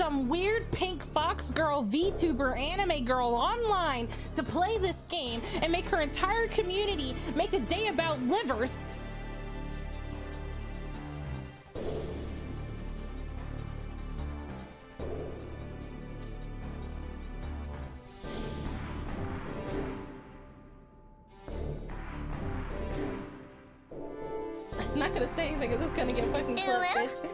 some weird pink fox girl VTuber anime girl online to play this game and make her entire community make a day about livers. I'm not gonna say anything because it's gonna get fucking clipped.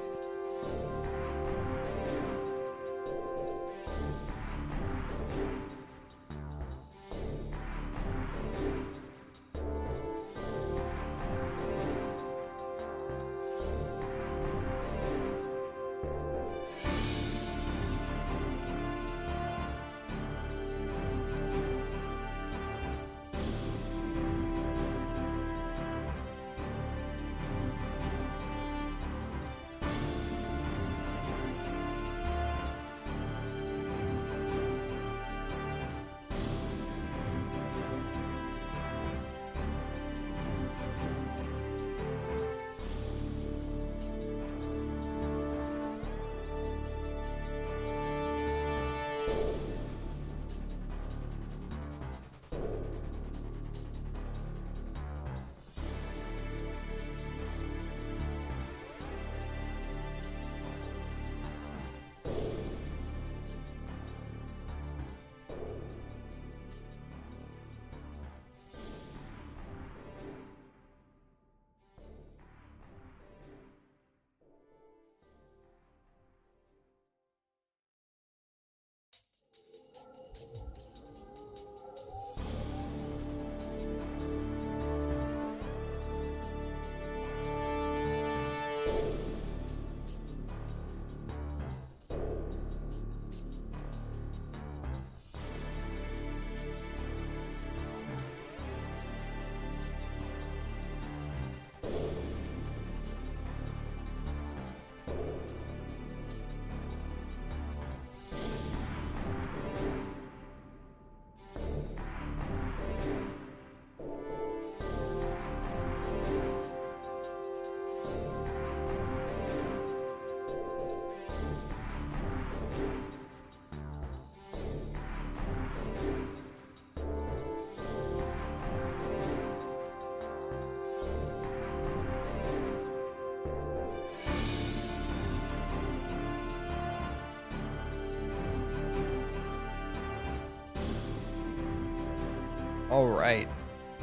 All right.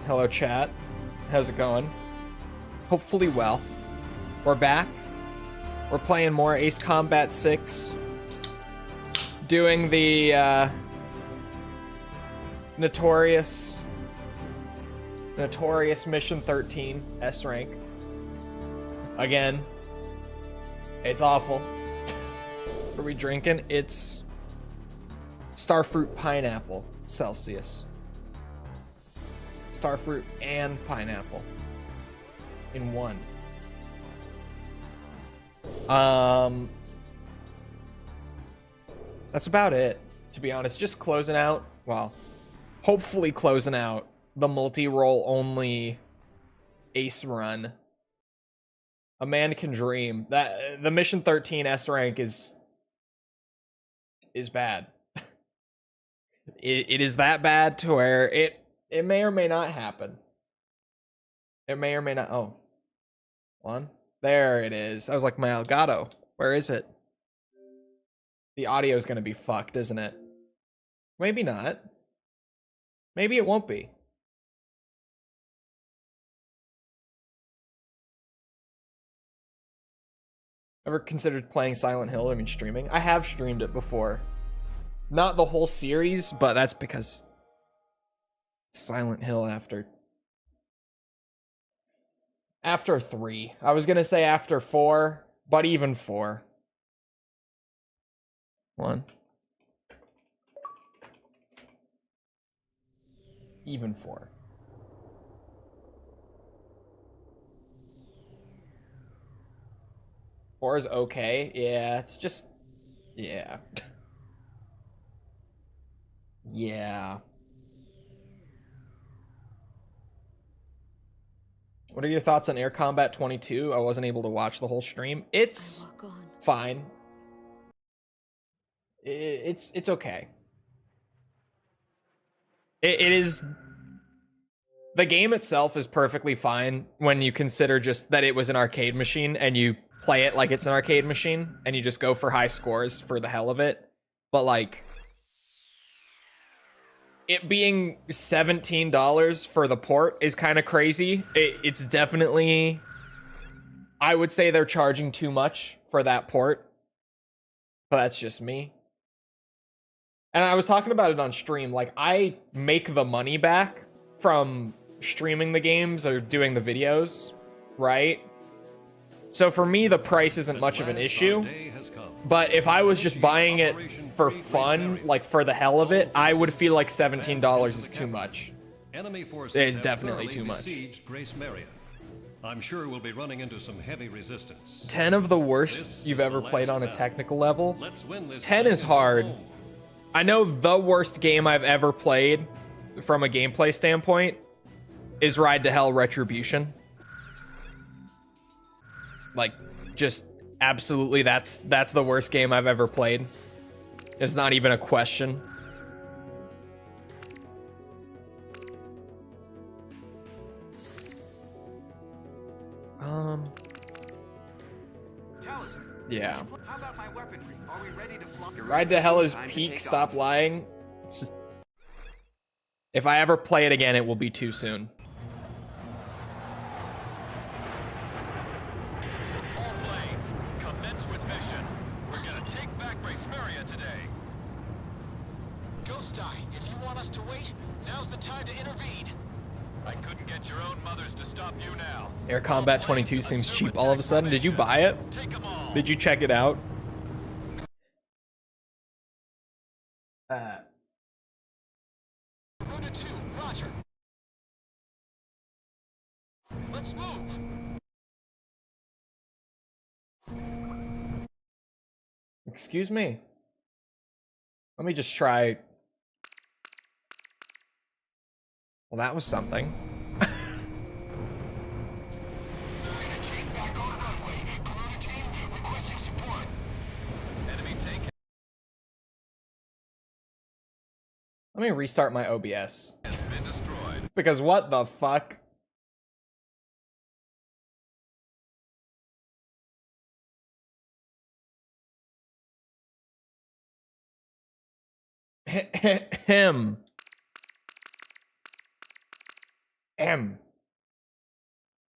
Hello, chat. How's it going? Hopefully well. We're back. We're playing more Ace Combat 6. Doing the notorious Mission 13 S rank. Again. It's awful. What are we drinking? It's Starfruit Pineapple Celsius. Starfruit and pineapple in one. That's about it, to be honest. Just closing out, well, hopefully closing out the multi-role only Ace run. A man can dream. That the Mission 13 S rank is bad. It is that bad to where it may or may not happen. It may or may not. Oh. One. There it is. I was like, my Elgato. Where is it? The audio is going to be fucked, isn't it? Maybe not. Maybe it won't be. Ever considered playing Silent Hill? I mean, streaming? I have streamed it before. Not the whole series, but that's because Silent Hill after 3. I was gonna say after 4, but even 4. 1. Even 4. Four is okay. Yeah, it's just, yeah. Yeah. What are your thoughts on Air Combat 22? I wasn't able to watch the whole stream. It's fine. it's okay. It is. The game itself is perfectly fine when you consider just that it was an arcade machine and you play it like it's an arcade machine and you just go for high scores for the hell of it. But like, it being $17 for the port is kind of crazy. It's definitely, I would say they're charging too much for that port, but that's just me. And I was talking about it on stream, like I make the money back from streaming the games or doing the videos, right? So for me, the price isn't much of an issue. But if I was just buying it for fun, like for the hell of it, I would feel like $17 is too much. It's definitely too much. I'm sure we'll be running into some heavy resistance. 10 of the worst you've ever played on a technical level? 10 is hard. I know the worst game I've ever played from a gameplay standpoint is Ride to Hell Retribution. Like, just absolutely, that's the worst game I've ever played. It's not even a question. Yeah. How about my weaponry? Are we ready to fly? Ride to Hell is peak, stop lying. If I ever play it again, it will be too soon. All planes, commence with mission. We're gonna take back Gracemeria today. Ghost Eye, if you want us to wait, now's the time to intervene. I couldn't get your own mothers to stop you now. Air Combat 22 seems cheap all of a sudden. Did you buy it? Take them all. Did you check it out? Route 2, Roger. Let's move. Excuse me. Let me just try. Well, that was something. Let me restart my OBS. Because what the fuck? Him.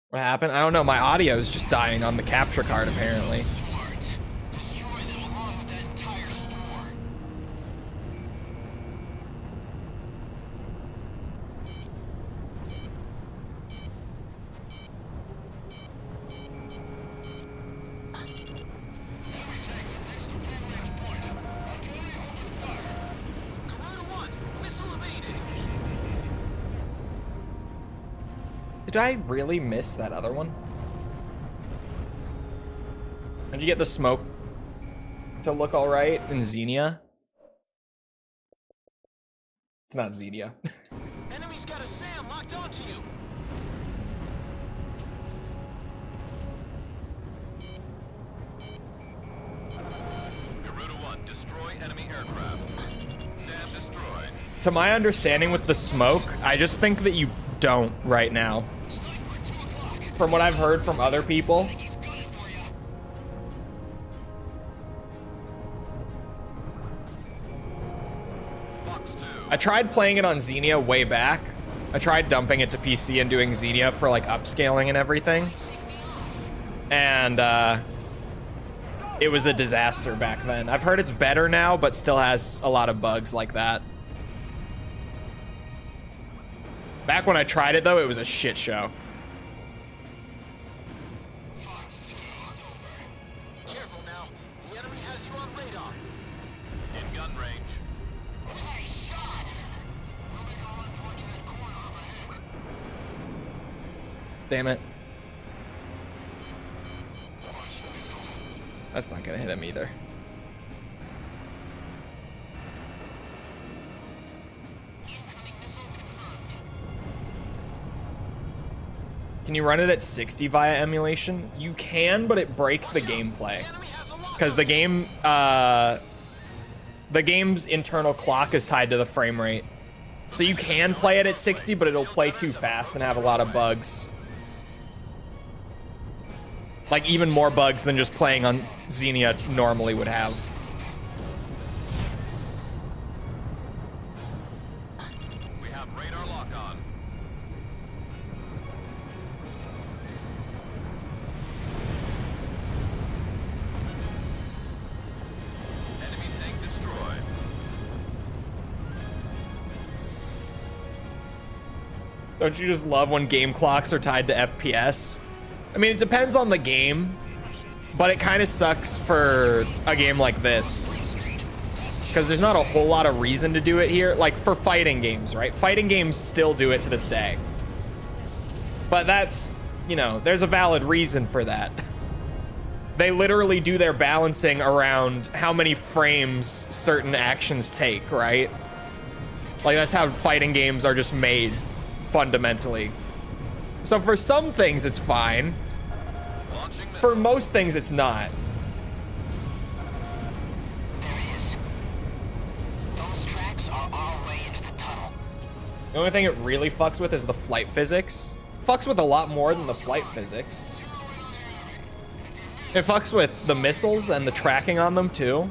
What happened? I don't know. My audio is just dying on the capture card, apparently. Did I really miss that other one? Did you get the smoke to look all right in Xenia? It's not Xenia. Enemy's got a SAM locked onto you. Garuda 1, destroy enemy aircraft. SAM destroyed. To my understanding with the smoke, I just think that you don't right now. From what I've heard from other people. I tried playing it on Xenia way back. I tried dumping it to PC and doing Xenia for like upscaling and everything. And it was a disaster back then. I've heard it's better now, but still has a lot of bugs like that. Back when I tried it though, it was a shit show. Careful now. The enemy has you on radar. In gun range. Nice shot. Damn it. That's not gonna hit him either. Can you run it at 60 via emulation? You can, but it breaks the gameplay. Because the game, The game's internal clock is tied to the frame rate. So you can play it at 60, but it'll play too fast and have a lot of bugs. Like even more bugs than just playing on Xenia normally would have. We have radar lock on. Enemy tank destroyed. Don't you just love when game clocks are tied to FPS? I mean, it depends on the game, but it kind of sucks for a game like this. Because there's not a whole lot of reason to do it here. Like, for fighting games, right? Fighting games still do it to this day. But that's, you know, there's a valid reason for that. They literally do their balancing around how many frames certain actions take, right? Like, that's how fighting games are just made, fundamentally. So for some things, it's fine. For most things, it's not. The only thing it really fucks with is the flight physics. Fucks with a lot more than the flight physics. It fucks with the missiles and the tracking on them too.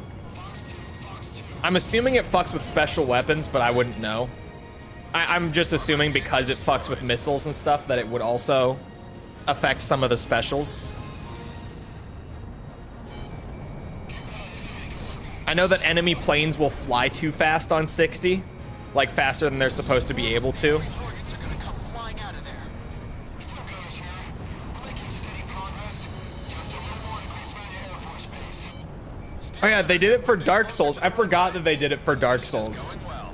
I'm assuming it fucks with special weapons, but I wouldn't know. I'm just assuming because it fucks with missiles and stuff that it would also affect some of the specials. I know that enemy planes will fly too fast on 60, like faster than they're supposed to be able to. Targets are gonna come flying out of there. Oh yeah, they did it for Dark Souls. I forgot that they did it for Dark Souls. Going well.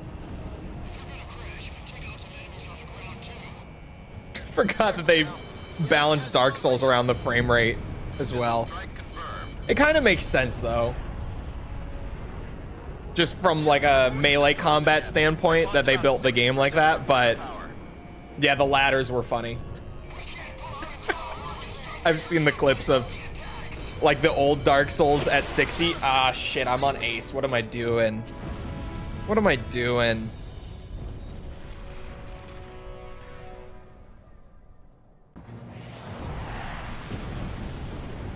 Forgot that they balanced Dark Souls around the frame rate as well. Strike confirmed. It kind of makes sense though. Just from like a melee combat standpoint that they built the game like that, but yeah, the ladders were funny. I've seen the clips of like the old Dark Souls at 60. Ah, shit, I'm on ace. What am I doing? What am I doing?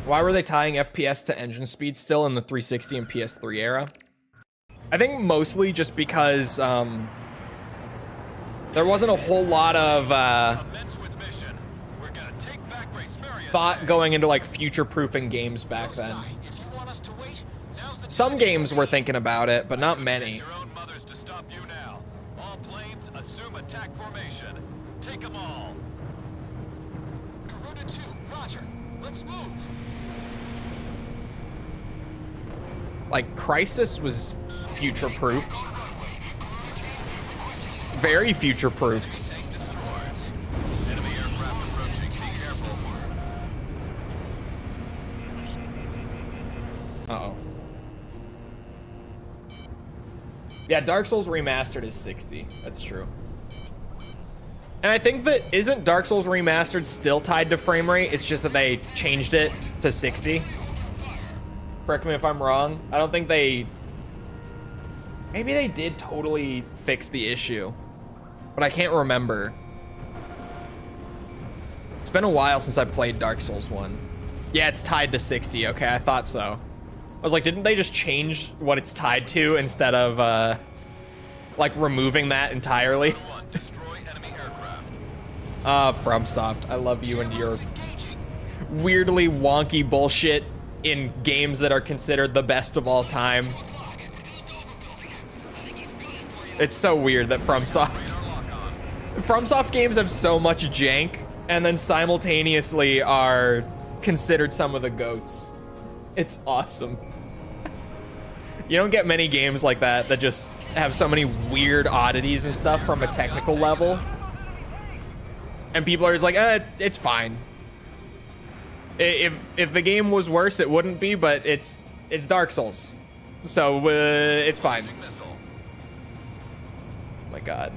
Why were they tying FPS to engine speed still in the 360 and PS3 era? I think mostly just because there wasn't a whole lot of Commence with mission. We're gonna take back Racefaria thought today. going into like future-proofing games back then. If you want us to wait, now's the Some time. games were thinking about it, but not many. Get your own mothers to stop you now. All planes assume attack formation. Take them all. Garuda 2, roger. Let's move. Like, Crisis was future-proofed. Very future-proofed. Tank destroyed. Enemy aircraft approaching. Be careful. Uh-oh. Yeah, Dark Souls Remastered is 60. That's true. And I think that, isn't Dark Souls Remastered still tied to frame rate? It's just that they changed it to 60. Correct me if I'm wrong. I don't think they... Maybe they did totally fix the issue, but I can't remember. It's been a while since I played Dark Souls 1. Yeah, it's tied to 60. Okay, I thought so. I was like, didn't they just change what it's tied to instead of, like, removing that entirely? One, destroy enemy aircraft. FromSoft. I love you and your weirdly wonky bullshit in games that are considered the best of all time. It's so weird that FromSoft games have so much jank and then simultaneously are considered some of the GOATs. It's awesome. You don't get many games like that that just have so many weird oddities and stuff from a technical level. And people are just like, it's fine. If the game was worse, it wouldn't be, but it's Dark Souls. So, it's fine. Missile. Oh my god.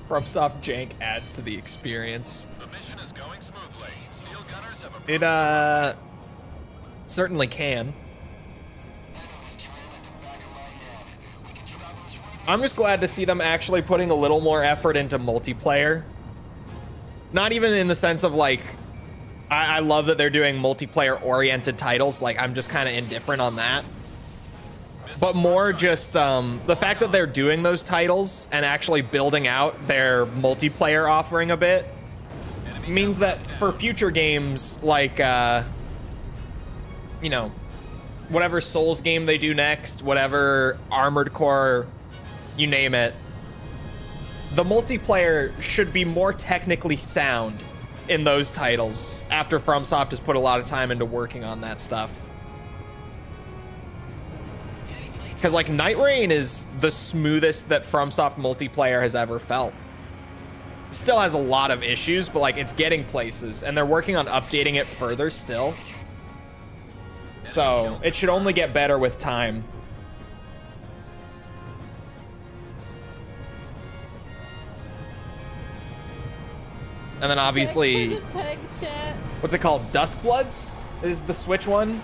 FromSoft jank adds to the experience. The mission is going smoothly. Steel gunners have approached. It certainly can. I'm just glad to see them actually putting a little more effort into multiplayer. Not even in the sense of like, I love that they're doing multiplayer oriented titles. Like, I'm just kind of indifferent on that. But more just the fact that they're doing those titles and actually building out their multiplayer offering a bit means that for future games like, you know, whatever Souls game they do next, whatever Armored Core, you name it, the multiplayer should be more technically sound in those titles after FromSoft has put a lot of time into working on that stuff. Because, like, Night Rain is the smoothest that FromSoft multiplayer has ever felt. Still has a lot of issues, but, like, it's getting places, and they're working on updating it further still. So, it should only get better with time. And then, obviously, what's it called? Duskbloods is the Switch one.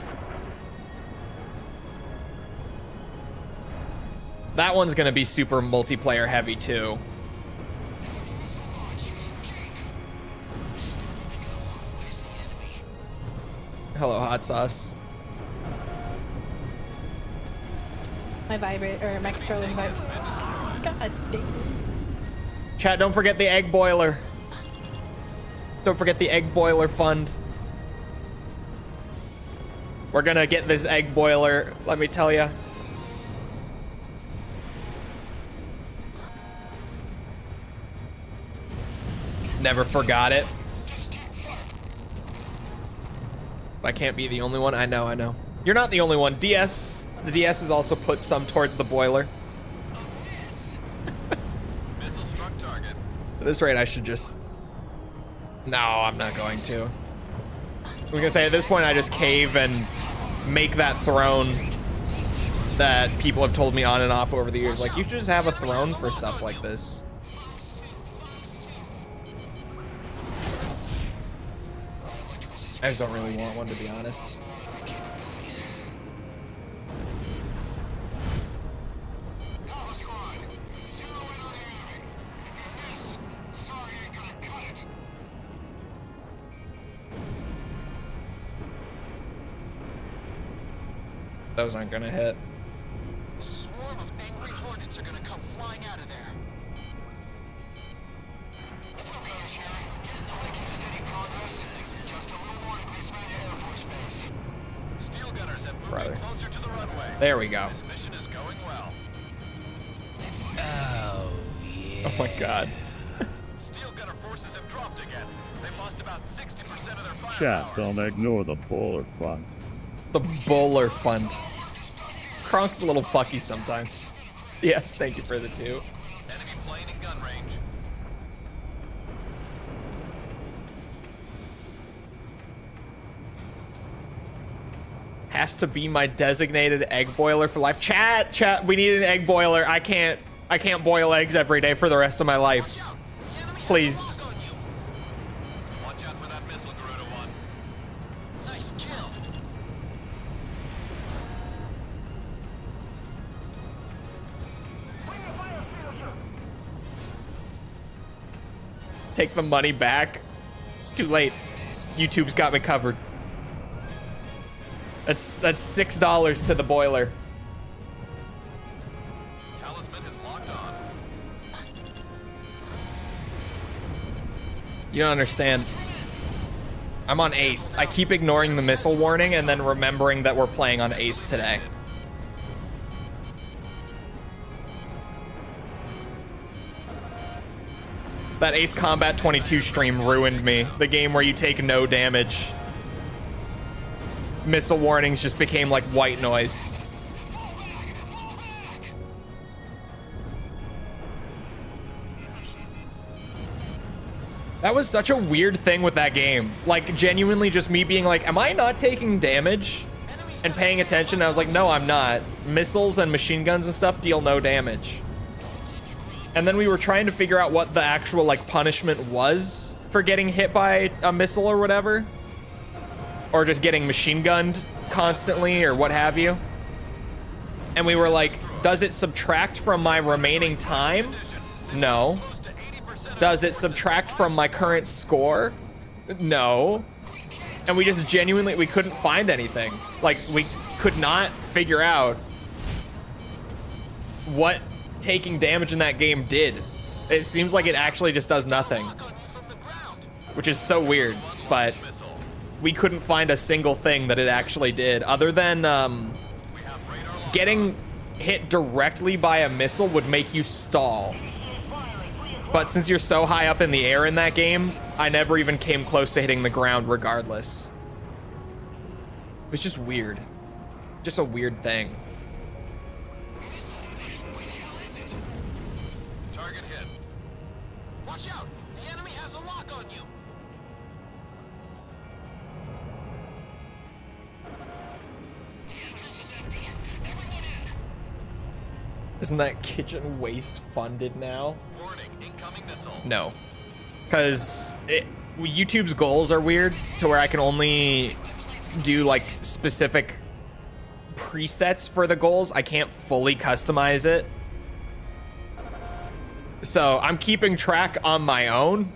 That one's gonna be super multiplayer heavy too. Hello, hot sauce. My vibrate or my controller vibrate. God dang. Chat, don't forget the egg boiler. Don't forget the egg boiler fund. We're gonna get this egg boiler, let me tell ya. Never forgot it. I can't be the only one. I know, I know. You're not the only one. DS, the DS has also put some towards the boiler. Missile struck target. At this rate, I should just... No, I'm not going to. I was gonna say, at this point, I just cave and make that throne that people have told me on and off over the years. Like, you should just have a throne for stuff like this. I just don't really want one, to be honest. Those aren't gonna hit. A swarm of angry hornets are gonna come flying out of there. Steel gunners have moved Brother. closer to the runway. There we go. This mission is going well. Oh my god. Steel gunner forces have dropped again. They've lost about 60% of their Chat, firepower. don't ignore the bowler fund. The bowler fund. Kronk's a little fucky sometimes. Yes, thank you for the 2. Enemy plane in gun range. Has to be my designated egg boiler for life. Chat, we need an egg boiler. I can't boil eggs every day for the rest of my life. Watch out! The enemy has Please. a lock on you. Watch out for that missile, Garuda 1. Nice kill. Take the money back. It's too late. YouTube's got me covered. That's $6 to the boiler. Talisman is locked on. You don't understand. I'm on Ace. I keep ignoring the missile warning and then remembering that we're playing on Ace today. That Ace Combat 22 stream ruined me. The game where you take no damage. Missile warnings just became like white noise. That was such a weird thing with that game. Like, genuinely just me being like, am I not taking damage? And paying attention, I was like, no, I'm not. Missiles and machine guns and stuff deal no damage. And then we were trying to figure out what the actual like punishment was for getting hit by a missile or whatever. Or just getting machine gunned constantly or what have you. And we were like, does it subtract from my remaining time? No. Does it subtract from my current score? No. And we just genuinely, we couldn't find anything. Like, we could not figure out what taking damage in that game did. It seems like it actually just does nothing, which is so weird, but we couldn't find a single thing that it actually did other than getting hit directly by a missile would make you stall. But since you're so high up in the air in that game, I never even came close to hitting the ground regardless. It was just weird. Just a weird thing. Target hit. Watch out! The enemy has a lock on you. Isn't that kitchen waste funded now? Warning, incoming missile. No. Because YouTube's goals are weird to where I can only do like specific presets for the goals. I can't fully customize it. So I'm keeping track on my own.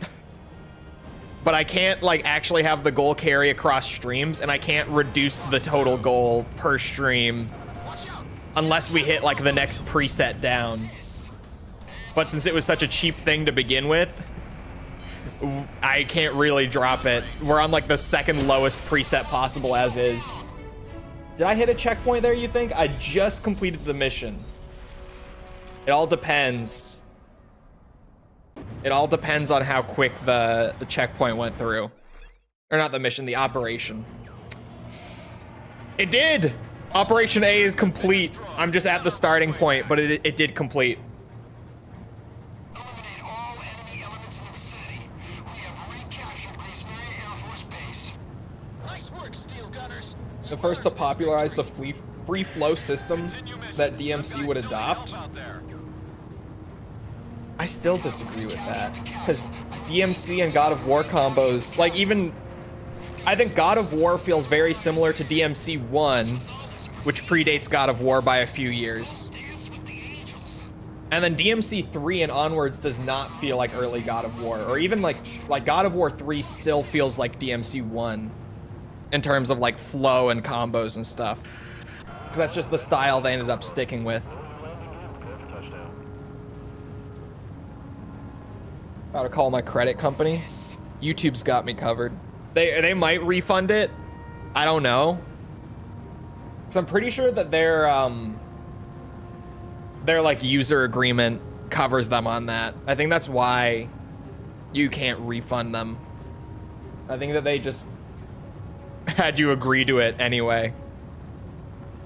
But I can't like actually have the goal carry across streams, and I can't reduce the total goal per stream unless we hit like the next preset down. But since it was such a cheap thing to begin with, I can't really drop it. We're on like the second lowest preset possible as is. Did I hit a checkpoint there, you think? I just completed the mission. It all depends. It all depends on how quick the checkpoint went through. Or not the mission, the operation. It did! Operation A is complete. I'm just at the starting point, but it did complete. Eliminate all enemy elements in the vicinity. We have recaptured Grace Mary Air Force Base. Nice work, Steel Gunners. The first to popularize the free flow system that DMC would adopt. I still disagree with that, because DMC and God of War combos, like even, I think God of War feels very similar to DMC 1, which predates God of War by a few years. And then DMC 3 and onwards does not feel like early God of War, or even like God of War 3 still feels like DMC 1 in terms of like flow and combos and stuff. Because that's just the style they ended up sticking with. How to call my credit company? YouTube's got me covered. They might refund it. I don't know. Cause I'm pretty sure that their like user agreement covers them on that. I think that's why you can't refund them. I think that they just had you agree to it anyway.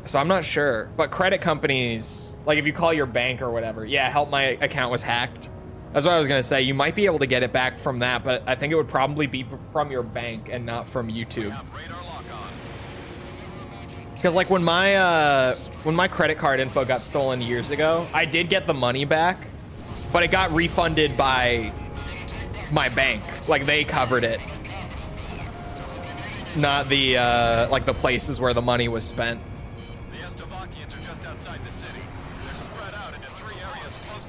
So I'm not sure, but credit companies, like if you call your bank or whatever, yeah, help my account was hacked. That's what I was gonna say. You might be able to get it back from that, but I think it would probably be from your bank and not from YouTube. Because like when my credit card info got stolen years ago, I did get the money back, but it got refunded by my bank. Like they covered it, not the like the places where the money was spent.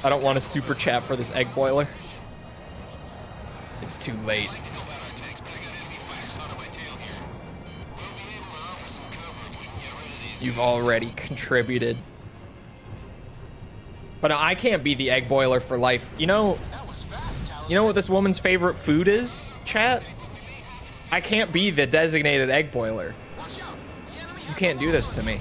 I don't want a super chat for this egg boiler. It's too late. You've already contributed. But I can't be the egg boiler for life. You know what this woman's favorite food is, chat? I can't be the designated egg boiler. You can't do this to me.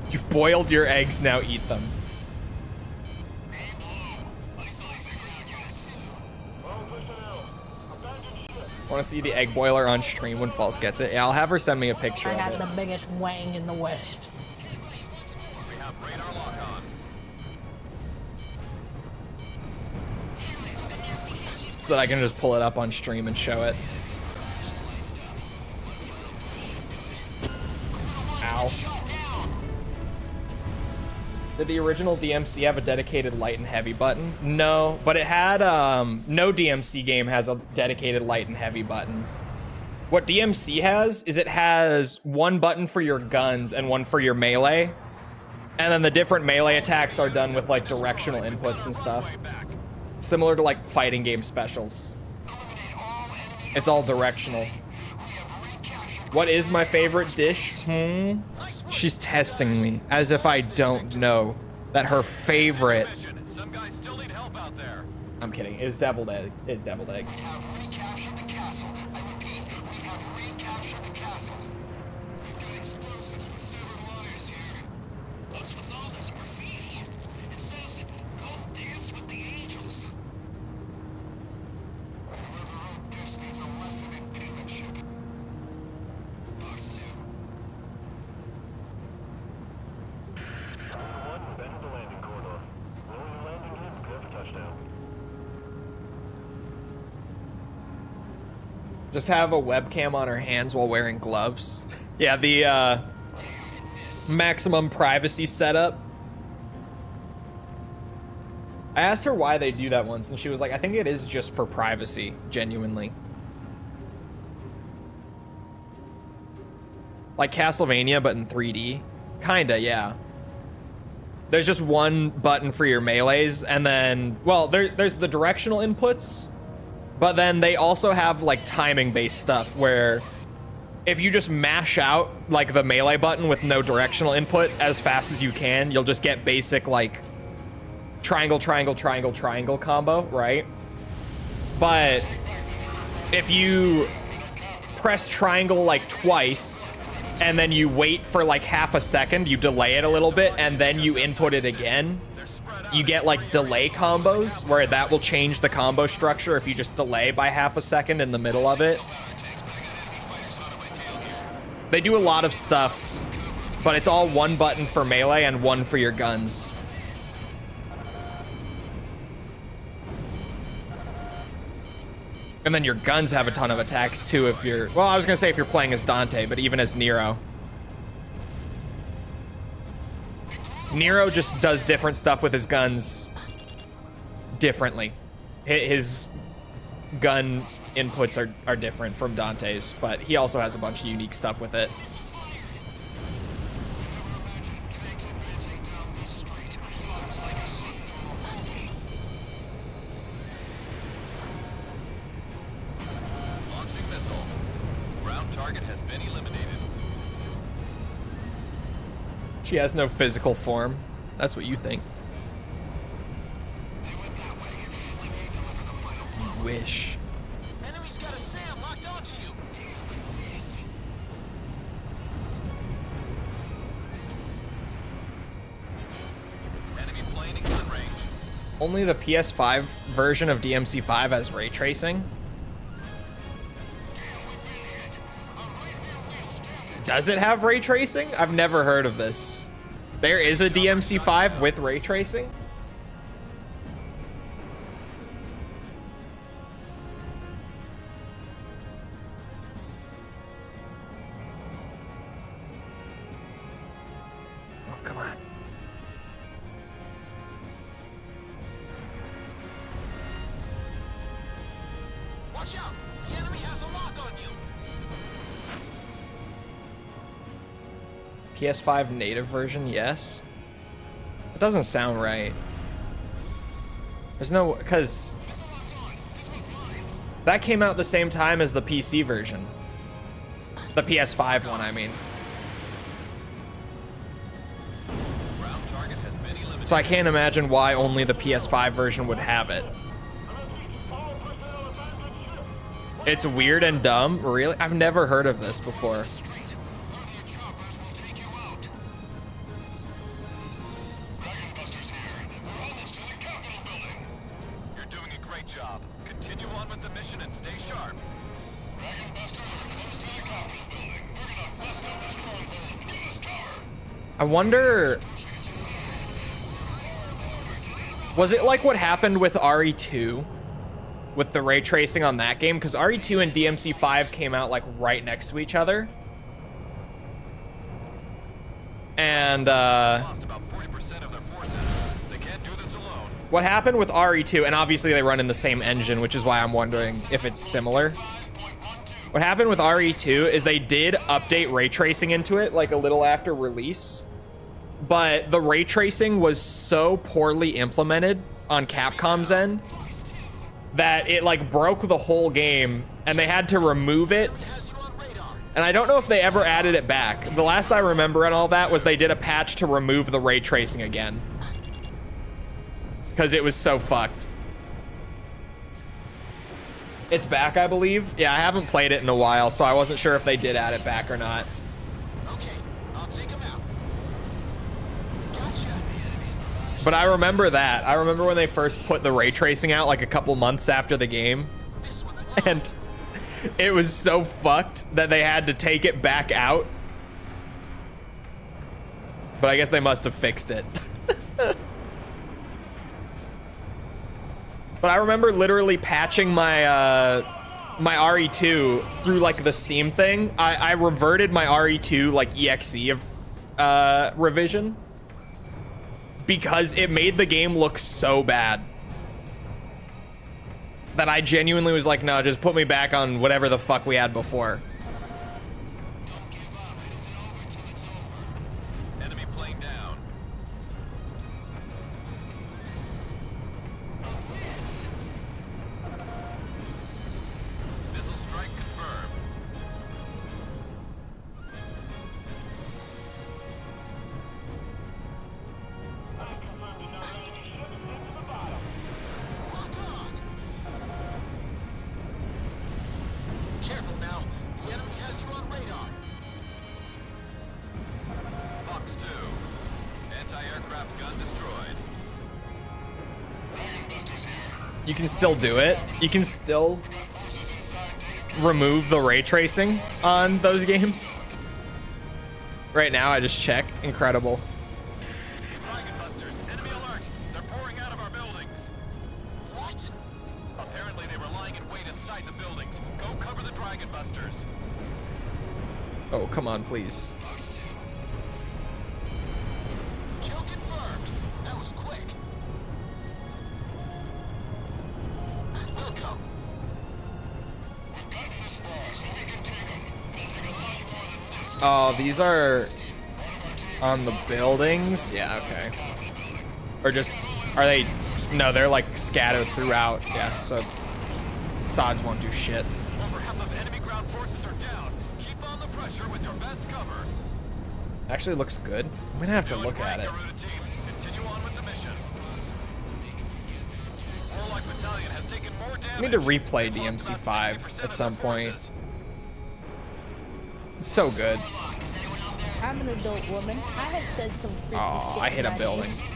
You've boiled your eggs, now eat them. Want to see the egg boiler on stream when False gets it? Yeah, I'll have her send me a picture of it. I got the biggest wang in the West. We have radar lock on. So that I can just pull it up on stream and show it. Did the original DMC have a dedicated light and heavy button? No, but it had, no DMC game has a dedicated light and heavy button. What DMC has is it has one button for your guns and one for your melee. And then the different melee attacks are done with like directional inputs and stuff. Similar to like fighting game specials. It's all directional. What is my favorite dish? She's testing me as if I don't know that her favorite. Some guys still need help out there. I'm kidding. Is deviled egg. It's deviled eggs. We have recaptured the castle. I repeat, we have recaptured the castle. We've got explosives with severed wires here. What's with all this graffiti? It says, "Go dance with the angels." Whoever wrote this needs a lesson in penmanship. Box 2. Just have a webcam on her hands while wearing gloves. Yeah, the maximum privacy setup. I asked her why they do that once, and she was like, I think it is just for privacy, genuinely. Like Castlevania, but in 3D. Kinda, yeah. There's just one button for your melees, and then, well, there's the directional inputs, but then they also have like timing-based stuff where if you just mash out like the melee button with no directional input as fast as you can, you'll just get basic like triangle, triangle, triangle, triangle combo, right? But if you press triangle like twice and then you wait for like half a second, you delay it a little bit, and then you input it again, you get like delay combos where that will change the combo structure if you just delay by half a second in the middle of it. They do a lot of stuff, but it's all one button for melee and one for your guns. And then your guns have a ton of attacks too if you're, well, I was gonna say if you're playing as Dante, but even as Nero. Nero just does different stuff with his guns differently. His gun inputs are different from Dante's, but he also has a bunch of unique stuff with it. Launching missile. Ground target has been eliminated. She has no physical form. That's what you think. You wish. Enemy's got a SAM locked onto you. Enemy plane in gun range. Only the PS5 version of DMC5 has ray tracing. Does it have ray tracing? I've never heard of this. There is a DMC5 with ray tracing? Oh, come on. Watch out! The enemy has a lock on you. PS5 native version, yes. It doesn't sound right. There's no, because that came out the same time as the PC version. The PS5 one, I mean. Ground target has been eliminated. So I can't imagine why only the PS5 version would have it. It's weird and dumb, really? I've never heard of this before. You're doing a great job. Continue on with the mission and stay sharp. I wonder, was it like what happened with RE2 with the ray tracing on that game? Because RE2 and DMC5 came out like right next to each other. And Lost about 40% of their What happened with RE2, and obviously they run in the same engine, which is why I'm wondering if it's similar. What happened with RE2 is they did update ray tracing into it like a little after release, but the ray tracing was so poorly implemented on Capcom's end that it like broke the whole game and they had to remove it. And I don't know if they ever added it back. The last I remember and all that was they did a patch to remove the ray tracing again, because it was so fucked. It's back, I believe. Yeah, I haven't played it in a while, so I wasn't sure if they did add it back or not. Okay, I'll take him out. Gotcha. But I remember that. I remember when they first put the ray tracing out like a couple months after the game. This one's mine. And it was so fucked that they had to take it back out. But I guess they must have fixed it. But I remember literally patching my my RE2 through like the Steam thing. I reverted my RE2 like EXE of revision because it made the game look so bad that I genuinely was like, no, just put me back on whatever the fuck we had before. Enemy plane down. Missile strike confirmed. Lock on. Careful now. The enemy has you on radar. Fox 2. Anti-aircraft gun destroyed. You can still do it. You can still remove the ray tracing on those games. Right now, I just checked. Incredible. Dragon busters. Enemy alert. They're pouring out of our buildings. What? Apparently they were lying in wait inside the buildings. Go cover the dragon busters. Oh, come on, please. Kill confirmed. That was quick. We'll go. Oh, these are on the buildings? Yeah, okay. Or just, are they, no, they're like scattered throughout. Yeah, so sods won't do shit. Over half of enemy ground forces are down. Keep on the pressure with your best cover. Actually looks good. I'm gonna have to look at it. Garuda team. Continue on with the mission. Warlock Battalion has taken more damage. I need to replay They've lost DMC about 5 60% at of some their point. forces. It's so good. I'm an adult woman. I have said some freaky Oh, shit I hit in a my building. game.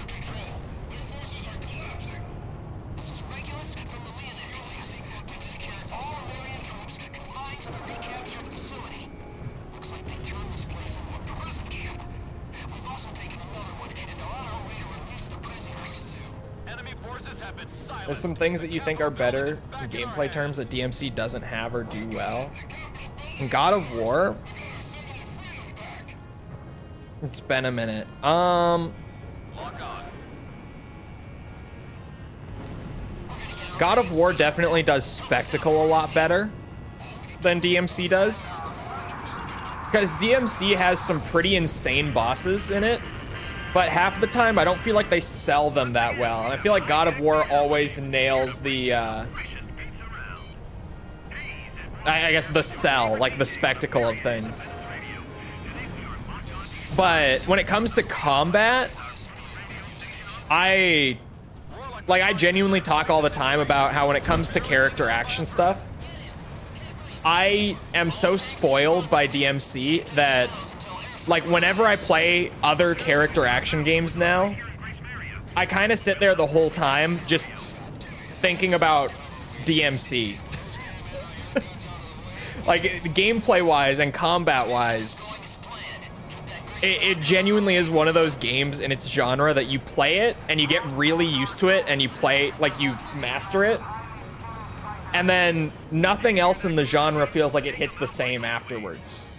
Enemy forces have been silenced. There's some things that you think are better Is back in in our gameplay terms hands. that DMC doesn't have or do well. In God of War, it's been a minute. Lock on. God of War definitely does spectacle a lot better than DMC does. Because DMC has some pretty insane bosses in it, but half the time I don't feel like they sell them that well. And I feel like God of War always nails the, I guess the sell, like the spectacle of things. But when it comes to combat, I genuinely talk all the time about how when it comes to character action stuff, I am so spoiled by DMC that like whenever I play other character action games now, I kind of sit there the whole time just thinking about DMC. Like gameplay wise and combat wise, it genuinely is one of those games in its genre that you play it and you get really used to it and you play, like you master it. And then nothing else in the genre feels like it hits the same afterwards.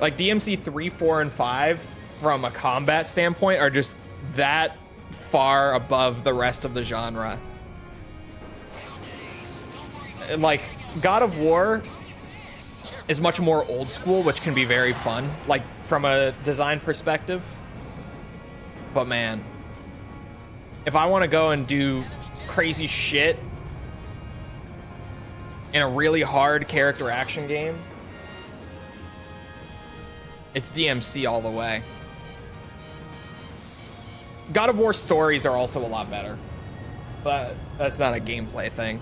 Like DMC 3, 4, and 5, from a combat standpoint, are just that far above the rest of the genre. Like, God of War is much more old school, which can be very fun, like from a design perspective. But man, if I want to go and do crazy shit in a really hard character action game, it's DMC all the way. God of War stories are also a lot better, but that's not a gameplay thing.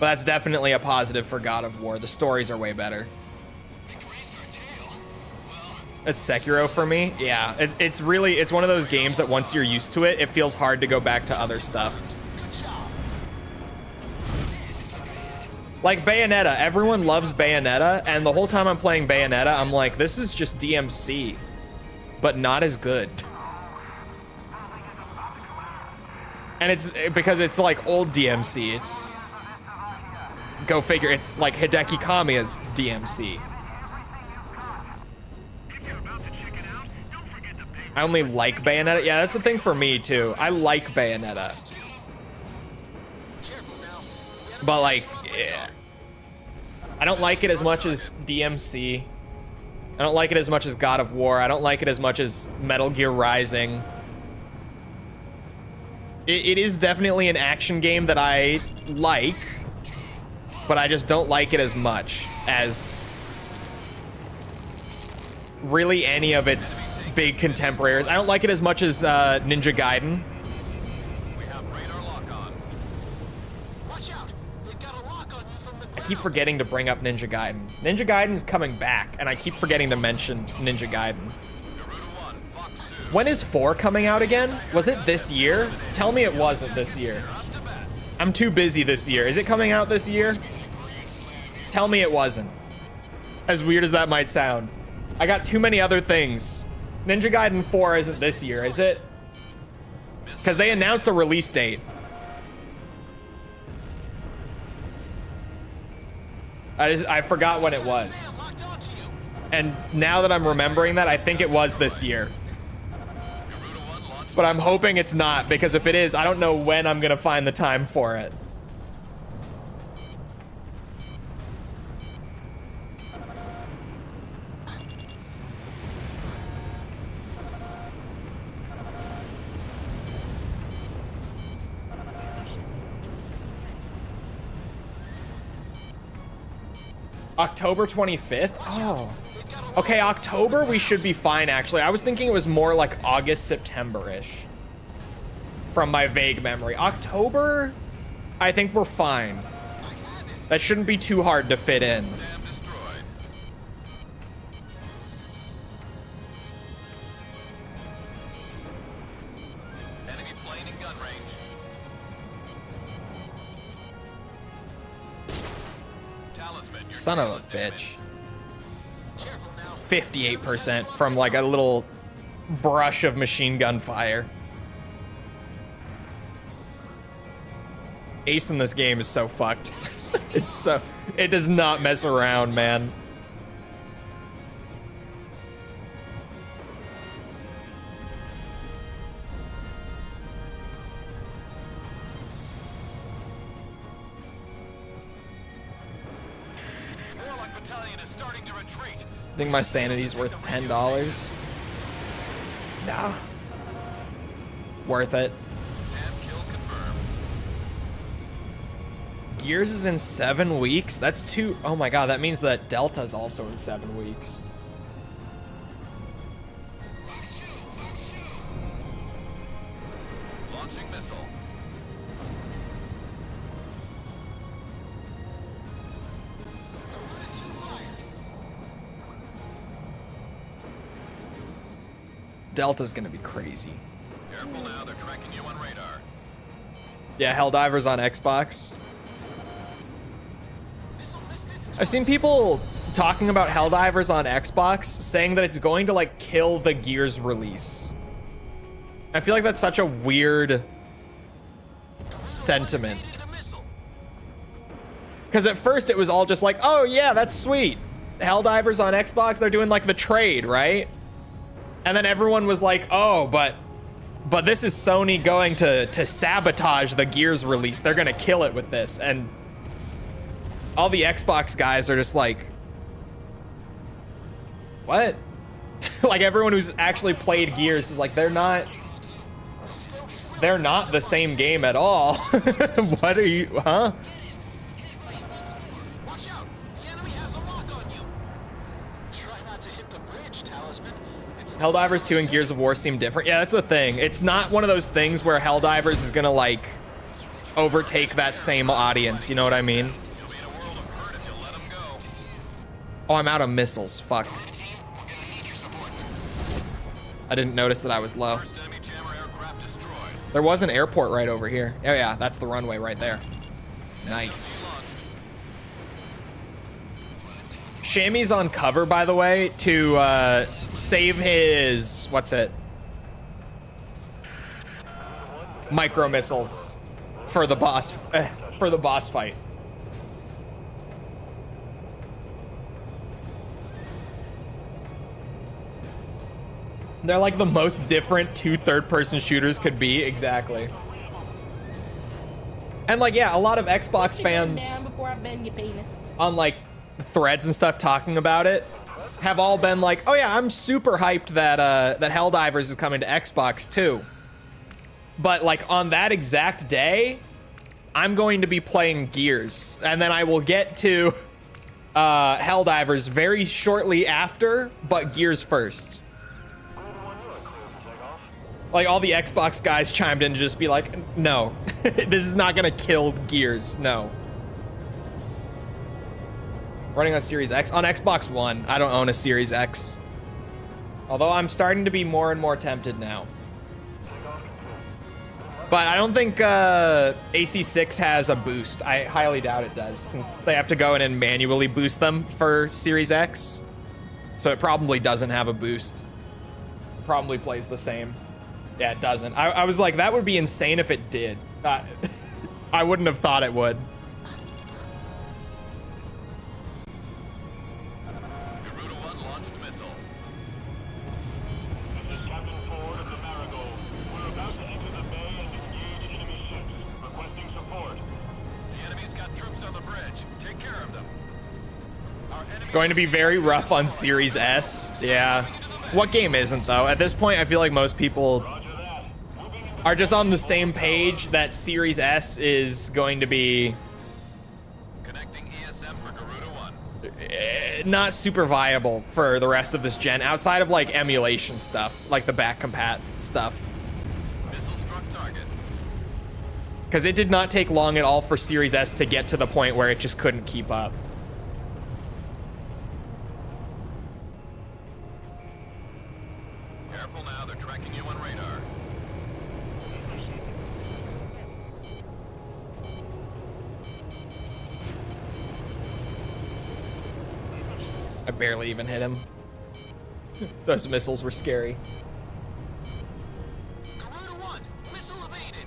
But that's definitely a positive for God of War. The stories are way better. It's Sekiro for me. Yeah, it's one of those games that once you're used to it, it feels hard to go back to other stuff. Like Bayonetta, everyone loves Bayonetta, and the whole time I'm playing Bayonetta, I'm like, this is just DMC, but not as good. And it's because it's like old DMC. It's, go figure, it's like Hideki Kamiya's DMC. I only like Bayonetta. Yeah, that's the thing for me too. I like Bayonetta. But like, yeah. I don't like it as much as DMC. I don't like it as much as God of War. I don't like it as much as Metal Gear Rising. It is definitely an action game that I like, but I just don't like it as much as really any of its big contemporaries. I don't like it as much as Ninja Gaiden. We have radar lock on. Watch out! They've got a lock on you from the I keep forgetting to bring up Ninja Gaiden. Ninja Gaiden's coming back, and I keep forgetting to mention Ninja Gaiden. When is 4 coming out again? Was it this year? Tell me it wasn't this year. I'm too busy this year. Is it coming out this year? Tell me it wasn't. As weird as that might sound. I got too many other things. Ninja Gaiden 4 isn't this year, is it? Because they announced a release date. I forgot when it was. And now that I'm remembering that, I think it was this year. But I'm hoping it's not, because if it is, I don't know when I'm gonna find the time for it. October 25th? Oh. Okay, October we should be fine, actually. I was thinking it was more like August, September-ish. From my vague memory. October, I think we're fine. That shouldn't be too hard to fit in. Enemy plane in gun range. Talisman, you're Son of a tail is damaged. bitch. 58% from like a little brush of machine gun fire. Ace in this game is so fucked. It does not mess around, man. Warlock Battalion is starting to retreat. I think my sanity's worth $10. Nah. Worth it. Sam kill confirmed. Gears is in 7 weeks? That's too... Oh my god, that means that Delta's also in 7 weeks. Launching missile. Delta's gonna be crazy. Careful now, they're tracking you on radar. Yeah, Helldivers on Xbox. I've seen people talking about Helldivers on Xbox saying that it's going to like kill the Gears release. I feel like that's such a weird sentiment. Because at first it was all just like, oh yeah, that's sweet. Helldivers on Xbox, they're doing like the trade, right? And then everyone was like, oh, but But this is Sony going to sabotage the Gears release. They're gonna kill it with this, and all the Xbox guys are just like, what? Like everyone who's actually played Gears is like, they're not the same game at all. What are you, huh? Watch out! The enemy has a lock on you. Try not to hit the bridge, Talisman. It's Helldivers 2 and Gears of War seem different. Yeah, that's the thing. It's not one of those things where Helldivers is gonna like overtake that same audience, you know what I mean? You'll be in a world of hurt if you let them go. Oh, I'm out of missiles, fuck. I didn't notice that I was low. First enemy jammer aircraft destroyed. There was an airport right over here. Oh yeah, that's the runway right there. Nice. Launched. Shammy's on cover, by the way, to save his, what's it? Micro missiles for the boss fight. They're like the most different two third-person shooters could be, exactly. And like, yeah, a lot of Xbox fans Down before I bend your penis. on like threads and stuff talking about it have all been like, oh yeah, I'm super hyped that that Helldivers is coming to Xbox too. But like on that exact day, I'm going to be playing Gears, and then I will get to Helldivers very shortly after, but Gears first. Like all the Xbox guys chimed in to just be like, no, this is not gonna kill Gears, no. Running on Series X? On Xbox One. I don't own a Series X. Although I'm starting to be more and more tempted now. But I don't think AC6 has a boost. I highly doubt it does, since they have to go in and manually boost them for Series X. So it probably doesn't have a boost. It probably plays the same. Yeah, it doesn't. I was like, that would be insane if it did. I wouldn't have thought it would. Garuda 1 launched missile. This is Captain Ford of the Marigold. We're about to enter the bay and engage enemy ships. Requesting support. The enemy's got troops on the bridge. Take care of them. Our enemy Going to be very rough on Series S. Yeah. What game isn't, though? At this point, I feel like most people are just on the same page that Series S is going to be connecting ESM for Garuda 1. not super viable for the rest of this gen, outside of like emulation stuff, like the back compat stuff. Missile struck target. Because it did not take long at all for Series S to get to the point where it just couldn't keep up. Careful now, they're tracking you on radar. I barely even hit him. Those missiles were scary. Garuda 1, missile evaded.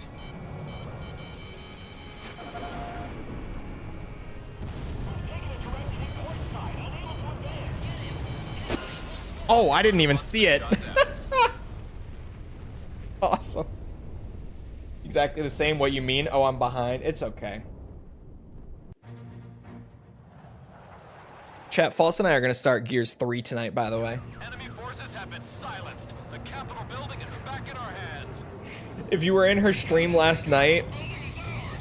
Oh, I didn't even see it. Awesome. Exactly the same what you mean. Oh, I'm behind. It's okay. Chat, False and I are going to start Gears 3 tonight, by the way. Enemy forces have been silenced. The Capitol building is back in our hands. If you were in her stream last night,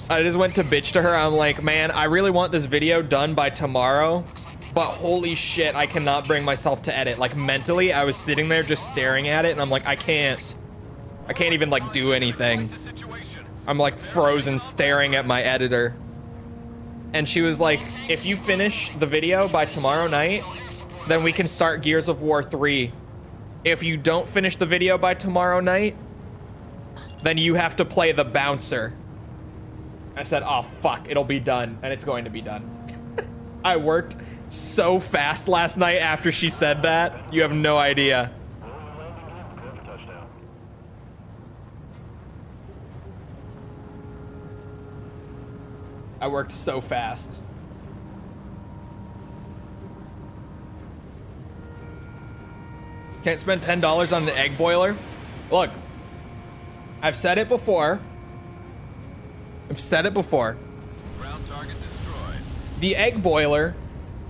I just went to bitch to her. I'm like, man, I really want this video done by tomorrow, but holy shit, I cannot bring myself to edit. Like mentally, I was sitting there just staring at it, and I'm like, I can't even like do anything. I'm like frozen staring at my editor. And she was like, if you finish the video by tomorrow night, then we can start Gears of War 3. If you don't finish the video by tomorrow night, then you have to play the bouncer. I said, oh fuck, it'll be done. And it's going to be done. I worked so fast last night after she said that. You have no idea. I worked so fast. Can't spend $10 on the egg boiler? Look, I've said it before. I've said it before. Ground target destroyed. The egg boiler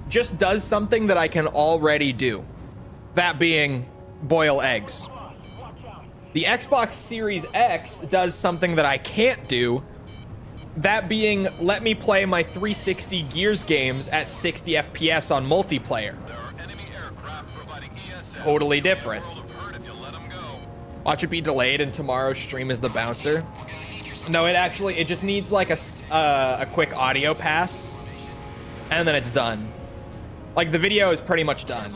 just does something that I can already do. That being boil eggs. The Xbox Series X does something that I can't do. That being, let me play my 360 Gears games at 60 FPS on multiplayer. There are enemy aircraft providing ESS. Totally different. World of hurt if you let them go. Watch it be delayed and tomorrow's stream is the bouncer. No, it just needs like a quick audio pass, and then it's done. Like the video is pretty much done.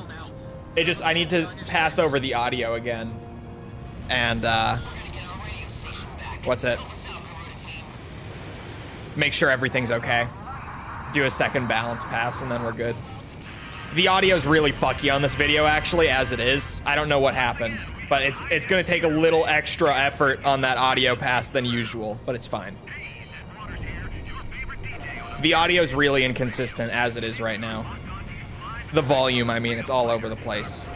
I need to pass over the audio again. And what's it? Make sure everything's okay. Do a second balance pass and then we're good. The audio's really fucky on this video actually, as it is. I don't know what happened, but it's gonna take a little extra effort on that audio pass than usual, but it's fine. The audio's really inconsistent as it is right now. The volume, I mean, it's all over the place.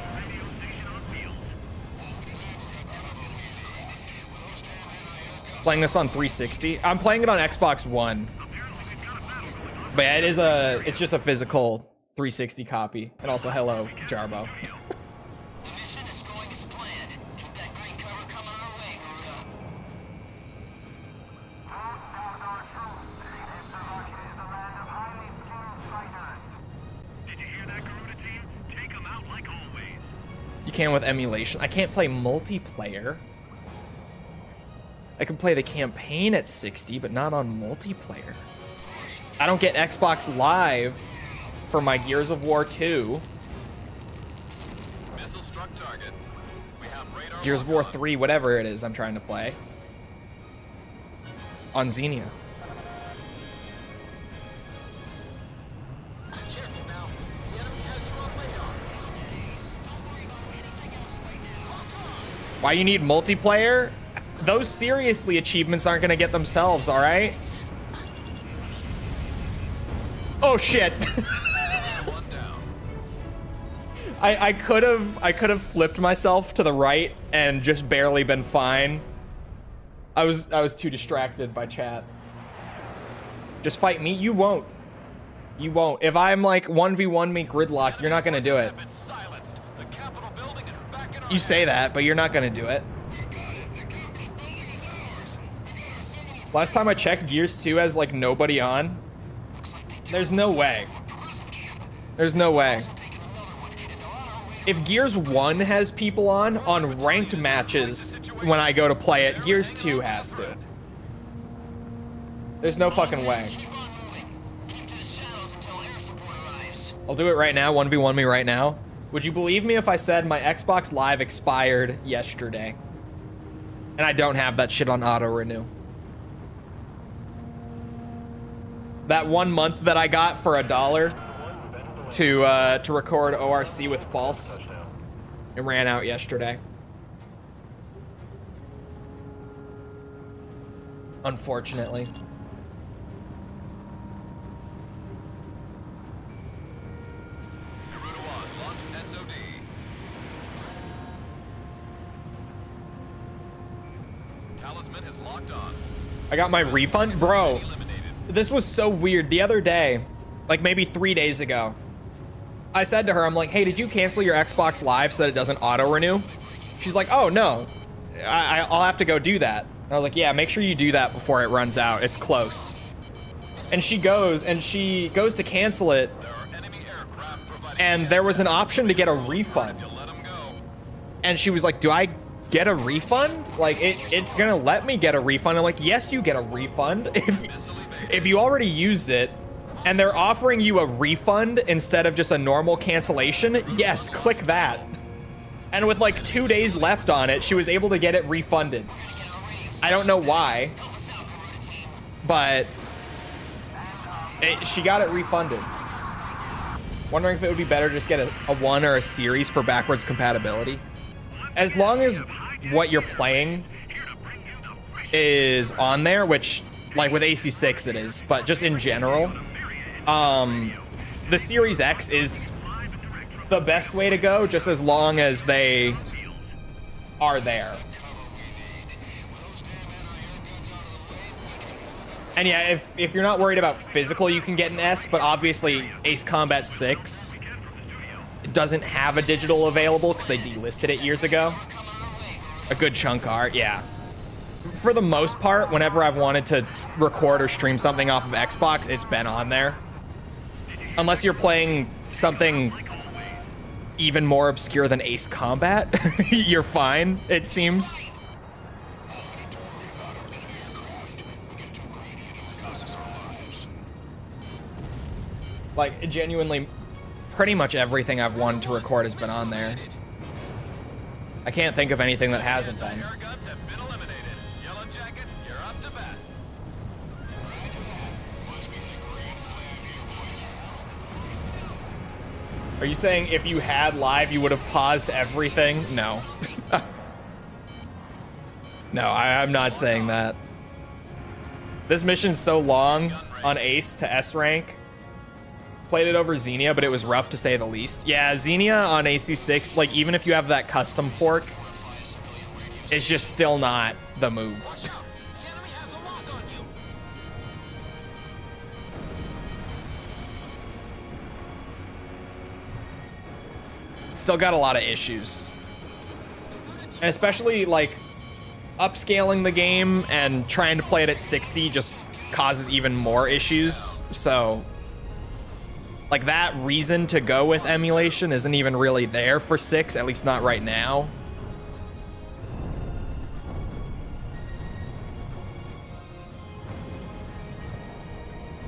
Playing this on 360. I'm playing it on Xbox One. But yeah, it's just a physical 360 copy. And also, hello, Jarbo. The mission is going as planned. Keep that green cover coming our way, Garuda. Did you hear that, Garuda team? Take them out like always. You can with emulation. I can't play multiplayer. I can play the campaign at 60, but not on multiplayer. I don't get Xbox Live for my Gears of War 2. Missile struck target. We have radar. Gears of War 3, whatever it is I'm trying to play. On Xenia. Careful now. The enemy has you on radar. Don't worry about anything else right now. Lock on. Why you need multiplayer? Those seriously achievements aren't gonna get themselves, all right? Oh shit! One down. I could have flipped myself to the right and just barely been fine. I was too distracted by chat. Just fight me. You won't. You won't. If I'm like 1v1 me gridlock, you're not gonna do it. Have been silenced. The Capitol building is back in our You say that, but you're not gonna do it. Last time I checked, Gears 2 has like nobody on. There's no way. There's no way. If Gears 1 has people on ranked matches when I go to play it, Gears 2 has to. There's no fucking way. Keep on moving. Keep to the shadows until air support arrives. I'll do it right now, 1v1 me right now. Would you believe me if I said my Xbox Live expired yesterday? And I don't have that shit on auto renew. That 1 month that I got for $1 to record ORC with False, it ran out yesterday. Unfortunately. Garuda 1, launch SOD. Talisman is locked on. I got my refund, bro. Eliminated. This was so weird. The other day, like maybe 3 days ago, I said to her, I'm like, hey, did you cancel your Xbox Live so that it doesn't auto-renew? She's like, oh, no. I'll have to go do that. And I was like, yeah, make sure you do that before it runs out. It's close. And she goes to cancel it, There are enemy aircraft providing and there was an option to get a refund. if you let them go. And she was like, do I get a refund? Like, it's gonna let me get a refund. I'm like, yes, you get a refund. If you already used it, and they're offering you a refund instead of just a normal cancellation, yes, click that. And with like 2 days left on it, she was able to get it refunded. I don't know why, but she got it refunded. Wondering if it would be better to just get a 1 or a series for backwards compatibility. As long as what you're playing is on there, which like with AC6 it is, but just in general, the Series X is the best way to go, just as long as they are there. And yeah, if you're not worried about physical, you can get an S, but obviously Ace Combat 6 doesn't have a digital available because they delisted it years ago. A good chunk are, yeah. For the most part, whenever I've wanted to record or stream something off of Xbox, it's been on there. Unless you're playing something even more obscure than Ace Combat, you're fine, it seems. Like, genuinely, pretty much everything I've wanted to record has been on there. I can't think of anything that hasn't been. Air guns have been eliminated. Yellow Jacket, you're up to bat. Are you saying if you had live, you would have paused everything? No. No, I'm not saying that. This mission's so long on Ace to S rank. Played it over Xenia, but it was rough to say the least. Yeah, Xenia on AC6, like, even if you have that custom fork, it's just still not the move. The enemy has a lock on you. Still got a lot of issues. And especially, like, upscaling the game and trying to play it at 60 just causes even more issues. So, like, that reason to go with emulation isn't even really there for 6, at least not right now.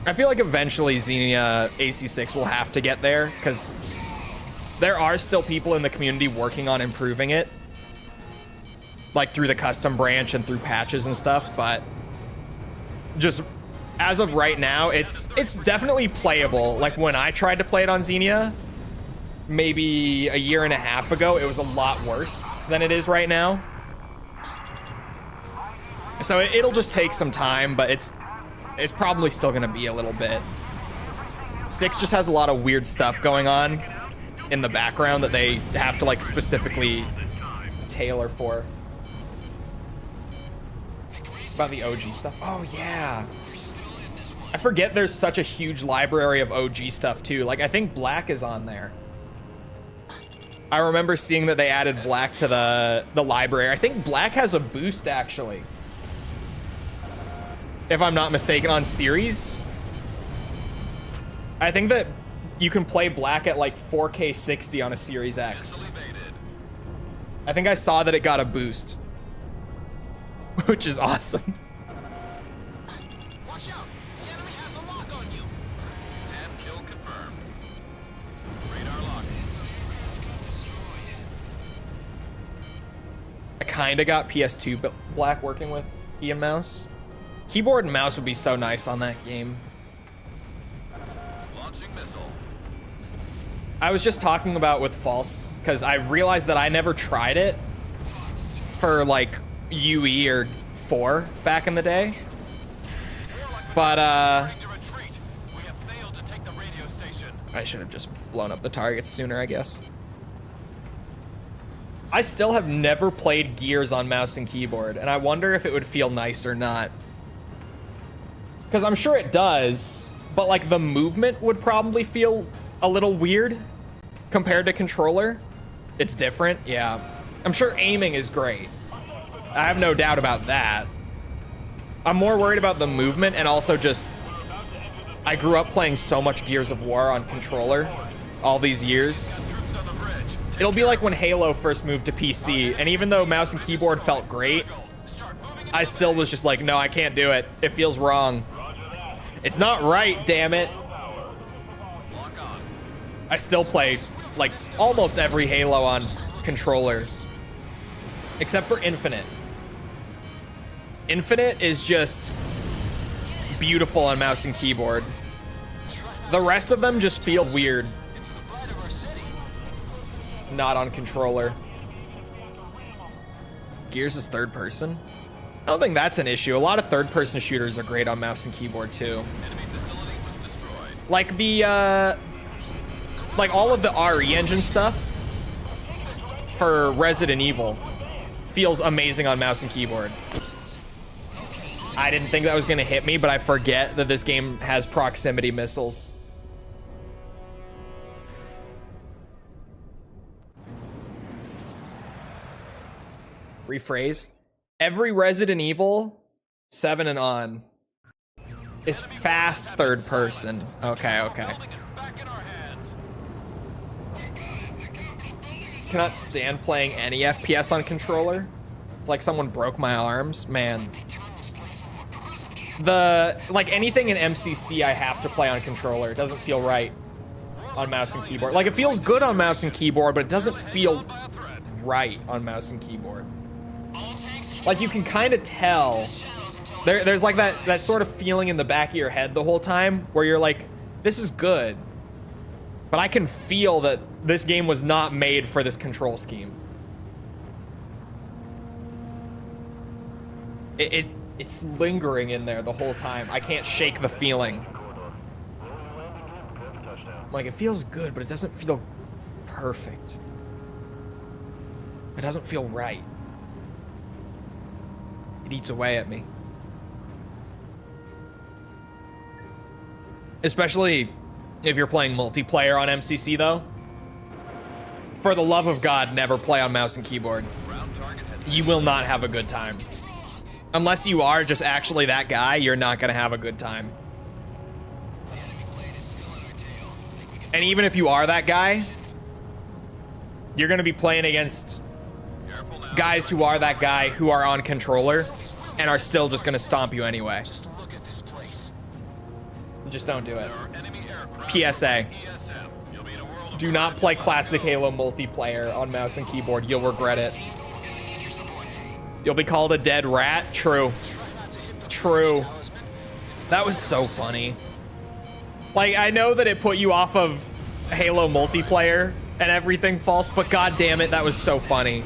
I feel like eventually Xenia AC6 will have to get there, because there are still people in the community working on improving it, like through the custom branch and through patches and stuff, but just as of right now, it's definitely playable. Like, when I tried to play it on Xenia, maybe a year and a half ago, it was a lot worse than it is right now. So it'll just take some time, but it's probably still gonna be a little bit. 6 just has a lot of weird stuff going on in the background that they have to, like, specifically tailor for. About the OG stuff. Oh yeah. I forget there's such a huge library of OG stuff too. Like, I think Black is on there. I remember seeing that they added Black to the library. I think Black has a boost, actually, if I'm not mistaken, on Series. I think that you can play Black at like 4K 60 on a Series X. I think I saw that it got a boost, which is awesome. Watch out! The enemy has a lock on you. Sand kill confirmed. Radar lock. I kinda got PS2 Black working with key and mouse. Keyboard and mouse would be so nice on that game. Launching missile. I was just talking about with False, because I realized that I never tried it for like UE or 4 back in the day. But To retreat. We have failed to take the radio station. I should have just blown up the targets sooner, I guess. I still have never played Gears on mouse and keyboard, and I wonder if it would feel nice or not. Because I'm sure it does, but like the movement would probably feel a little weird compared to controller. It's different, yeah. I'm sure aiming is great. I have no doubt about that. I'm more worried about the movement, and also just, I grew up playing so much Gears of War on controller all these years. Troops on the bridge. It'll be like when Halo first moved to PC, and even though mouse and keyboard felt great, Start moving. I still was just like, no, I can't do it. It feels wrong. It's not right, damn it. Lock on. I still play like almost every Halo on controller, except for Infinite. Infinite is just beautiful on mouse and keyboard. The rest of them just feel weird. It's the pride of our city. Not on controller. Gears is third person. I don't think that's an issue. A lot of third person shooters are great on mouse and keyboard too. Enemy facility was destroyed. Like the like all of the RE engine stuff for Resident Evil feels amazing on mouse and keyboard. I didn't think that was gonna hit me, but I forget that this game has proximity missiles. Rephrase. Every Resident Evil 7 and on is fast third person. Okay, okay. Building is back in our hands. Cannot stand playing any FPS on controller. It's like someone broke my arms, man. Like anything in MCC I have to play on controller. It doesn't feel right on mouse and keyboard. Like it feels good on mouse and keyboard, but it doesn't feel right on mouse and keyboard. Like you can kind of tell there's like that sort of feeling in the back of your head the whole time where you're like, this is good, but I can feel that this game was not made for this control scheme. It's lingering in there the whole time. I can't shake the feeling. Like it feels good, but it doesn't feel perfect. It doesn't feel right. It eats away at me. Especially if you're playing multiplayer on MCC though. For the love of God, never play on mouse and keyboard. You will not have a good time. Unless you are just actually that guy, you're not gonna have a good time. And even if you are that guy, you're gonna be playing against guys who are that guy who are on controller and are still just gonna stomp you anyway. Just look at this place. Just don't do it. There are enemy aircraft. PSA. ESM. You'll be in a world of Do not play classic Halo multiplayer on mouse and keyboard. You'll regret it. You'll be called a dead rat. True. True. That was so funny. Like, I know that it put you off of Halo multiplayer and everything false, but god damn it, that was so funny.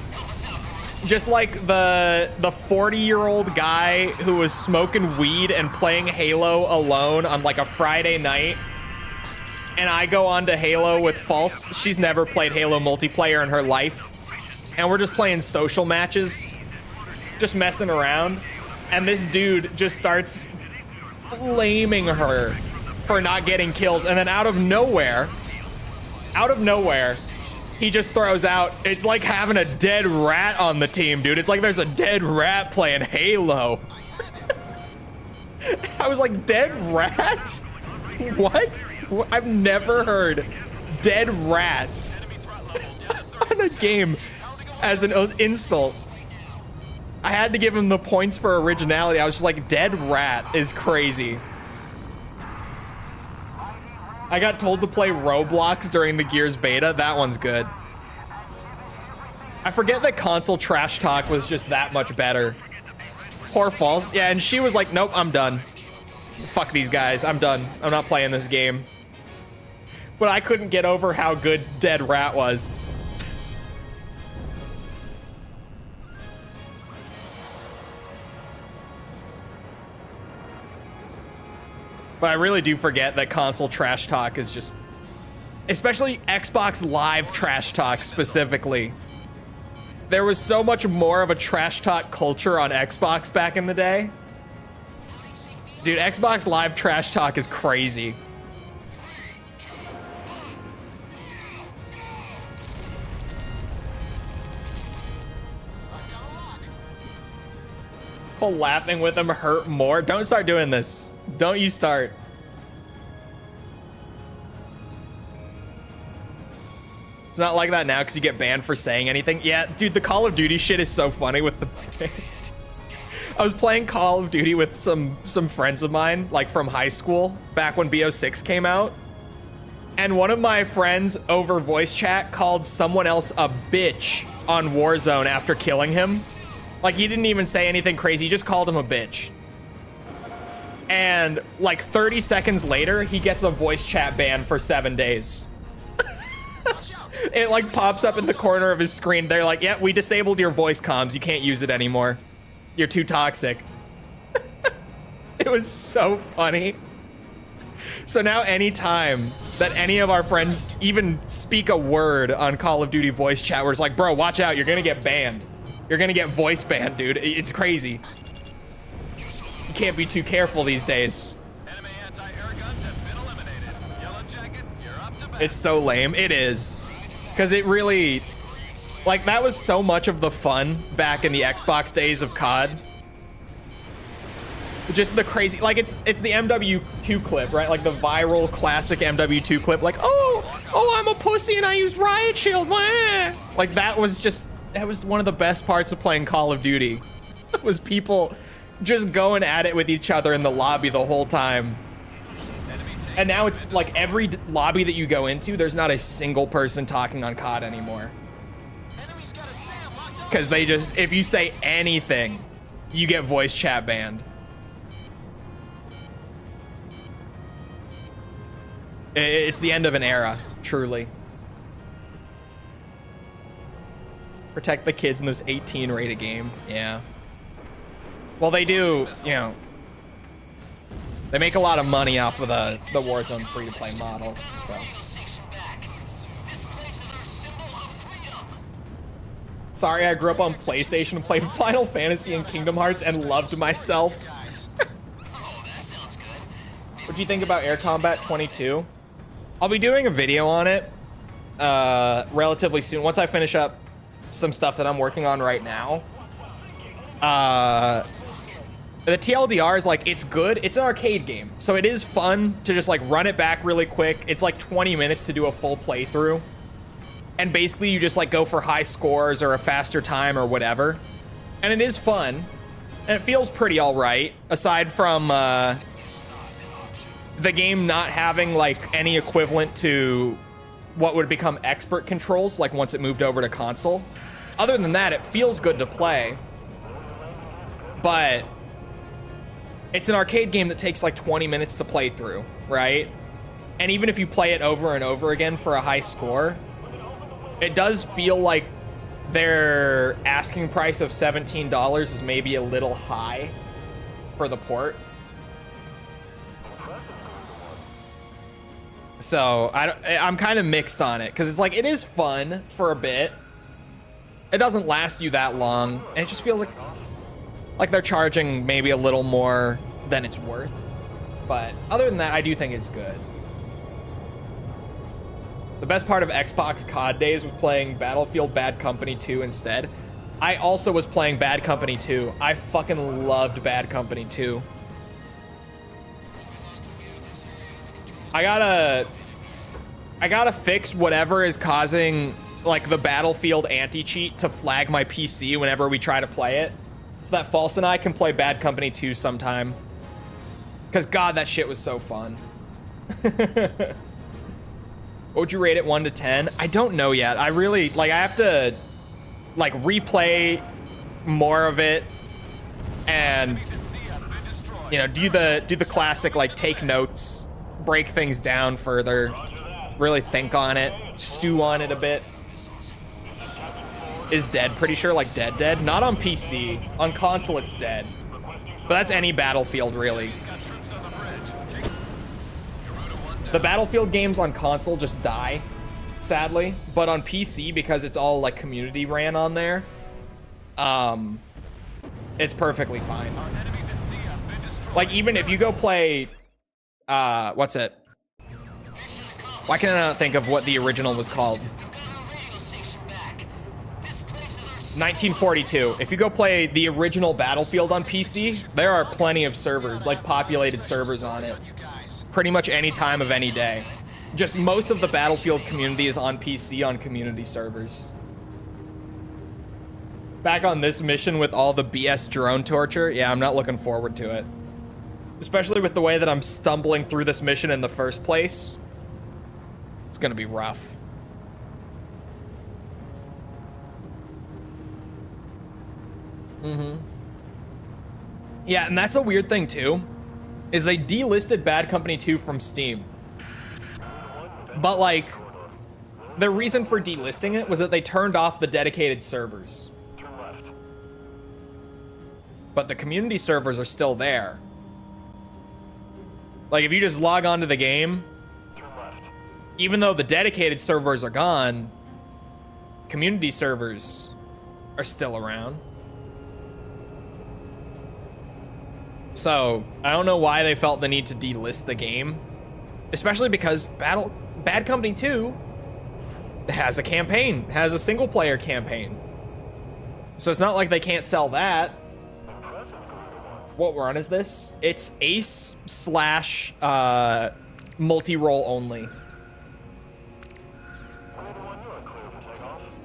Just like the 40-year-old guy who was smoking weed and playing Halo alone on like a Friday night, and I go on to Halo with False. She's never played Halo multiplayer in her life, and we're just playing social matches, just messing around, and this dude just starts flaming her for not getting kills, and then out of nowhere, he just throws out, it's like having a dead rat on the team, dude. It's like there's a dead rat playing Halo. I was like, dead rat? What? I've never heard dead rat on a game as an insult. I had to give him the points for originality. I was just like, dead rat is crazy. I got told to play Roblox during the Gears beta. That one's good. I forget that console trash talk was just that much better. Poor False. Yeah, and she was like, nope, I'm done. Fuck these guys. I'm done. I'm not playing this game. But I couldn't get over how good Dead Rat was. But I really do forget that console trash talk is just... Especially Xbox Live trash talk specifically. There was so much more of a trash talk culture on Xbox back in the day. Dude, Xbox Live trash talk is crazy. People laughing with him hurt more. Don't start doing this. Don't you start. It's not like that now because you get banned for saying anything. Yeah, dude, the Call of Duty shit is so funny with the bans. I was playing Call of Duty with some friends of mine, like from high school, back when BO6 came out. And one of my friends over voice chat called someone else a bitch on Warzone after killing him. Like, he didn't even say anything crazy, he just called him a bitch. And like 30 seconds later, he gets a voice chat ban for 7 days. It like pops up in the corner of his screen. They're like, yeah, we disabled your voice comms. You can't use it anymore. You're too toxic. It was so funny. So now anytime that any of our friends even speak a word on Call of Duty voice chat, we're just like, bro, watch out. You're going to get banned. You're going to get voice banned, dude. It's crazy. You can't be too careful these days. Enemy anti-air guns have been eliminated. Yellow Jacket, you're up to bat. It's so lame. It is. Because it really... Like, that was so much of the fun back in the Xbox days of COD. Just the crazy... Like, it's the MW2 clip, right? Like, the viral classic MW2 clip. Like, oh, I'm a pussy and I use Riot Shield. Wah. Like, that was just... That was one of the best parts of playing Call of Duty. Was people just going at it with each other in the lobby the whole time. And now it's like every lobby that you go into, there's not a single person talking on COD anymore. Because they just, if you say anything, you get voice chat banned. It's the end of an era, truly. Protect the kids in this 18 rated game. Yeah. Well, they do, you know, they make a lot of money off of the Warzone free-to-play model, so. Sorry, I grew up on PlayStation and played Final Fantasy and Kingdom Hearts and loved myself. What do you think about Air Combat 22? I'll be doing a video on it relatively soon, once I finish up some stuff that I'm working on right now. The TLDR is like, it's good. It's an arcade game, so it is fun to just like run it back really quick. It's like 20 minutes to do a full playthrough. And basically you just like go for high scores or a faster time or whatever. And it is fun. And it feels pretty all right, aside from the game not having like any equivalent to what would become expert controls, like once it moved over to console. Other than that, it feels good to play. But it's an arcade game that takes like 20 minutes to play through, right? And even if you play it over and over again for a high score, it does feel like their asking price of $17 is maybe a little high for the port. So I'm kind of mixed on it, because it's like, it is fun for a bit. It doesn't last you that long, and it just feels like they're charging maybe a little more than it's worth. But other than that, I do think it's good. The best part of Xbox COD days was playing Battlefield Bad Company 2 instead. I also was playing Bad Company 2. I fucking loved Bad Company 2. I gotta fix whatever is causing like the Battlefield anti-cheat to flag my PC whenever we try to play it, so that False and I can play Bad Company 2 sometime. Because God, that shit was so fun. What would you rate it 1 to 10? I don't know yet. I really, like, I have to, like, replay more of it and, you know, do the classic, like, take notes, break things down further, really think on it, stew on it a bit. Is dead, pretty sure, like dead. Not on PC. On console, it's dead. But that's any Battlefield, really. The Battlefield games on console just die, sadly. But on PC, because it's all like community ran on there, it's perfectly fine. Like, even if you go play, what's it? Why can I not think of what the original was called? 1942. If you go play the original Battlefield on PC, there are plenty of servers, like populated servers on it. Pretty much any time of any day. Just most of the Battlefield community is on PC on community servers. Back on this mission with all the BS drone torture, yeah, I'm not looking forward to it. Especially with the way that I'm stumbling through this mission in the first place. It's gonna be rough. Yeah, and that's a weird thing too, is they delisted Bad Company 2 from Steam. But like, the reason for delisting it was that they turned off the dedicated servers. But the community servers are still there. Like, if you just log on to the game, even though the dedicated servers are gone, community servers are still around. So I don't know why they felt the need to delist the game, especially because Bad Company 2 has a campaign, has a single player campaign. So it's not like they can't sell that. What run is this? It's Ace slash multi-role only.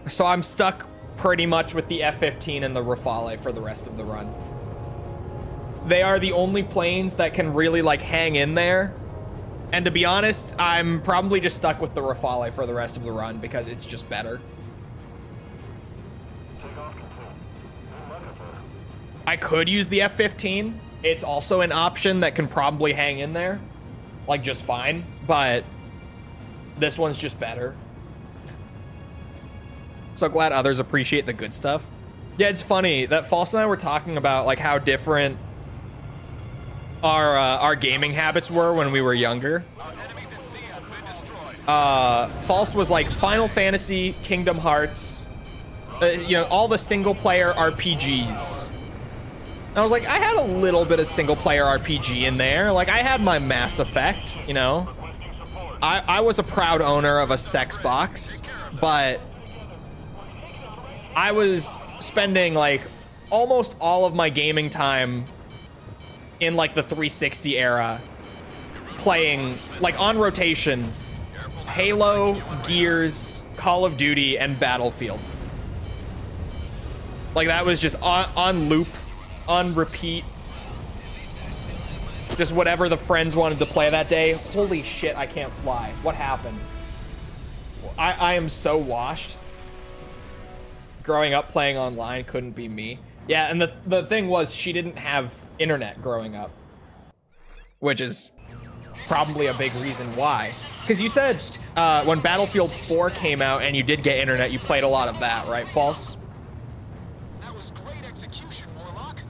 So I'm stuck pretty much with the F-15 and the Rafale for the rest of the run. They are the only planes that can really like hang in there. And to be honest, I'm probably just stuck with the Rafale for the rest of the run because it's just better. I could use the F-15. It's also an option that can probably hang in there, like just fine, but this one's just better. So glad others appreciate the good stuff. Yeah, it's funny that False and I were talking about like how different our gaming habits were when we were younger. False was like Final Fantasy, Kingdom Hearts, you know, all the single player RPGs. And I was like, I had a little bit of single player RPG in there. Like I had my Mass Effect, you know. I was a proud owner of a sex box, but I was spending like almost all of my gaming time in like the 360 era playing like on rotation Halo, Gears, Call of Duty, and Battlefield. Like that was just on loop, on repeat. Just whatever the friends wanted to play that day. Holy shit, I can't fly. What happened? I am so washed. Growing up playing online couldn't be me. Yeah, and the thing was she didn't have internet growing up, which is probably a big reason why. Because you said when Battlefield 4 came out and you did get internet, you played a lot of that, right, False? That was great execution, Warlock.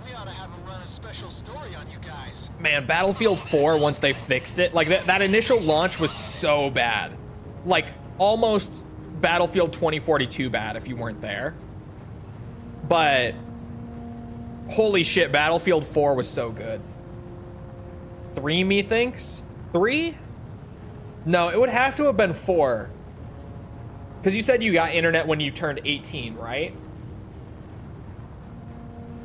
We ought to have him run a special story on you guys. Man, Battlefield 4, once they fixed it, like that initial launch was so bad. Like almost Battlefield 2042 bad if you weren't there. But holy shit, Battlefield 4 was so good. 3, methinks? 3? No, it would have to have been 4. Because you said you got internet when you turned 18, right?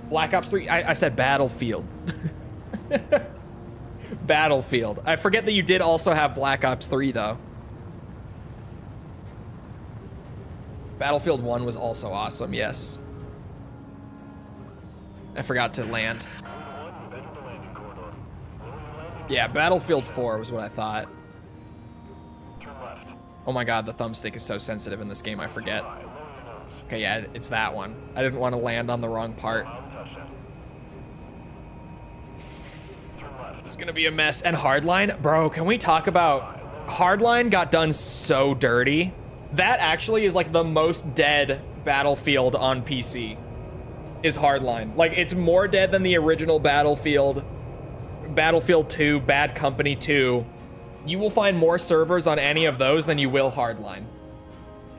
Black Ops 3? I said Battlefield. Battlefield. I forget that you did also have Black Ops 3, though. Battlefield 1 was also awesome, yes. I forgot to land. Yeah, Battlefield 4 was what I thought. Oh my god, the thumbstick is so sensitive in this game, I forget. Okay, yeah, it's that one. I didn't want to land on the wrong part. It's gonna be a mess. And Hardline? Bro, can we talk about... Hardline got done so dirty. That actually is like the most dead Battlefield on PC. Is Hardline. Like, it's more dead than the original Battlefield. Battlefield 2, Bad Company 2. You will find more servers on any of those than you will Hardline.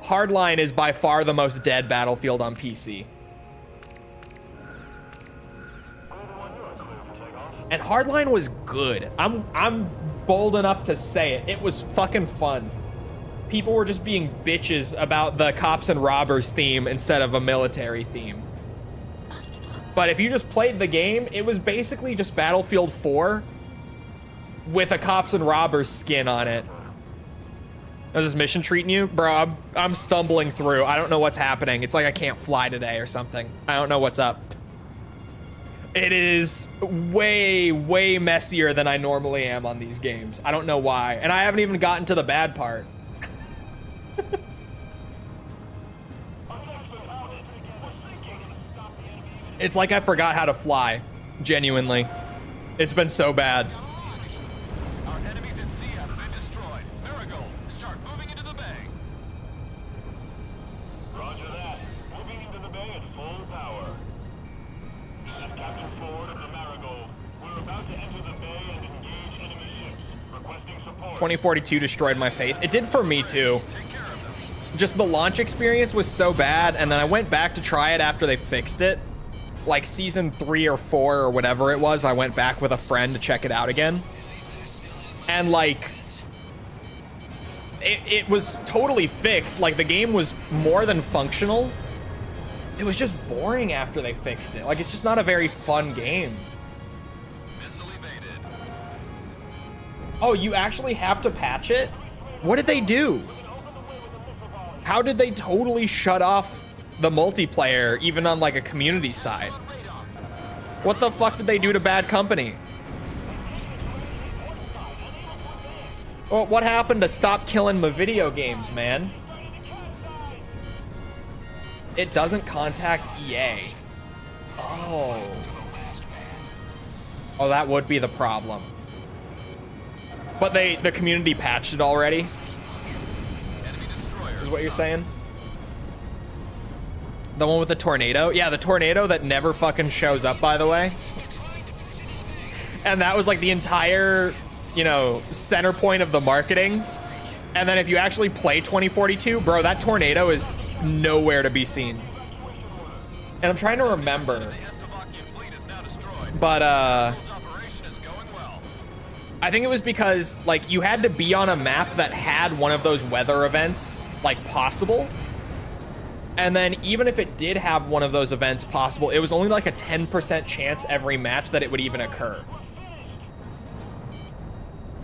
Hardline is by far the most dead Battlefield on PC. And Hardline was good. I'm bold enough to say it. It was fucking fun. People were just being bitches about the cops and robbers theme instead of a military theme. But if you just played the game, it was basically just Battlefield 4 with a cops and robbers skin on it. How's this mission treating you? Bro, I'm stumbling through. I don't know what's happening. It's like I can't fly today or something. I don't know what's up. It is way, way messier than I normally am on these games. I don't know why. And I haven't even gotten to the bad part. It's like I forgot how to fly. Genuinely. It's been so bad. Our enemies at sea have been destroyed. Marigold, start moving into the bay. Roger that. Moving into the bay at full power. This is Captain Ford of the Marigold. We're about to enter the bay and engage enemy ships. Requesting support. 2042 destroyed my faith. It did for me too. Take care of them. Just the launch experience was so bad, and then I went back to try it after they fixed it. like season 3 or 4 or whatever it was, I went back with a friend to check it out again. And like, it was totally fixed. Like the game was more than functional. It was just boring after they fixed it. Like it's just not a very fun game. Missile evaded. Oh, you actually have to patch it? What did they do? How did they totally shut off the multiplayer, even on like a community side? What the fuck did they do to Bad Company? Well, what happened to stop killing the video games, man? It doesn't contact EA. Oh. Oh, that would be the problem. But the community patched it already. Enemy destroyer. Is what you're saying? The one with the tornado? Yeah, the tornado that never fucking shows up, by the way. And that was like the entire, you know, center point of the marketing. And then if you actually play 2042, bro, that tornado is nowhere to be seen. And I'm trying to remember. The Estovakian fleet is now destroyed. But, Operation is going well. I think it was because, like, you had to be on a map that had one of those weather events, like, possible. And then even if it did have one of those events possible, it was only like a 10% chance every match that it would even occur.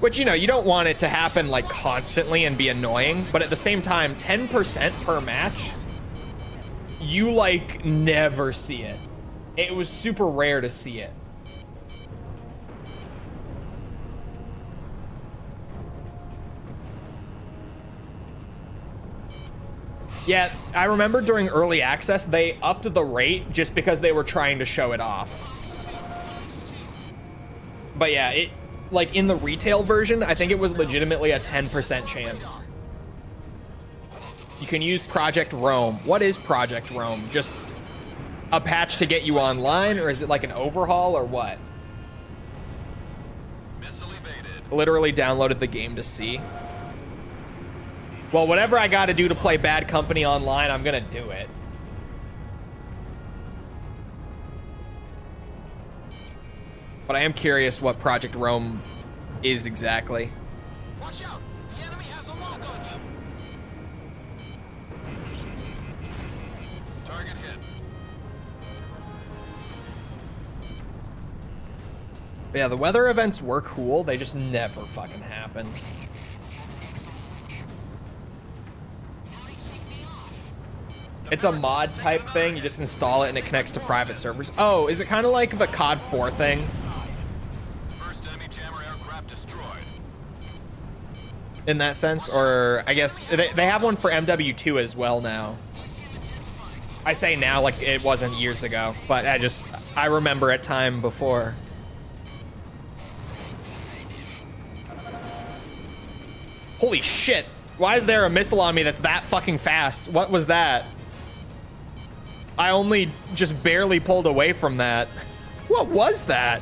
Which, you know, you don't want it to happen like constantly and be annoying, but at the same time, 10% per match, you like never see it. It was super rare to see it. Yeah, I remember during early access, they upped the rate just because they were trying to show it off. But yeah, it, like in the retail version, I think it was legitimately a 10% chance. You can use Project Rome. What is Project Rome? Just a patch to get you online, or is it like an overhaul or what? Missile evaded. Literally downloaded the game to see. Well, whatever I gotta do to play Bad Company online, I'm gonna do it. But I am curious what Project Rome is exactly. Watch out! The enemy has a lock on you. Target hit. But yeah, the weather events were cool. They just never fucking happened. It's a mod type thing. You just install it and it connects to private servers. Oh, is it kind of like the COD 4 thing? First enemy jammer aircraft destroyed. In that sense? Or I guess they have one for MW2 as well now. I say now like it wasn't years ago, but I remember at time before. Holy shit. Why is there a missile on me that's that fucking fast? What was that? I only just barely pulled away from that. What was that?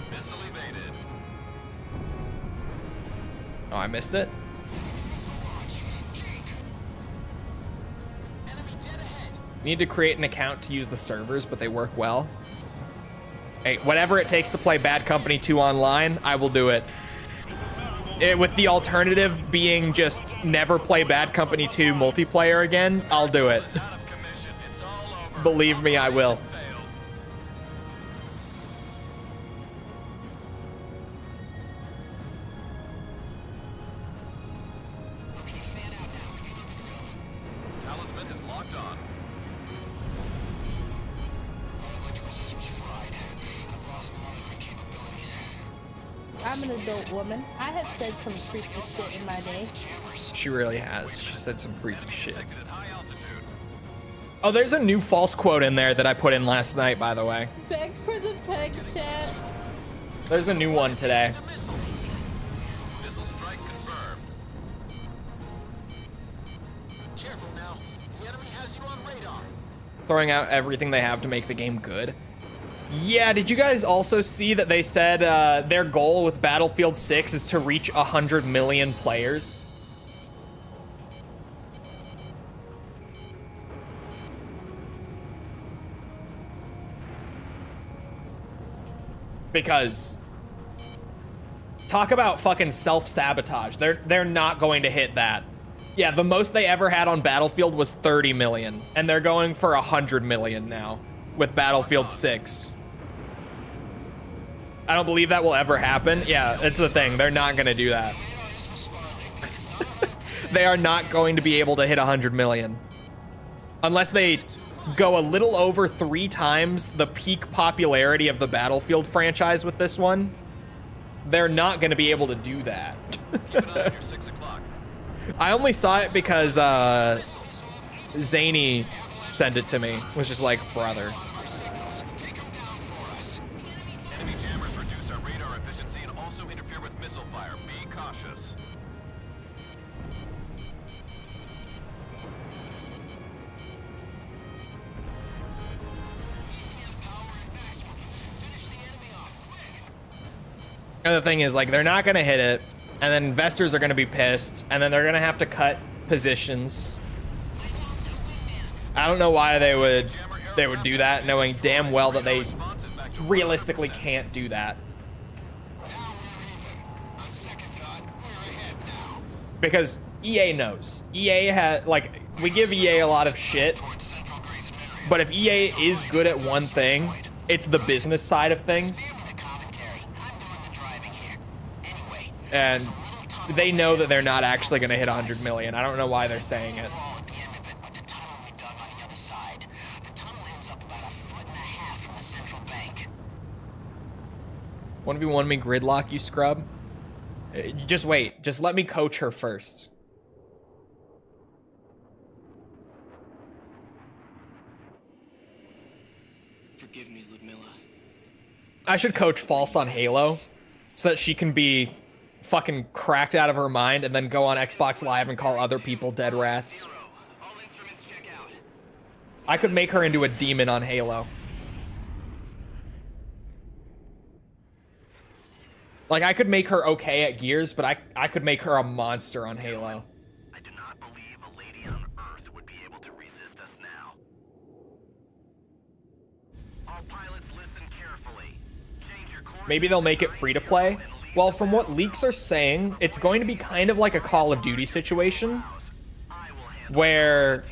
Missile evaded. Oh, I missed it? Enemy dead ahead. Need to create an account to use the servers, but they work well. Hey, whatever it takes to play Bad Company 2 online, I will do it. With the alternative being just never play Bad Company 2 multiplayer again, I'll do it. Out of commission. It's all over. Believe me, I will. Failed. Talisman is locked on. I'm an adult woman. I have said some freaky shit in my day. She really has. She said some freaky shit. Detected at high altitude. Oh, there's a new false quote in there that I put in last night, by the way. Beg for the peg, chat. There's a new one today. The missile. Missile strike confirmed. Careful now. The enemy has you on radar. Throwing out everything they have to make the game good. Yeah, did you guys also see that they said their goal with Battlefield 6 is to reach 100 million players? Because talk about fucking self-sabotage. They're not going to hit that. Yeah, the most they ever had on Battlefield was 30 million, and they're going for 100 million now with Battlefield 6. I don't believe that will ever happen. Yeah, it's the thing. They're not going to do that. They are not going to be able to hit 100 million. Unless they go a little over 3 times the peak popularity of the Battlefield franchise with this one. They're not going to be able to do that. I only saw it because Zany sent it to me. Was just like, brother. Enemy jammers reduce our radar efficiency and also interfere with missile fire. Be cautious. And the thing is, like, they're not going to hit it, and then investors are going to be pissed, and then they're going to have to cut positions. I don't know why they would do that, knowing damn well that they realistically can't do that. Because EA knows. EA has, like, we give EA a lot of shit, but if EA is good at one thing, it's the business side of things. And they know that they're not actually going to hit 100 million. I don't know why they're saying it. 1v1 me gridlock, you scrub. Just wait. Just let me coach her first. Forgive me, Ludmilla. I should coach False on Halo so that she can be fucking cracked out of her mind and then go on Xbox Live and call other people dead rats. I could make her into a demon on Halo. Like, I could make her okay at Gears, but I could make her a monster on Halo. I do not believe a lady on Earth would be able to resist us now. All pilots listen carefully. Change your course. Maybe they'll make it free to play. Well, from what leaks are saying, it's going to be kind of like a Call of Duty situation where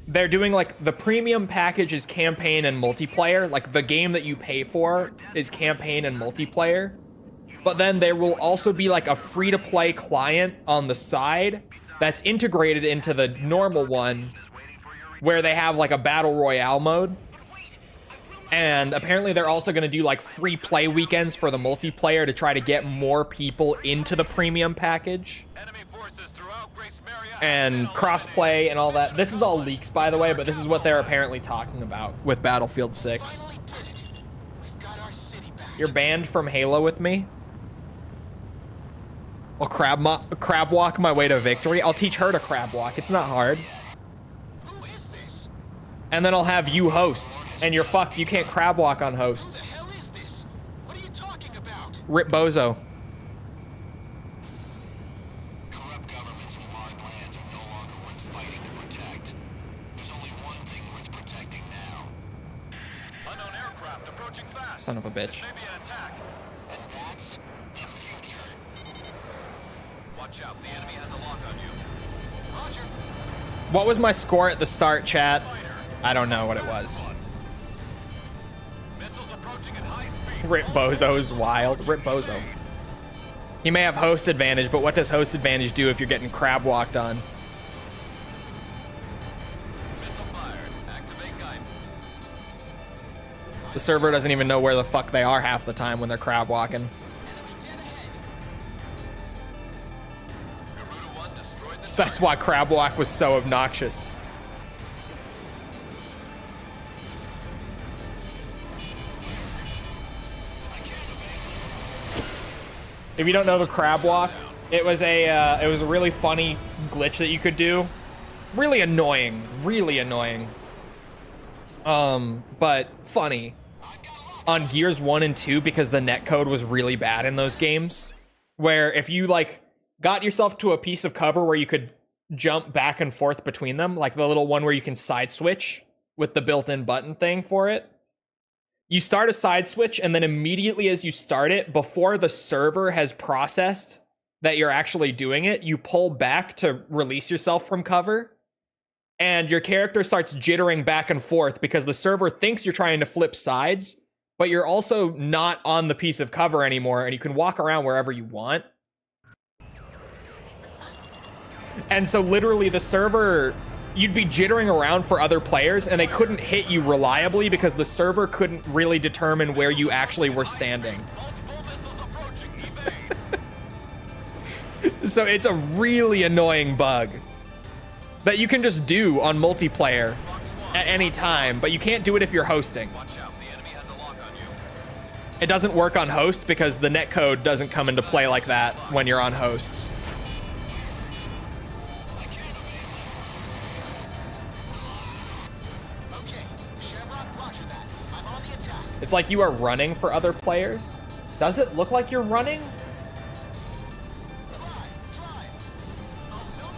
they're doing, like, the premium package is campaign and multiplayer. Like, the game that you pay for is campaign and multiplayer. But then there will also be, like, a free-to-play client on the side that's integrated into the normal one where they have, like, a battle royale mode. And apparently they're also going to do, like, free play weekends for the multiplayer to try to get more people into the premium package. And crossplay and all that. This is all leaks, by the way, but this is what they're apparently talking about with Battlefield 6. You're banned from Halo with me? I'll crab walk my way to victory. I'll teach her to crab walk. It's not hard. Who is this? And then I'll have you host. And you're fucked. You can't crab walk on host. Who the hell is this? What are you talking about? Rip Bozo. Corrupt governments and large lands are no longer worth fighting to protect. There's only one thing worth protecting now. Unknown aircraft approaching fast. Son of a bitch. Maybe an attack. And that's the future. Watch out, the enemy has a lock on you. Roger. What was my score at the start, chat? I don't know what it was. Missiles approaching at high speed. Rip Bozo's wild. Rip Bozo. You may have host advantage, but what does host advantage do if you're getting crab walked on? Missile fired. Activate guidance. The server doesn't even know where the fuck they are half the time when they're crab walking. Enemy dead ahead. Garuda 1 destroyed the That's why crab walk was so obnoxious. If you don't know the crab walk, it was a really funny glitch that you could do. Really annoying, really annoying. But funny. On Gears 1 and 2 because the netcode was really bad in those games. Where if you, like, got yourself to a piece of cover where you could jump back and forth between them, like the little one where you can side switch with the built-in button thing for it, you start a side switch, and then immediately as you start it, before the server has processed that you're actually doing it, you pull back to release yourself from cover, and your character starts jittering back and forth because the server thinks you're trying to flip sides, but you're also not on the piece of cover anymore, and you can walk around wherever you want. And so literally the server, you'd be jittering around for other players, and they couldn't hit you reliably because the server couldn't really determine where you actually were standing. Multiple missiles approaching. Evade. So it's a really annoying bug that you can just do on multiplayer at any time, but you can't do it if you're hosting. Watch out. The enemy has a lock on you. It doesn't work on host because the netcode doesn't come into play like that when you're on host. Okay, Shamrock, roger that. I'm on the attack. It's like you are running for other players. Does it look like you're running? Drive. Oh, no,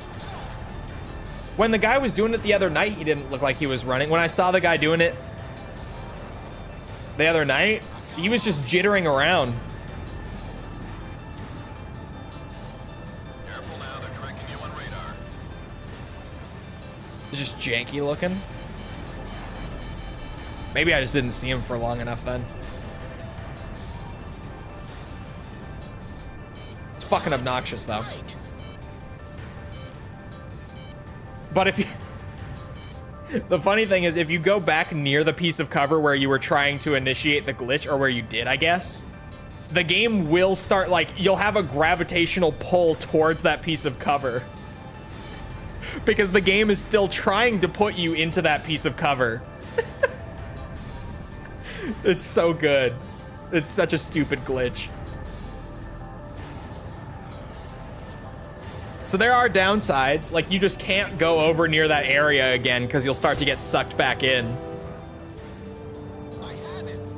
When the guy was doing it the other night, he didn't look like he was running. When I saw the guy doing it the other night, he was just jittering around. Careful now. They're tracking you on radar. It's just janky looking. Maybe I just didn't see him for long enough then. It's fucking obnoxious though. But if you... The funny thing is, if you go back near the piece of cover where you were trying to initiate the glitch, or where you did, I guess, the game will start, like, you'll have a gravitational pull towards that piece of cover. Because the game is still trying to put you into that piece of cover. It's so good. It's such a stupid glitch. So there are downsides, like you just can't go over near that area again because you'll start to get sucked back in.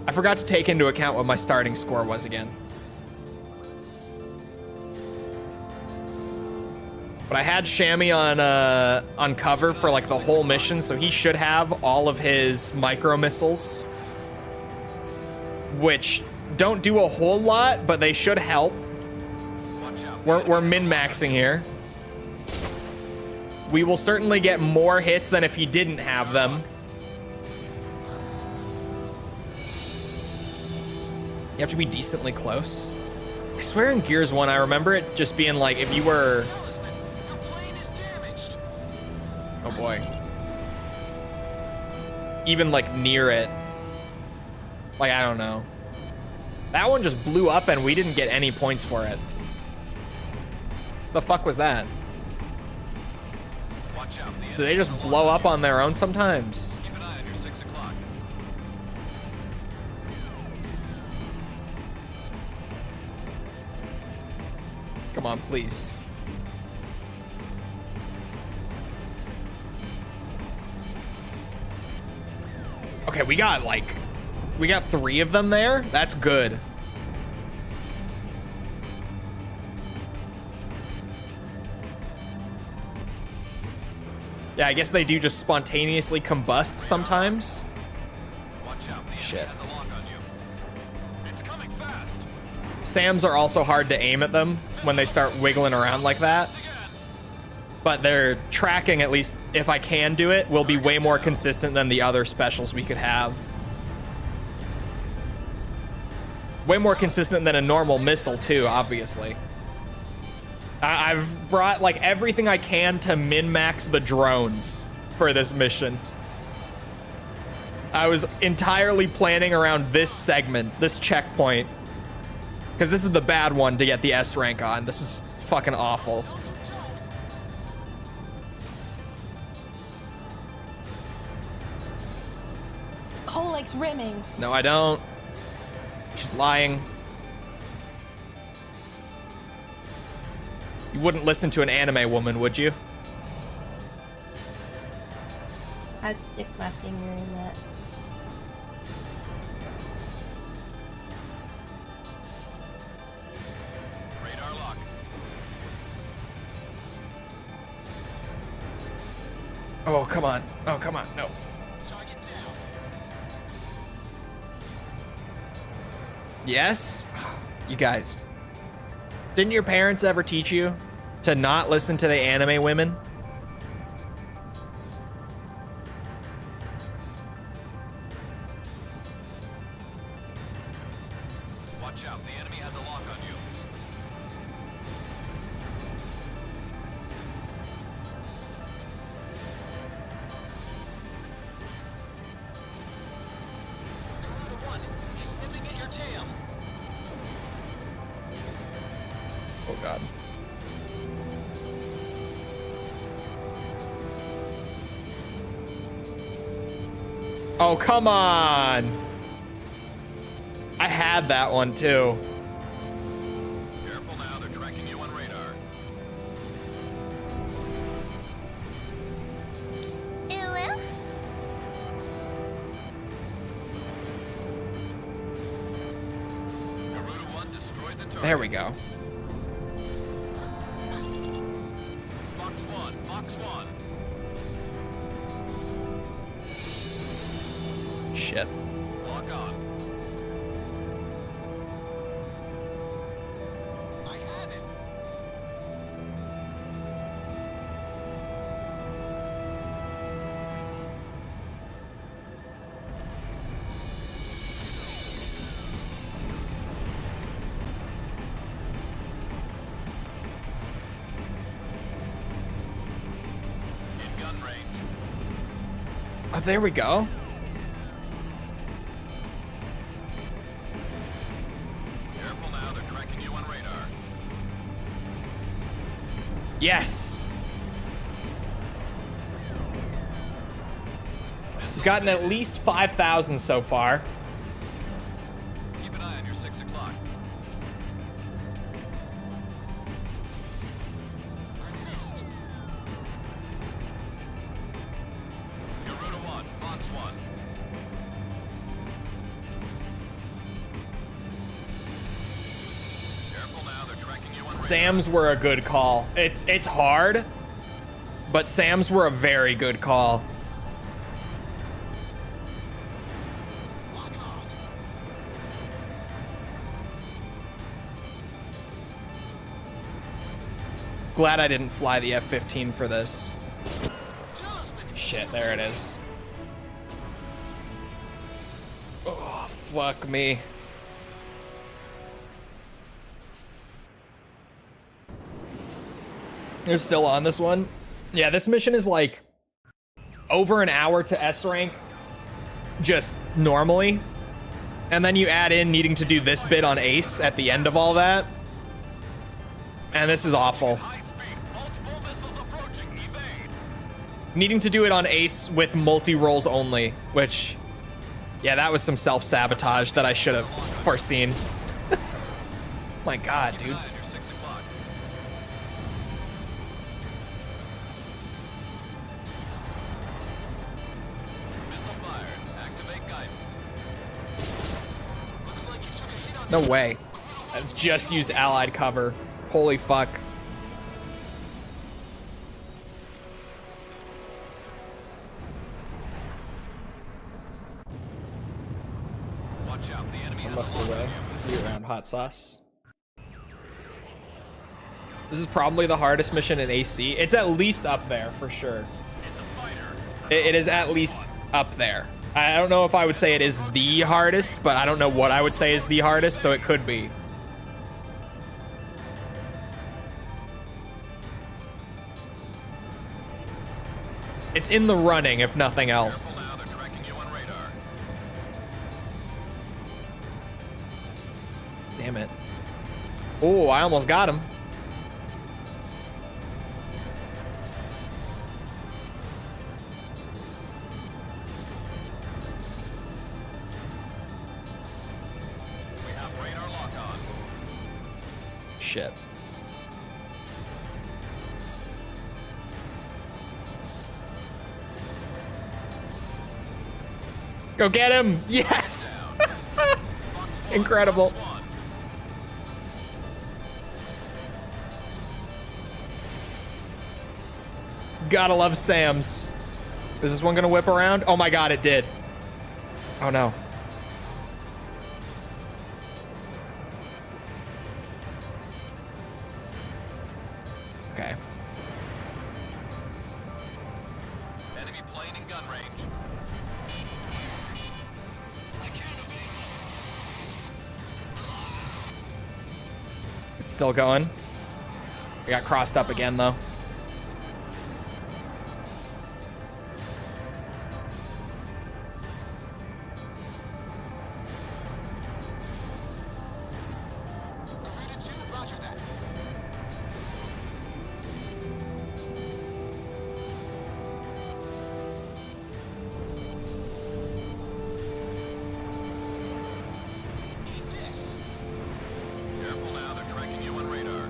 I forgot to take into account what my starting score was again. But I had Shammy on cover for like the whole mission, so he should have all of his micro missiles, which don't do a whole lot, but they should help. We're min-maxing here. We will certainly get more hits than if he didn't have them. You have to be decently close. I swear in Gears 1, I remember it just being like, if you were... Oh boy. Even like near it. Like, I don't know. That one just blew up and we didn't get any points for it. The fuck was that? Watch out. Do they just blow up on their own sometimes? Keep an eye on your 6 o'clock. Come on, please. Okay, we got 3 of them there. That's good. Yeah, I guess they do just spontaneously combust sometimes. Watch out. The enemy Shit. has a lock on you. It's coming fast. SAMs are also hard to aim at them when they start wiggling around like that. But their tracking, at least if I can do it, will be way more consistent than the other specials we could have. Way more consistent than a normal missile too, obviously. I've brought like everything I can to min-max the drones for this mission. I was entirely planning around this segment, this checkpoint, because this is the bad one to get the S rank on. This is fucking awful. Cole likes rimming. No, I don't. She's lying. You wouldn't listen to an anime woman, would you? I'd stick my finger in that. Radar lock. Oh, come on. Oh, come on. No. Target down. Yes? You guys. Didn't your parents ever teach you to not listen to the anime women? Watch out, the enemy has a lock on you. You're the one. He's nipping at your tail. Oh god. Oh, come on. I had that one too. Careful now, they're tracking you on radar. Garuda 1 destroyed the target. There we go. Fox 1, Fox 1. Shit. Lock on. I had it. In gun range. Oh, there we go. Careful now, they're tracking you on radar. Yes. We've gotten at least 5,000 so far. Keep an eye on your 6 o'clock. I missed. Garuda 1, Fox 1. Careful now, they're tracking you on radar. Sam's were a good call. It's hard, but Sam's were a very good call. Lock on. Glad I didn't fly the F-15 for this. Talisman. Shit, there it is. Oh, fuck me. You're still on this one? Yeah, this mission is like over an hour to S rank, just normally. And then you add in needing to do this bit on Ace at the end of all that. And this is awful. High speed. Multiple missiles approaching. Evade. Needing to do it on Ace with multi-rolls only, which, yeah, that was some self-sabotage that I should have foreseen. My god, dude. Keep an eye on your 6 o'clock. Missile fired. Activate guidance. Looks like you took a hit on No way. I just used allied cover. Holy fuck. Watch out, the enemy has Must a lock away. on you. See you around, hot sauce. This is probably the hardest mission in AC. It's at least up there for sure. It's a fighter. It is at least up there. I don't know if I would say it is the hardest, but I don't know what I would say is the hardest, so it could be. It's in the running, if nothing else. Careful now, they're tracking you on radar. Damn it. Oh, I almost got him. We have radar lock on. Shit. Go get him! Yes! Fox 1, Incredible. Fox 1. Gotta love Sam's. Is this one gonna whip around? Oh my god, it did. Oh no. plane in gun range. It's still going. We got crossed up again though. Careful now, they're tracking you on radar.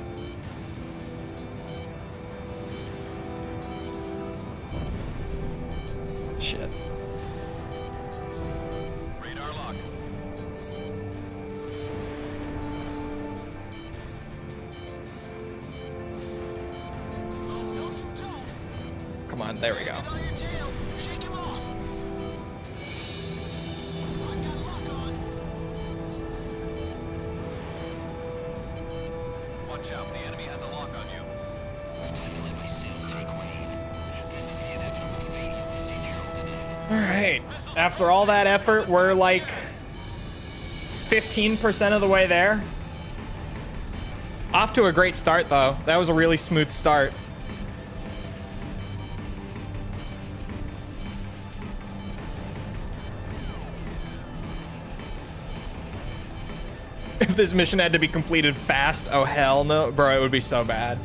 Shit. Radar lock. Come on, there we go. On your tail. Shake him off. I've got lock on. Watch out, the enemy has a lock on you. All right. After all that effort, we're like 15% of the way there. Off to a great start, though. That was a really smooth start. If this mission had to be completed fast, oh hell no, bro, it would be so bad.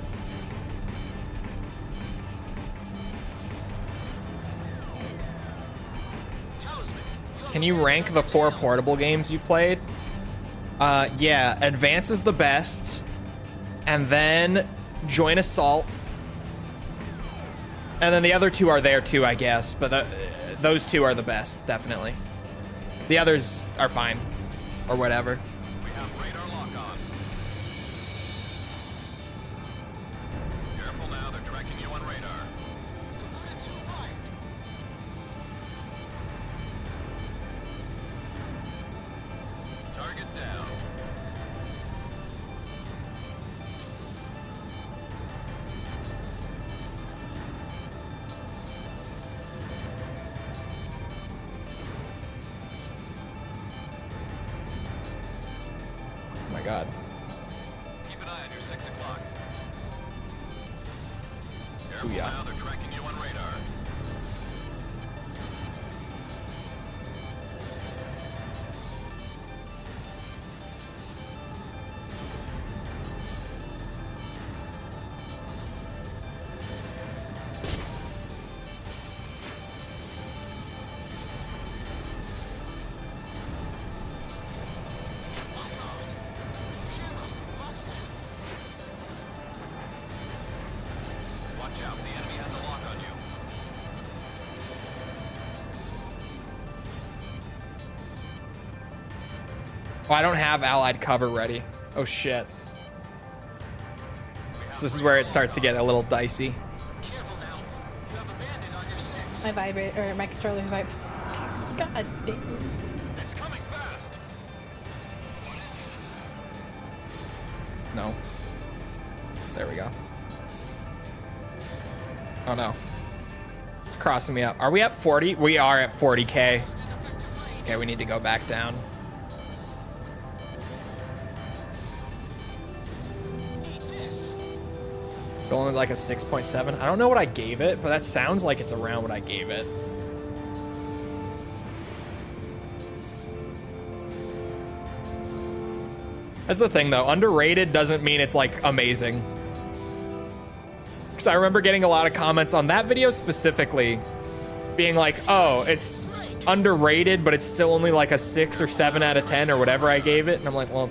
Can you rank the 4 portable games you played? Yeah, Advance is the best, and then Joint Assault, and then the other 2 are there too, I guess, but those 2 are the best, definitely. The others are fine, or whatever. We have radar lock on. Careful now, they're tracking you on radar. Target down. Oh my god. Keep an eye on your 6 o'clock. Careful Booyah. now, they're tracking you on radar. Watch out, the enemy has a lock on you. Oh, I don't have allied cover ready. Oh shit. So this is where it starts to get a little dicey. Careful now. You have a bandit on your 6. My vibrate or my controller vibe. God damn. It's coming fast. No. There we go. Oh no. It's crossing me up. Are we at 40? We are at 40k. Okay, we need to go back down. It's only like a 6.7. I don't know what I gave it, but that sounds like it's around what I gave it. That's the thing though, underrated doesn't mean it's like amazing. Because I remember getting a lot of comments on that video specifically being like, oh, it's underrated, but it's still only like a 6 or 7 out of 10 or whatever I gave it. And I'm like, well,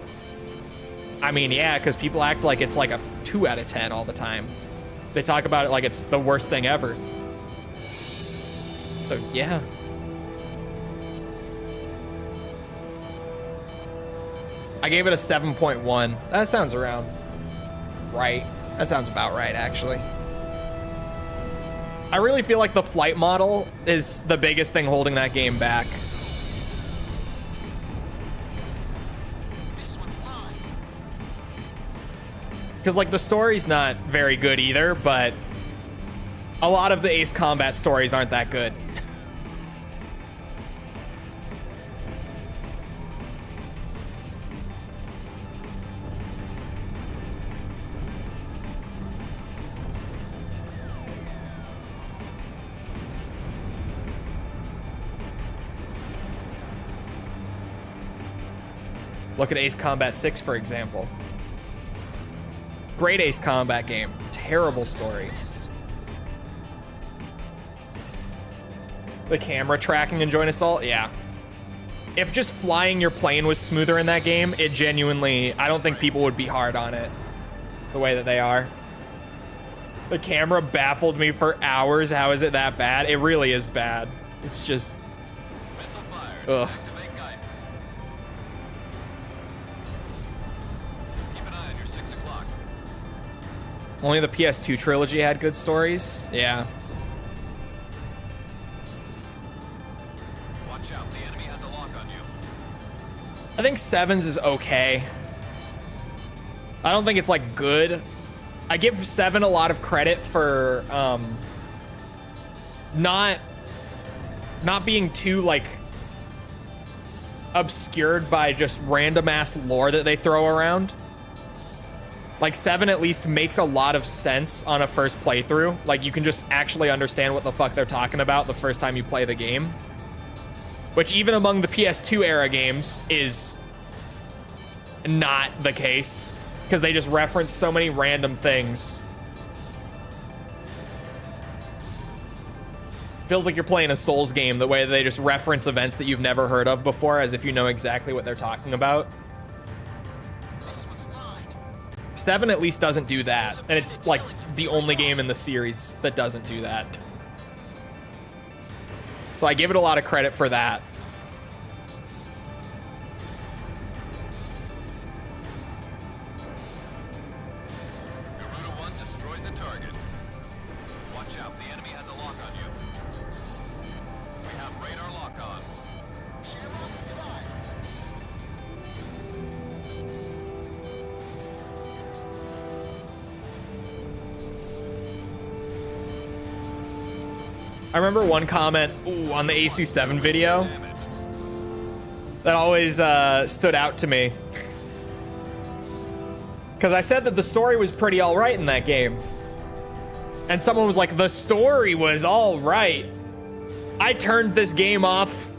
I mean, yeah, because people act like it's like a 2 out of 10 all the time. They talk about it like it's the worst thing ever. So, yeah. I gave it a 7.1. That sounds around right. That sounds about right, actually. I really feel like the flight model is the biggest thing holding that game back. Because, like, the story's not very good either, but A lot of the Ace Combat stories aren't that good. Look at Ace Combat 6, for example. Great Ace Combat game. Terrible story. The camera tracking in Joint Assault? Yeah. If just flying your plane was smoother in that game, it genuinely... I don't think people would be hard on it the way that they are. The camera baffled me for hours. How is it that bad? It really is bad. It's just... Ugh. Only the PS2 trilogy had good stories. Yeah. Watch out, the enemy has a lock on you. I think 7's is okay. I don't think it's like good. I give 7 a lot of credit for not being too like obscured by just random ass lore that they throw around. Like 7 at least makes a lot of sense on a first playthrough. Like you can just actually understand what the fuck they're talking about the first time you play the game. Which even among the PS2 era games is not the case. Because they just reference so many random things. Feels like you're playing a Souls game the way they just reference events that you've never heard of before as if you know exactly what they're talking about. 7 at least doesn't do that, and it's like the only game in the series that doesn't do that. So I give it a lot of credit for that. Garuda 1 destroyed the target. Watch out, the enemy has a lock on you. We have radar lock on. I remember one comment on the AC7 video that always stood out to me. Because I said that the story was pretty alright in that game. And someone was like, the story was alright. I turned this game off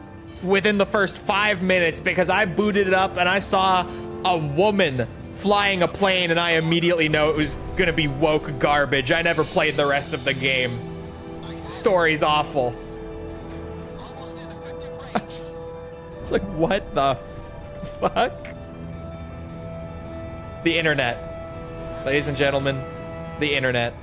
within the first 5 minutes because I booted it up and I saw a woman flying a plane and I immediately know it was gonna be woke garbage. I never played the rest of the game. Story's awful. It's like, what the fuck? The internet. Ladies and gentlemen, the internet.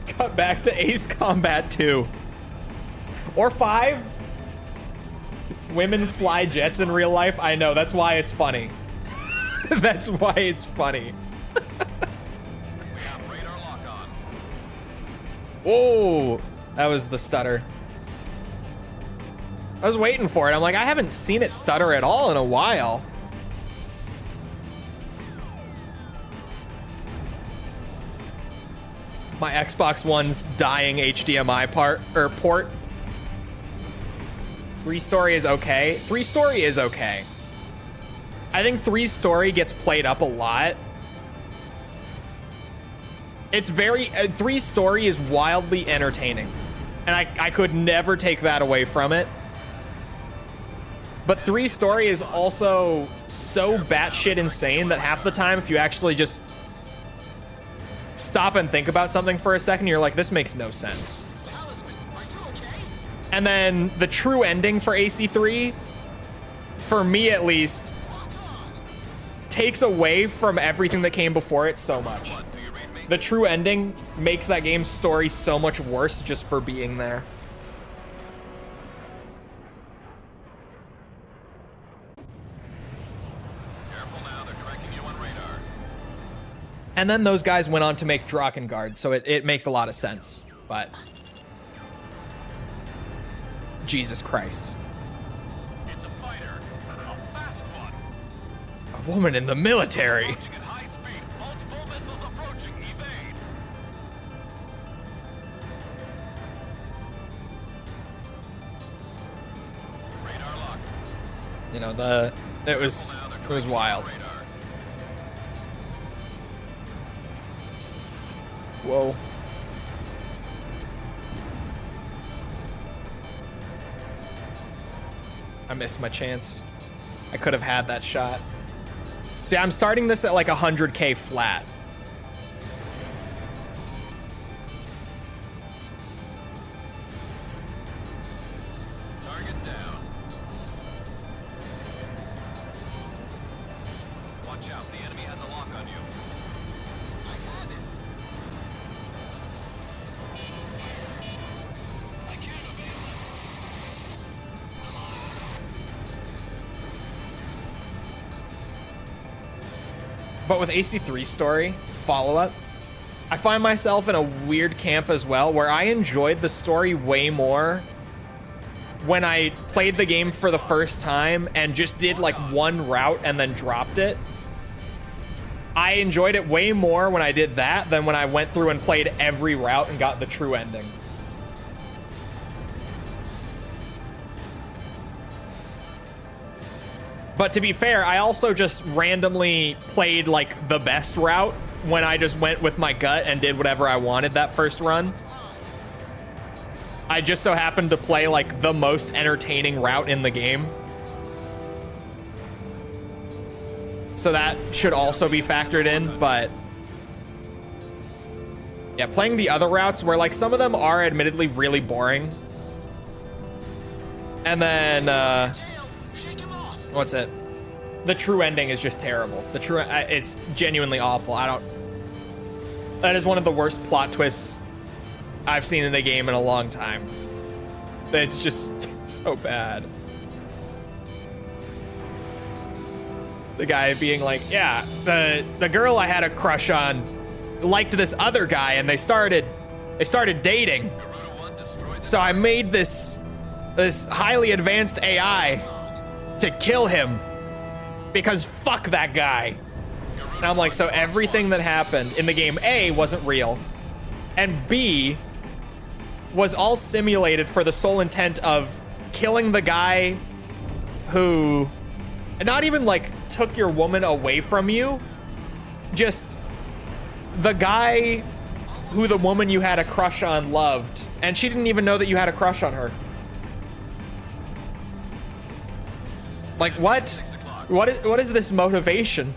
Cut back to Ace Combat 2. Or 5. Women fly jets in real life. I know, that's why it's funny. That's why it's funny. We have radar lock on. Whoa, that was the stutter. I was waiting for it. I'm like, I haven't seen it stutter at all in a while. My Xbox One's dying HDMI port. 3 story is okay. 3 story is okay. I think 3 story gets played up a lot. It's very 3 story is wildly entertaining, and I could never take that away from it. But 3 story is also so batshit insane that half the time, if you actually just stop and think about something for a second, you're like, this makes no sense. And then the true ending for AC3, for me at least, takes away from everything that came before it so much. The true ending makes that game's story so much worse just for being there. Careful now, they're tracking you on radar. And then those guys went on to make Drakengard, so it makes a lot of sense. But Jesus Christ. It's a fighter. A fast one. A woman in the military. Approaching at high speed. Multiple missiles approaching. Evade. Radar lock. You know, it was wild. Radar. Whoa. I missed my chance. I could have had that shot. See, I'm starting this at like 100K flat. Target down. Watch out, the enemy has a lock on you. I have it. I can't obey. But with AC3 story, follow-up, I find myself in a weird camp as well, where I enjoyed the story way more when I played the game for the first time and just did like one route and then dropped it. I enjoyed it way more when I did that than when I went through and played every route and got the true ending. But to be fair, I also just randomly played like the best route when I just went with my gut and did whatever I wanted that first run. I just so happened to play like the most entertaining route in the game. So that should also be factored in, but yeah, playing the other routes where like some of them are admittedly really boring. And then, what's it? The true ending is just terrible. The true, it's genuinely awful. That is one of the worst plot twists I've seen in the game in a long time. It's just so bad. The guy being like, yeah, the girl I had a crush on liked this other guy and they started dating. So I made this highly advanced AI to kill him because fuck that guy. And I'm like, so everything that happened in the game, A, wasn't real, and B, was all simulated for the sole intent of killing the guy who not even like took your woman away from you, just the guy who the woman you had a crush on loved, and she didn't even know that you had a crush on her. Like, what? What is this motivation?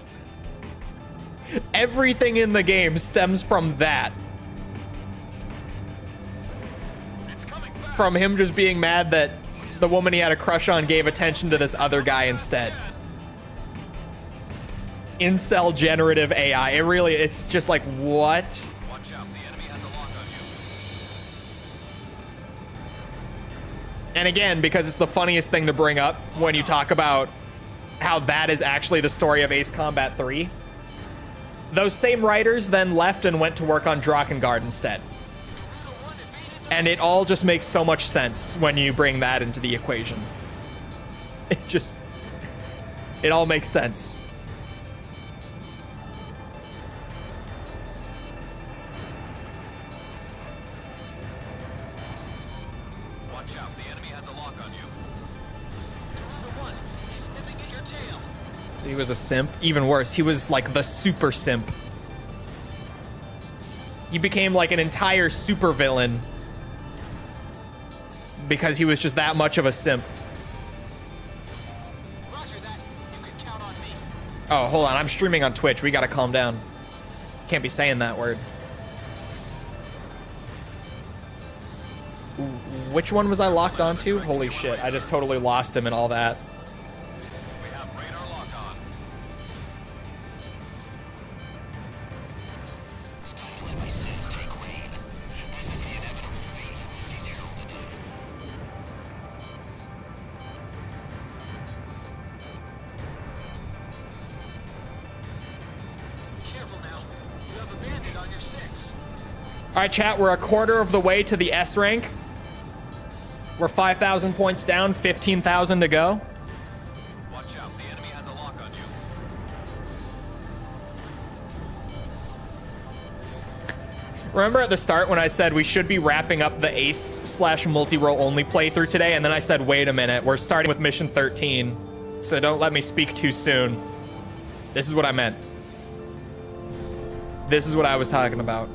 Everything in the game stems from that. From him just being mad that the woman he had a crush on gave attention to this other guy instead. Incel generative AI. It's just like, what? Watch out, the enemy has a lock on you. And again, because it's the funniest thing to bring up when you talk about how that is actually the story of Ace Combat 3. Those same writers then left and went to work on Drakengard instead. And it all just makes so much sense when you bring that into the equation. It all makes sense. Watch out, the enemy has a lock on you. Another one. He's nipping at your tail. So he was a simp? Even worse, he was like the super simp. He became like an entire super villain because he was just that much of a simp. Roger that. You can count on me. Oh, hold on. I'm streaming on Twitch. We gotta calm down. Can't be saying that word. Which one was I locked onto? Holy shit. I just totally lost him and all that. We have radar lock on. Let my sins take reign. This is the inevitable fate of these heralded. Careful now. You have a bandit on your 6. All right, chat. We're a quarter of the way to the S rank. We're 5,000 points down, 15,000 to go. Watch out, the enemy has a lock on you. Remember at the start when I said we should be wrapping up the ace/multi-role only playthrough today, and then I said, wait a minute, we're starting with mission 13, so don't let me speak too soon. This is what I meant. This is what I was talking about.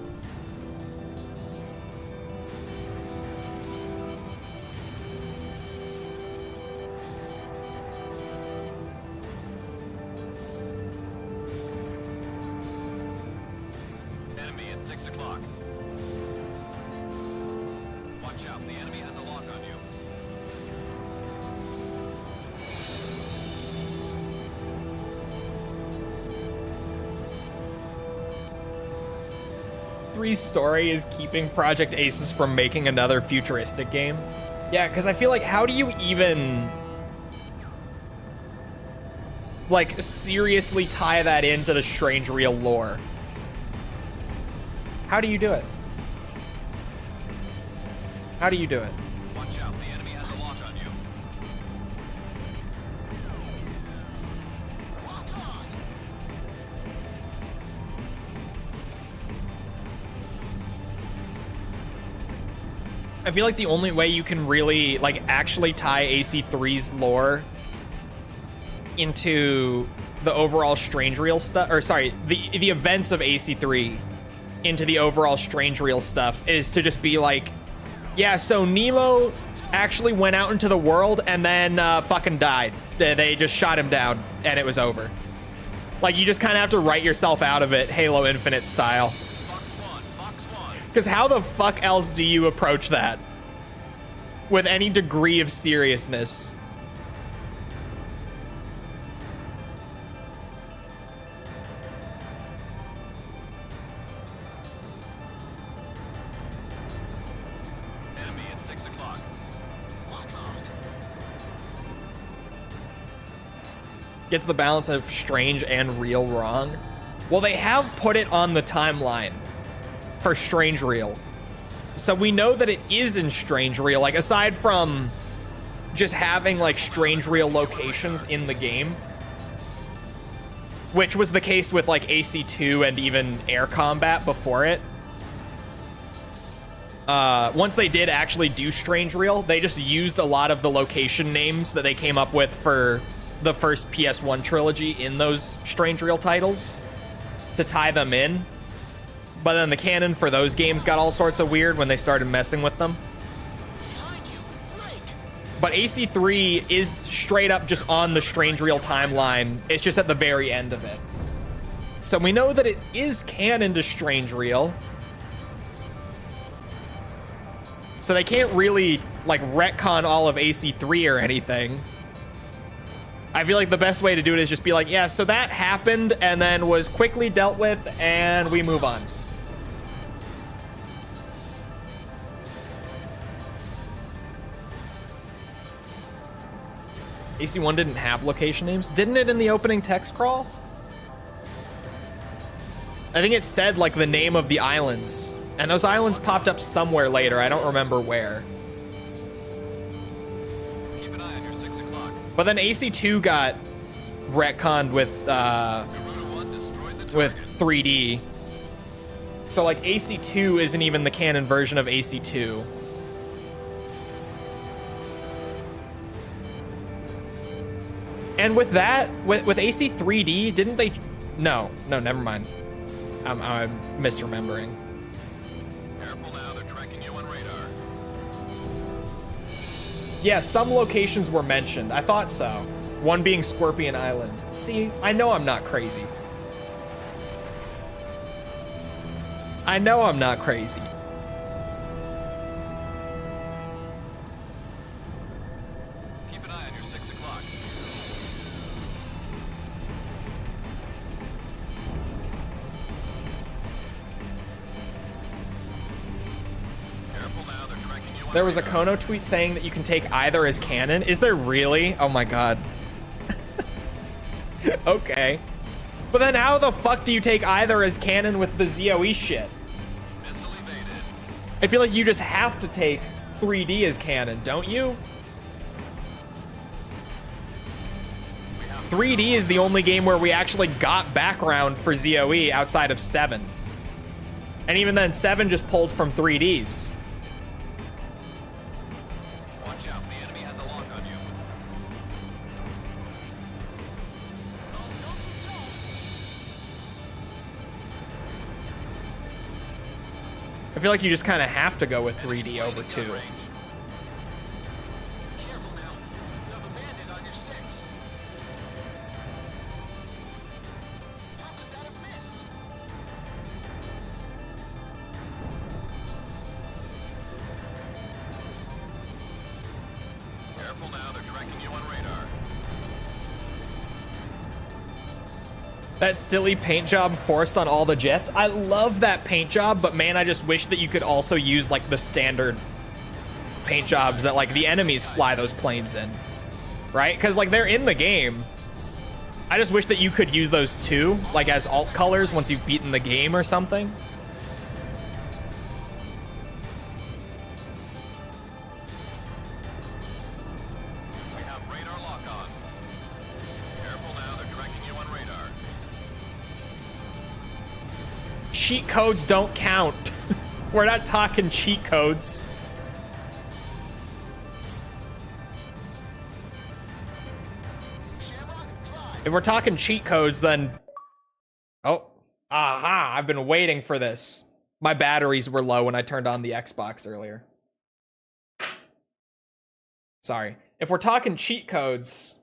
Enemy at 6 o'clock. Watch out, the enemy has a lock on you. Three's story is keeping Project Aces from making another futuristic game. Yeah, because I feel like, how do you even like seriously tie that into the Strange Real lore? How do you do it? How do you do it? Watch out, the enemy has a lock on you. I feel like the only way you can really like actually tie AC3's lore into the overall Strange Real stuff, or sorry, the events of AC3 into the overall Strange Real stuff is to just be like, yeah, so Nemo actually went out into the world and then fucking died. They just shot him down and it was over. Like, you just kind of have to write yourself out of it, Halo Infinite style. Fox 1. Because how the fuck else do you approach that with any degree of seriousness? Enemy at 6 o'clock. Gets the balance of strange and real wrong. Well, they have put it on the timeline for Strange Real. So we know that it is in Strange Real, like aside from just having like Strange Real locations in the game, which was the case with like AC2 and even Air Combat before it. Once they did actually do Strange Real, they just used a lot of the location names that they came up with for the first PS1 trilogy in those Strange Real titles to tie them in. But then the canon for those games got all sorts of weird when they started messing with them. But AC3 is straight up just on the Strange Real timeline. It's just at the very end of it. So we know that it is canon to Strange Real. So they can't really like retcon all of AC3 or anything. I feel like the best way to do it is just be like, yeah, so that happened and then was quickly dealt with and we move on. AC1 didn't have location names. Didn't it in the opening text crawl? I think it said like the name of the islands. And those islands popped up somewhere later. I don't remember where. Keep an eye on your 6 o'clock. But then AC2 got retconned with Garuda 1 destroyed the target. with 3D. So like AC2 isn't even the canon version of AC2. And with that, with AC3D, didn't they? No, never mind. I'm misremembering. Careful now, they're tracking you on radar. Yeah, some locations were mentioned. I thought so. One being Scorpion Island. See, I know I'm not crazy. I know I'm not crazy. Keep an eye on your 6 o'clock. Careful now, they're tracking you on There was a radar. Kono tweet saying that you can take either as canon. Is there really? Oh my god. Okay. But then how the fuck do you take either as canon with the ZOE shit? Missile evaded. I feel like you just have to take 3D as canon, don't you? 3D is the only game where we actually got background for ZOE outside of 7. And even then, 7 just pulled from 3Ds. Watch out, the enemy has a lock on you. I feel like you just kind of have to go with 3D over 2. Careful now. You have a bandit on your 6. How could that have missed? Careful now, they're tracking you on radar. That silly paint job forced on all the jets. I love that paint job, but man, I just wish that you could also use like the standard paint jobs that like the enemies fly those planes in, right? Because like they're in the game. I just wish that you could use those too, like as alt colors once you've beaten the game or something. We have radar lock on. Careful now, they're tracking you on radar. Cheat codes don't count. We're not talking cheat codes. If we're talking cheat codes, then... Oh. Aha, I've been waiting for this. My batteries were low when I turned on the Xbox earlier. Sorry. If we're talking cheat codes,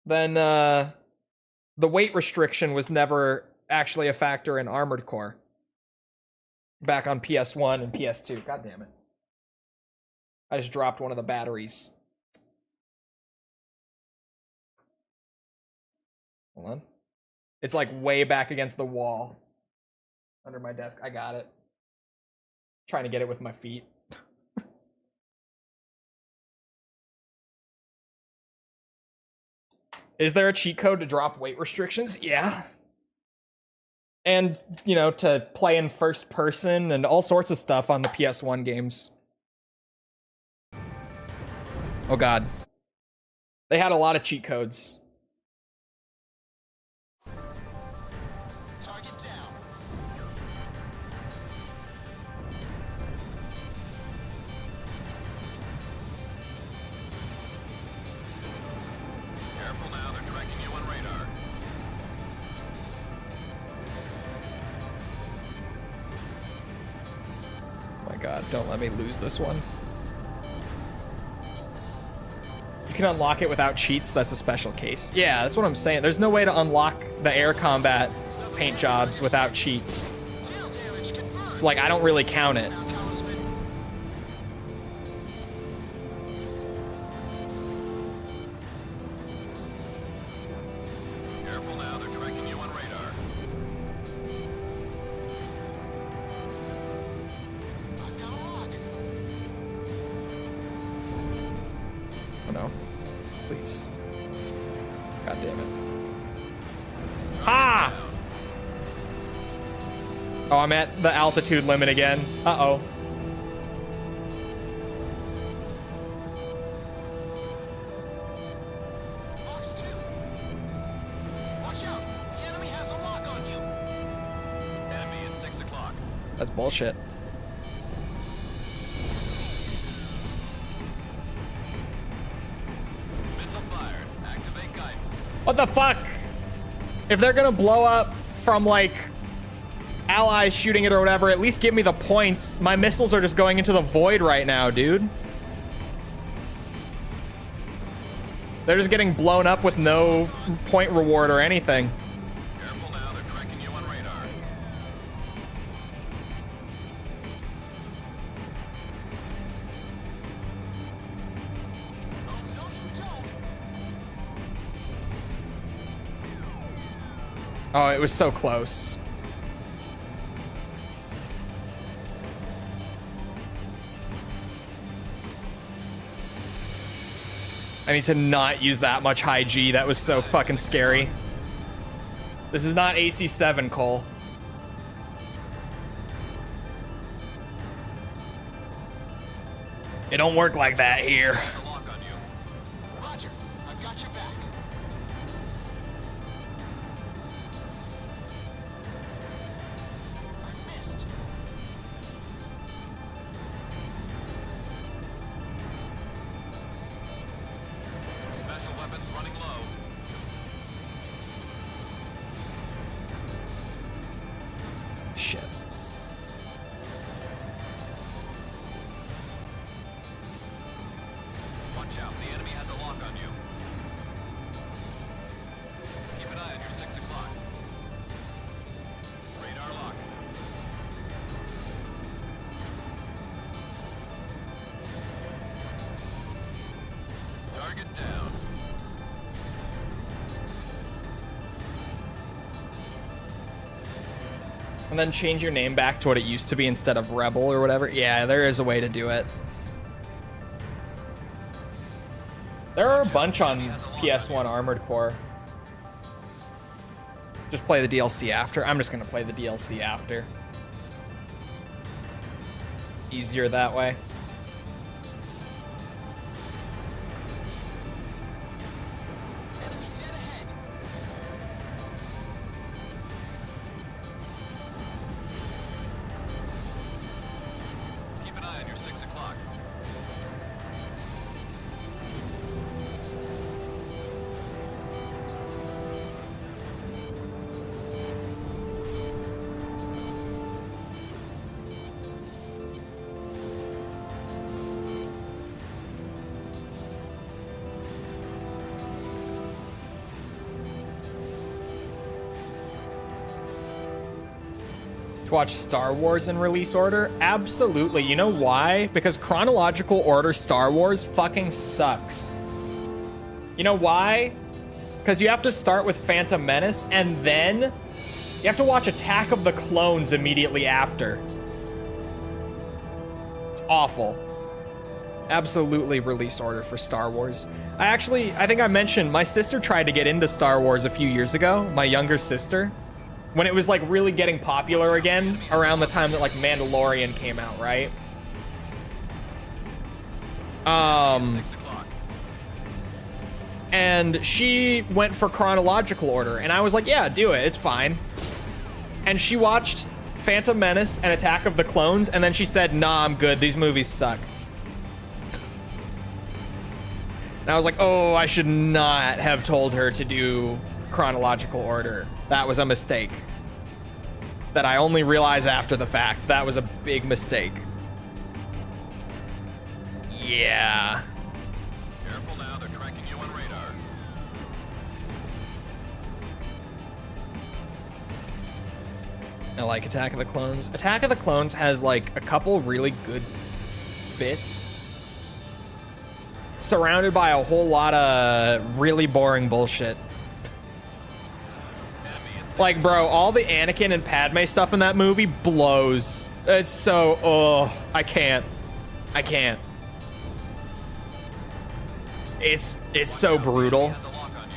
then the weight restriction was never actually a factor in Armored Core. Back on PS1 and PS2. God damn it. I just dropped one of the batteries. Hold on. It's like way back against the wall. Under my desk. I got it. Trying to get it with my feet. Is there a cheat code to drop weight restrictions? Yeah. And, you know, to play in first person and all sorts of stuff on the PS1 games. Oh god. They had a lot of cheat codes. Target down. Careful now, they're tracking you on radar. Oh my god, don't let me lose this one. You can unlock it without cheats, that's a special case. Yeah, that's what I'm saying. There's no way to unlock the air combat paint jobs without cheats. Tail damage confirmed. It's like, I don't really count it. Talisman. Careful now, they're tracking you on radar. I've got a lock. Oh no. Please. God damn it. Ha! Oh, I'm at the altitude limit again. Uh-oh. Box 2. Watch out! The enemy has a lock on you. Enemy at 6 o'clock. That's bullshit. Missile fired. Activate guidance. What the fuck? If they're gonna blow up from, like, allies shooting it or whatever, at least give me the points. My missiles are just going into the void right now, dude. They're just getting blown up with no point reward or anything. Careful now, they're tracking you on radar. Oh, no, you don't. Oh, it was so close. I need to not use that much high G. That was so fucking scary. This is not AC7, Cole. It don't work like that here. Has a lock on you. Roger. I've got your back. I missed. Special weapons running low. Shit. Watch out, the enemy has a lock on you. Keep an eye on your 6 o'clock. Radar lock. Target down. And then change your name back to what it used to be instead of Rebel or whatever. Yeah, there is a way to do it. There are a bunch on PS1 Armored Core. Just play the DLC after. I'm just gonna play the DLC after. Easier that way. Enemy dead ahead. Keep an eye on your 6 o'clock. To watch Star Wars in release order? Absolutely. You know why? Because chronological order Star Wars fucking sucks. You know why? Because you have to start with Phantom Menace and then you have to watch Attack of the Clones immediately after. It's awful. Absolutely release order for Star Wars. I think I mentioned my sister tried to get into Star Wars a few years ago, my younger sister. When it was like really getting popular again, around the time that like Mandalorian came out, right? 6 o'clock. And she went for chronological order, and I was like, yeah, do it, it's fine. And she watched Phantom Menace and Attack of the Clones, and then she said, nah, I'm good, these movies suck. And I was like, oh, I should not have told her to do chronological order. That was a mistake. That I only realized after the fact. That was a big mistake. Yeah. Careful now, they're tracking you on radar. I like Attack of the Clones. Attack of the Clones has like a couple really good bits, surrounded by a whole lot of really boring bullshit. Like, bro, all the Anakin and Padme stuff in that movie blows. It's so, oh, I can't. It's so brutal. Has a lock on you.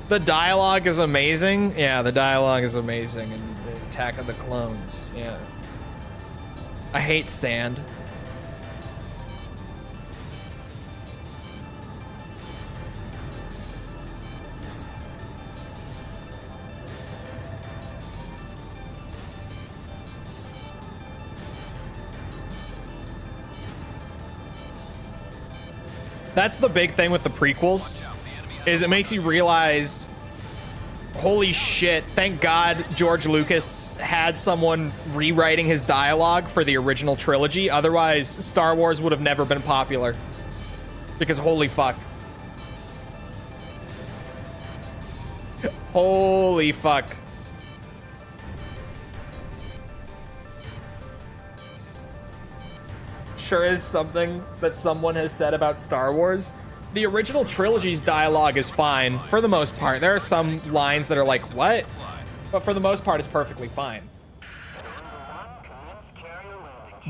The dialogue is amazing. Yeah, the dialogue is amazing in Attack of the Clones. Yeah. I hate sand. That's the big thing with the prequels, is it makes you realize, holy shit, thank God George Lucas had someone rewriting his dialogue for the original trilogy. Otherwise, Star Wars would have never been popular. Because holy fuck. Holy fuck. Sure is something that someone has said about Star Wars. The original trilogy's dialogue is fine for the most part. There are some lines that are like, what? But for the most part, it's perfectly fine.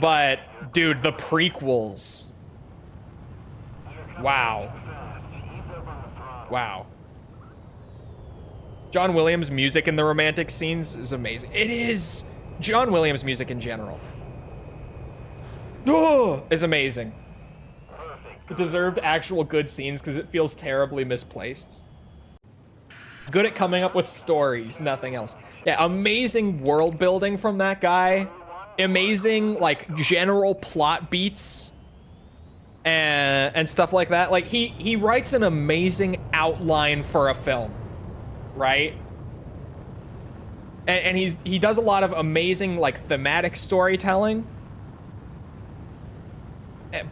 But, dude, the prequels. Wow. Wow. John Williams' music in the romantic scenes is amazing. It is John Williams' music in general. is amazing. It deserved actual good scenes because it feels terribly misplaced. Good at coming up with stories, nothing else. Yeah, amazing world building from that guy. Amazing, like, general plot beats and stuff like that. Like, he writes an amazing outline for a film, right? And he does a lot of amazing, like, thematic storytelling.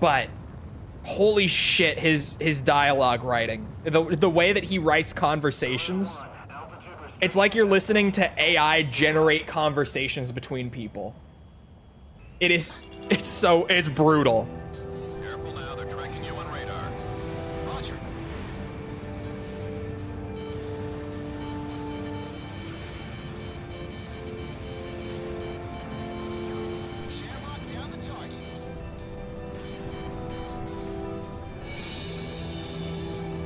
But holy shit, his dialogue writing, the way that he writes conversations, it's like you're listening to AI generate conversations between people. It's brutal. Careful now, they're tracking you on radar. Roger. Shamrock down the target.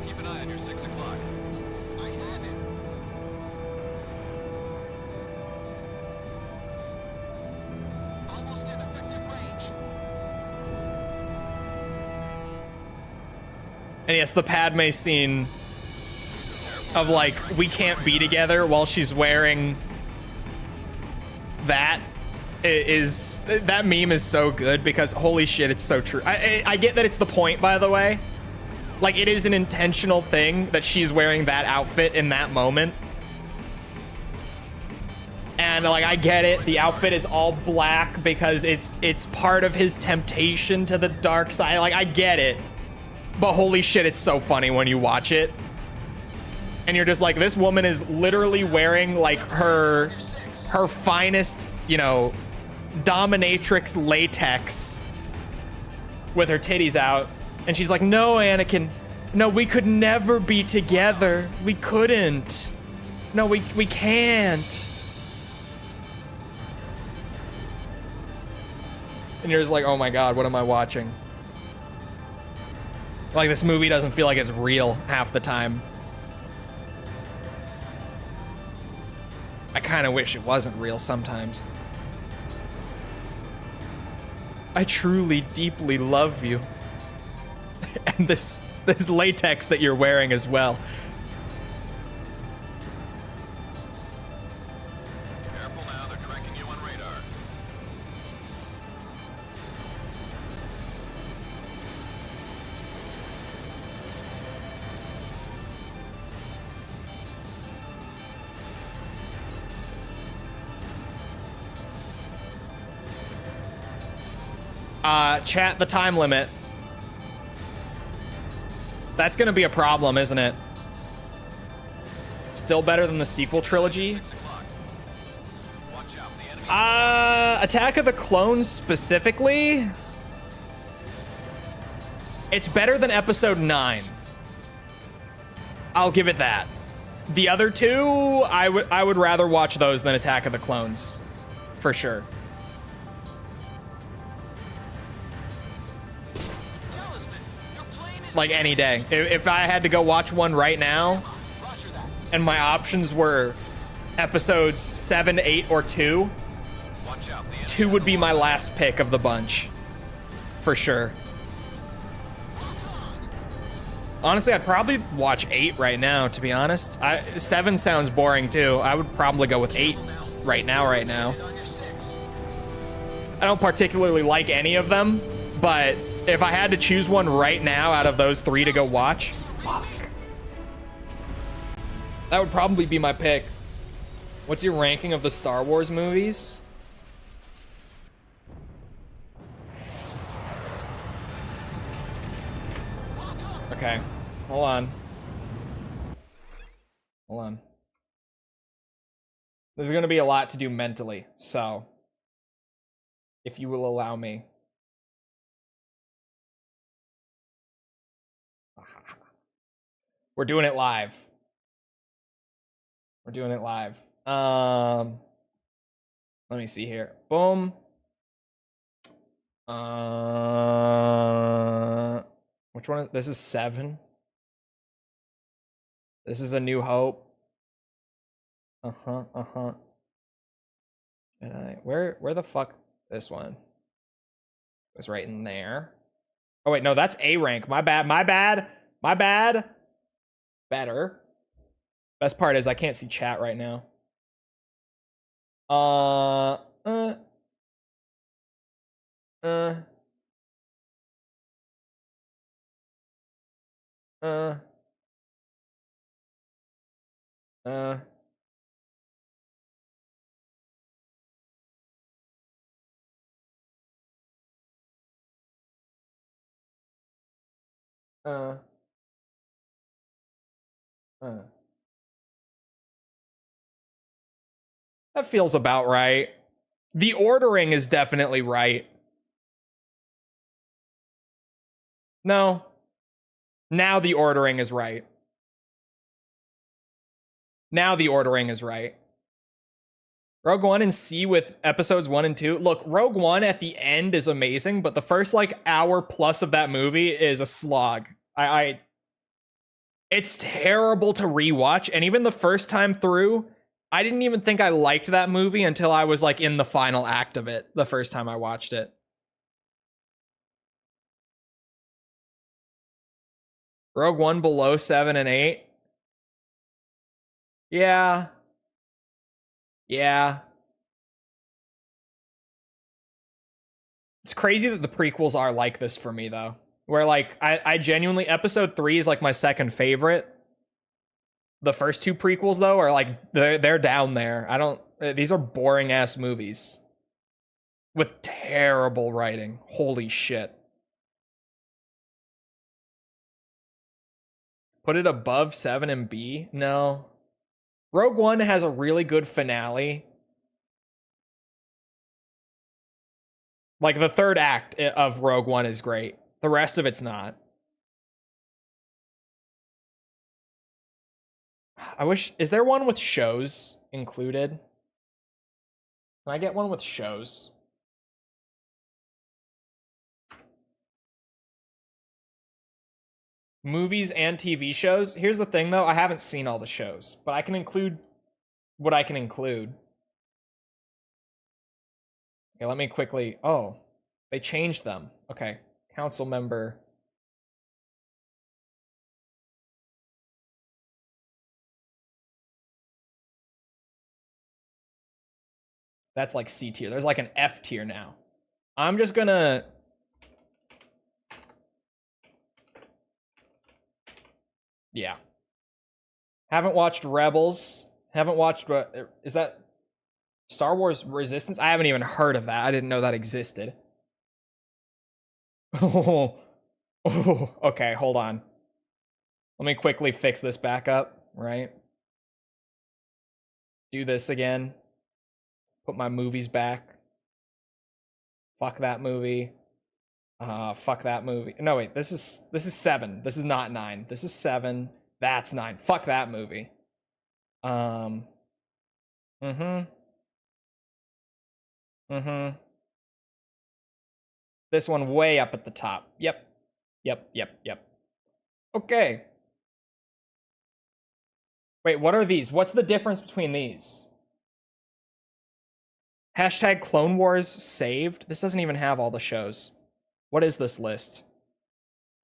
Keep an eye on your 6 o'clock. I have it. Almost in effective range. And yes, the Padme scene of, like, we can't be together while she's wearing that that meme is so good because holy shit, it's so true. I get that it's the point, by the way. Like, it is an intentional thing that she's wearing that outfit in that moment. And, like, I get it. The outfit is all black because it's part of his temptation to the dark side. Like, I get it. But holy shit, it's so funny when you watch it. And you're just like, this woman is literally wearing, like, her finest, you know, dominatrix latex with her titties out. And she's like, no, Anakin. No, we could never be together. We couldn't. No, we can't. And you're just like, oh my god, what am I watching? Like, this movie doesn't feel like it's real half the time. I kind of wish it wasn't real sometimes. I truly, deeply love you. And this latex that you're wearing as well. Careful now, they're tracking you on radar. Chat, the time limit. That's gonna be a problem, isn't it? Still better than the sequel trilogy? 6 o'clock. Watch out, the enemy. Attack of the Clones specifically? It's better than episode 9. I'll give it that. The other two, I would rather watch those than Attack of the Clones. For sure. Like, any day. If I had to go watch one right now, and my options were episodes 7, 8, or 2, 2 would be my last pick of the bunch. For sure. Honestly, I'd probably watch 8 right now, to be honest. 7 sounds boring, too. I would probably go with 8 right now. I don't particularly like any of them, but if I had to choose one right now out of those 3 to go watch, fuck. That would probably be my pick. What's your ranking of the Star Wars movies? Okay, hold on. Hold on. There's gonna be a lot to do mentally, so if you will allow me. We're doing it live. We're doing it live. Let me see here. Boom. Which one? This is 7. This is A New Hope. Jedi. Where the fuck? This one. was right in there. Oh wait, no, that's A rank. My bad, my bad, my bad. Better. Best part is I can't see chat right now. Uh, uh, uh, uh, uh. Uh, that feels about right. The ordering is definitely right. No. Now the ordering is right. Now the ordering is right. Rogue One and C with episodes 1 and 2. Look, Rogue One at the end is amazing, but the first like hour plus of that movie is a slog. It's terrible to rewatch, and even the first time through, I didn't even think I liked that movie until I was like in the final act of it the first time I watched it. Rogue One below 7 and 8. Yeah. Yeah. It's crazy that the prequels are like this for me, though. Where, like, I genuinely... Episode 3 is, like, my second favorite. The first two prequels, though, are, like, they're down there. I don't... These are boring-ass movies. With terrible writing. Holy shit. Put it above 7 and B? No. Rogue One has a really good finale. Like, the third act of Rogue One is great. The rest of it's not. I wish... Is there one with shows included? Can I get one with shows? Movies and TV shows? Here's the thing, though. I haven't seen all the shows, but I can include what I can include. Okay, let me quickly... Oh, they changed them. Okay, council member... That's like C tier. There's like an F tier now. I'm just gonna... Yeah. Haven't watched Rebels. Haven't watched... Is that Star Wars Resistance? I haven't even heard of that. I didn't know that existed. Oh, okay, hold on. Let me quickly fix this back up, right? Do this again. Put my movies back. Fuck that movie. Fuck that movie. No, wait, this is 7. This is not 9. This is 7. That's 9. Fuck that movie. This one way up at the top. Yep. Okay. Wait, what are these? What's the difference between these? Hashtag Clone Wars saved? This doesn't even have all the shows. What is this list?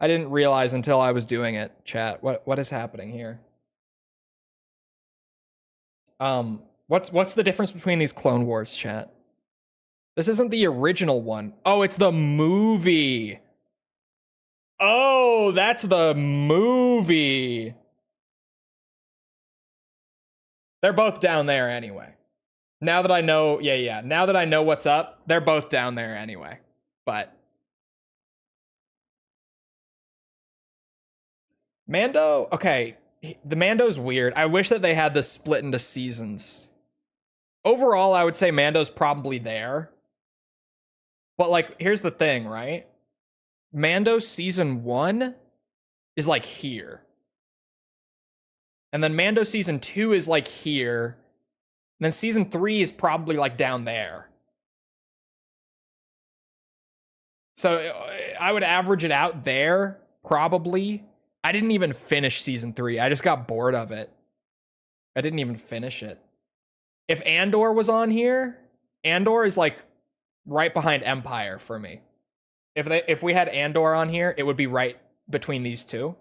I didn't realize until I was doing it, chat. What is happening here? What's the difference between these Clone Wars, chat? This isn't the original one. Oh, it's the movie. Oh, that's the movie. They're both down there anyway. Now that I know, yeah. Now that I know what's up, they're both down there anyway. But Mando, okay, the Mando's weird. I wish that they had this split into seasons. Overall, I would say Mando's probably there. But like, here's the thing, right? Mando season 1 is like here. And then Mando season 2 is like here. And then season 3 is probably like down there. So I would average it out there, probably. I didn't even finish season 3. I just got bored of it. I didn't even finish it. If Andor was on here, Andor is like right behind Empire for me. If we had Andor on here, it would be right between these two.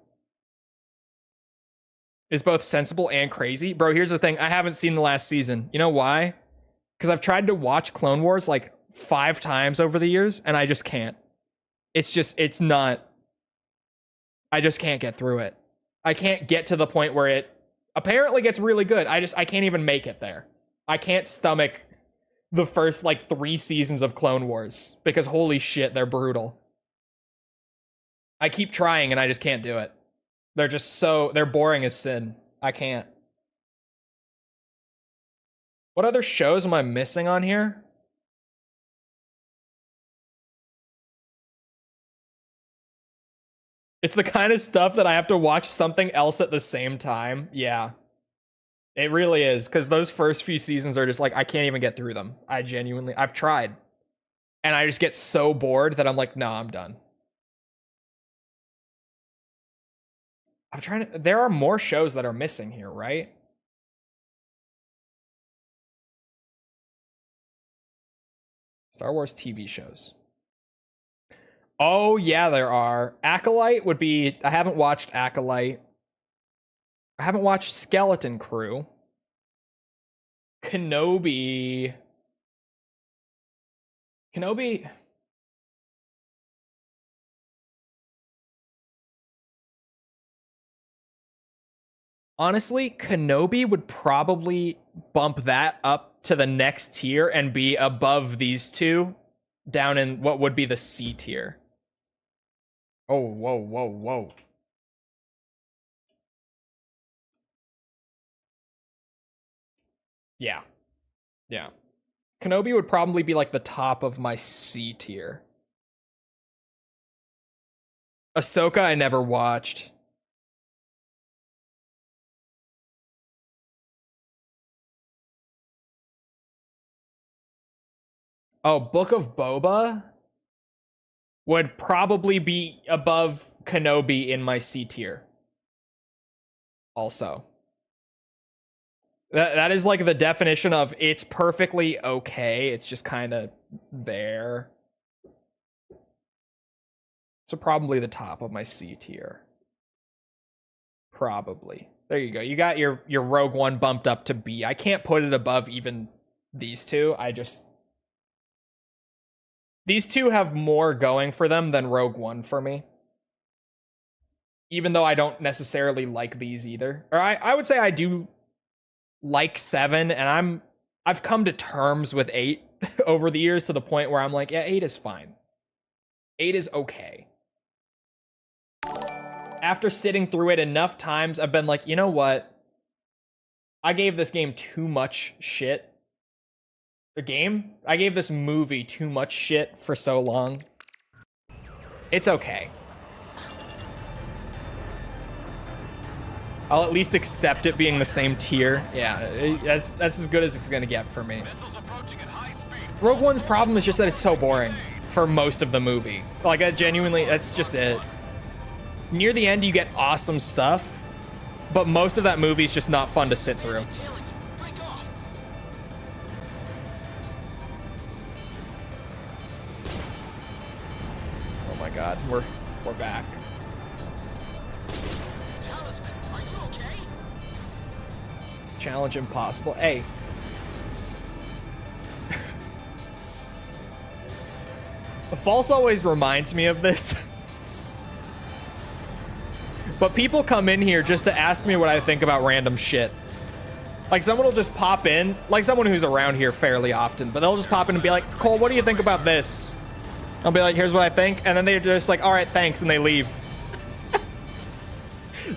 Is both sensible and crazy. Bro, here's the thing. I haven't seen the last season. You know why? Because I've tried to watch Clone Wars like 5 times over the years, and I just can't. It's not. I just can't get through it. I can't get to the point where it apparently gets really good. I can't even make it there. I can't stomach the first like 3 seasons of Clone Wars because holy shit, they're brutal. I keep trying and I just can't do it. They're boring as sin. I can't. What other shows am I missing on here? It's the kind of stuff that I have to watch something else at the same time. Yeah. It really is, because those first few seasons are just like, I can't even get through them. I've tried. And I just get so bored that I'm like, no, I'm done. There are more shows that are missing here, right? Star Wars TV shows. Oh, yeah, there are. Acolyte would be... I haven't watched Acolyte. I haven't watched Skeleton Crew. Kenobi... Honestly, Kenobi would probably bump that up to the next tier and be above these two down in what would be the C tier. Oh, whoa, whoa, whoa. Yeah. Yeah. Kenobi would probably be like the top of my C tier. Ahsoka I never watched. Oh, Book of Boba would probably be above Kenobi in my C tier. Also. That is like the definition of it's perfectly okay. It's just kind of there. So probably the top of my C tier. Probably. There you go. You got your Rogue One bumped up to B. I can't put it above even these two. These two have more going for them than Rogue One for me. Even though I don't necessarily like these either. Or I would say I do like 7, and I've come to terms with 8 over the years to the point where I'm like, yeah, 8 is fine. 8 is okay. After sitting through it enough times, I've been like, you know what? I gave this game too much shit. I gave this movie too much shit for so long. It's okay. I'll at least accept it being the same tier. Yeah, that's as good as it's gonna get for me. Rogue One's problem is just that it's so boring for most of the movie. Like, genuinely, that's just it. Near the end, you get awesome stuff, but most of that movie is just not fun to sit through. Oh my god, we're back. Are you okay? Challenge impossible. Hey. False always reminds me of this. But people come in here just to ask me what I think about random shit. Like, someone will just pop in, like someone who's around here fairly often, but they'll just pop in and be like, Cole, what do you think about this? I'll be like, here's what I think. And then they're just like, all right, thanks. And they leave.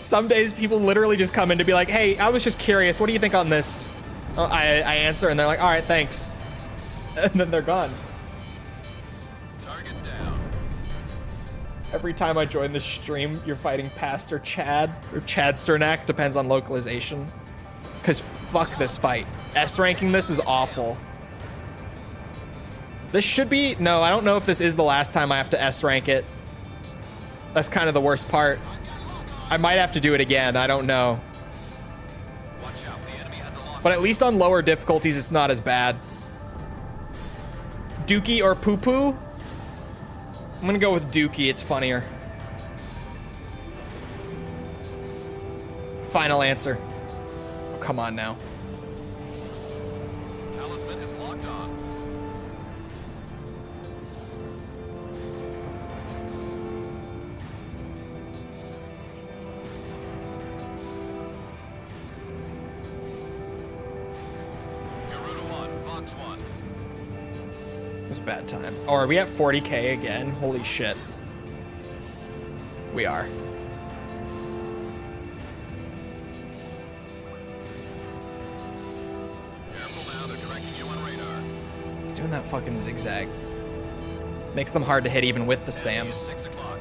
Some days people literally just come in to be like, hey, I was just curious. What do you think on this? I answer and they're like, all right, thanks. And then they're gone. Target down. Every time I join the stream, you're fighting Pastor Chad or Chad Sternak, depends on localization. Because fuck this fight. S-ranking this is awful. This should be... No, I don't know if this is the last time I have to S-rank it. That's kind of the worst part. I might have to do it again. I don't know. Watch out, the enemy has a lock. But at least on lower difficulties, it's not as bad. Dookie or Poo Poo? I'm gonna go with Dookie, it's funnier. Final answer. Oh, come on now. Talisman is locked on. Garuda 1, Fox 1. It was a bad time. Oh, are we at 40K again? Holy shit. We are. Careful now, they're tracking you on radar. He's doing that fucking zigzag. Makes them hard to hit even with the Enemy at SAMs. 6 o'clock.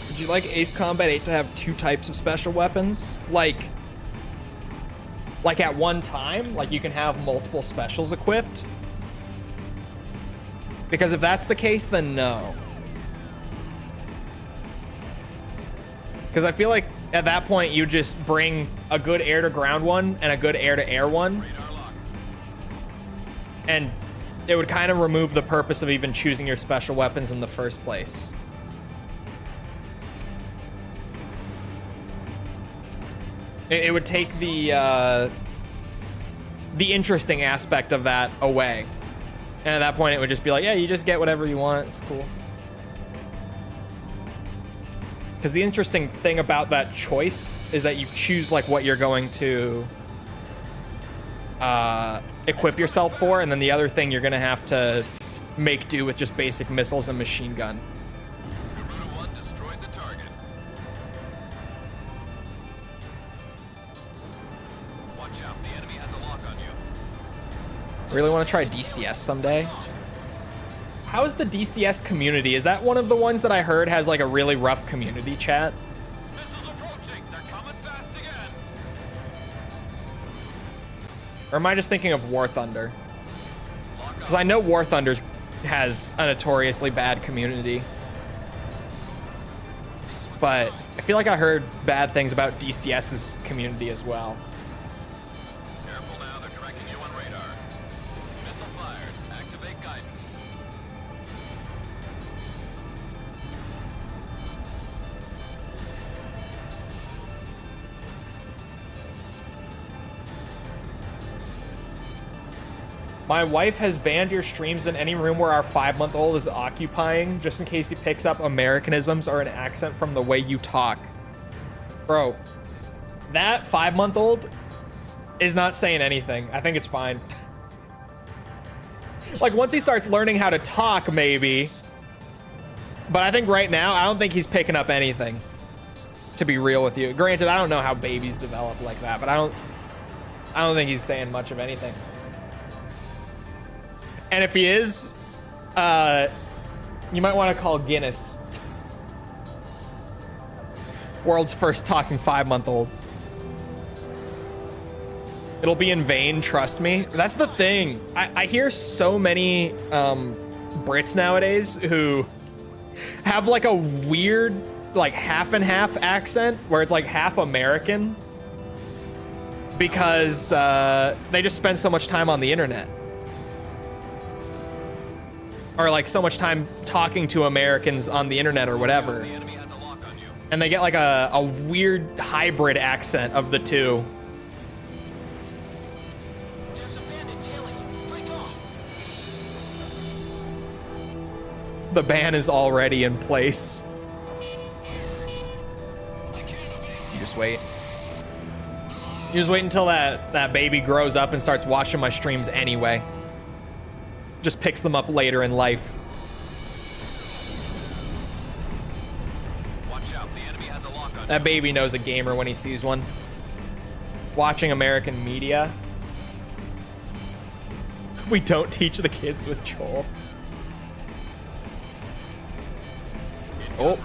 Would you like Ace Combat 8 to have 2 types of special weapons? Like at one time? Like you can have multiple specials equipped? Because if that's the case, then no. Because I feel like at that point you just bring a good air-to-ground one and a good air-to-air one. Radar locked. And it would kind of remove the purpose of even choosing your special weapons in the first place. It would take the interesting aspect of that away. And at that point, it would just be like, yeah, you just get whatever you want. It's cool. Because the interesting thing about that choice is that you choose like what you're going to equip yourself for, and then the other thing you're gonna have to make do with just basic missiles and machine gun. Garuda 1 destroyed the target. Watch out, the enemy has a lock on you. Really want to try DCS someday. How's the DCS community? Is that one of the ones that I heard has like a really rough community chat? Missiles approaching, they're coming fast again. Or am I just thinking of War Thunder? Because I know War Thunder has a notoriously bad community. But I feel like I heard bad things about DCS's community as well. Careful now, they're tracking you on radar. Missile fired, activate guidance. My wife has banned your streams in any room where our 5-month-old is occupying, just in case he picks up Americanisms or an accent from the way you talk. Bro, that 5-month-old is not saying anything. I think it's fine. Like, once he starts learning how to talk, maybe. But I think right now, I don't think he's picking up anything, to be real with you. Granted, I don't know how babies develop like that, but I don't think he's saying much of anything. And if he is, you might want to call Guinness. World's first talking 5-month-old. It'll be in vain, trust me. That's the thing. I hear so many Brits nowadays who have like a weird, like half and half accent where it's like half American because they just spend so much time on the internet. Or like so much time talking to Americans on the internet or whatever. The enemy has a lock on you. And they get like a weird hybrid accent of the two. There's a bandit tailing you. Break off. The ban is already in place. You just wait. You just wait until that baby grows up and starts watching my streams anyway. Just picks them up later in life. Watch out, the enemy has a lock on That baby knows a gamer when he sees one. Watching American media. We don't teach the kids with Chole. you. Oh. Range.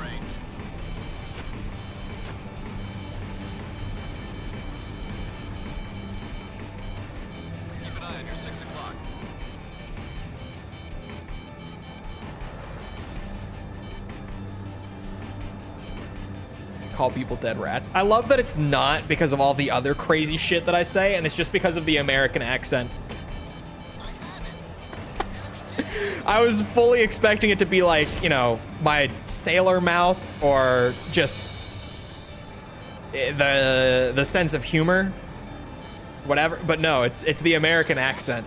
Keep an eye on your 6 o'clock. call people dead rats. I love that it's not because of all the other crazy shit that I say, and it's just because of the American accent. I was fully expecting it to be like, you know, my sailor mouth or just the sense of humor, whatever. But no, it's the American accent.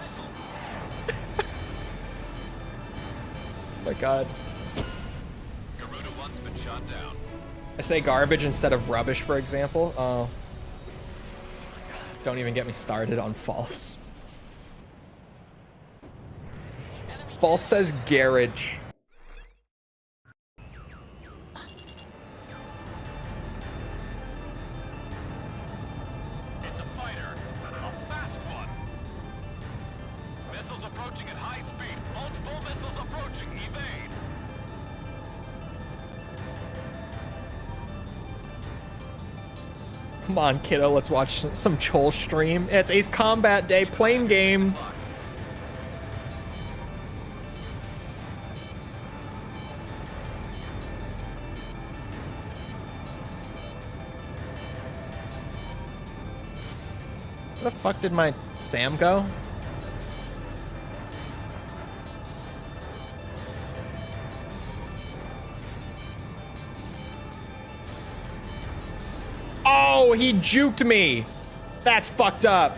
Oh my God. Garuda 1's been shot down. I say garbage instead of rubbish, for example. Oh. Don't even get me started on false. False says garage. It's a fighter. A fast one. Missiles approaching at high speed. Multiple missiles approaching. Evade. Come on, kiddo, let's watch some Chole stream. It's Ace Combat Day, playing game. Where the fuck did my Sam go? Oh, he juked me. That's fucked up.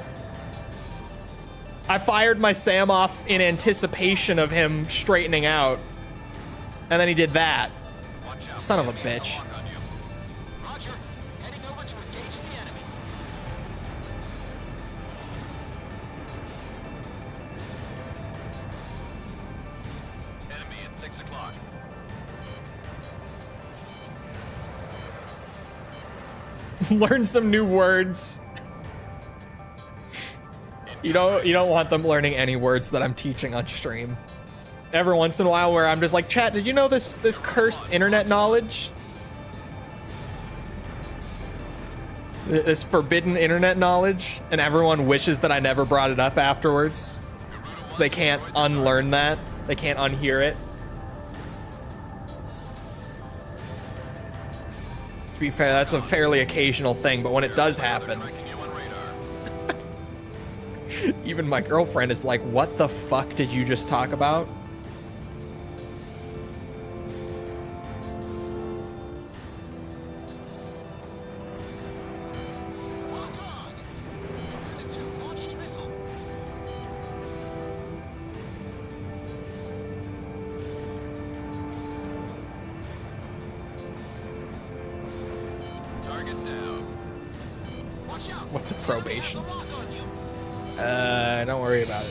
I fired my Sam off in anticipation of him straightening out. And then he did that. Watch out. Son of a Enemy has bitch. lock on you. Roger. Heading over to engage the enemy. Enemy at 6 o'clock. Learn some new words. You don't want them learning any words that I'm teaching on stream. Every once in a while where I'm just like, chat, did you know this cursed internet knowledge? This forbidden internet knowledge, and everyone wishes that I never brought it up afterwards. So they can't unlearn that. They can't unhear it. To be fair, that's a fairly occasional thing, but when it does happen, Tracking you on radar. even my girlfriend is like, what the fuck did you just talk about? Lock on! Garuda 2 launched missile. Target down. Watch out! What's a probation? Enemy has a lock on you. Don't worry about it.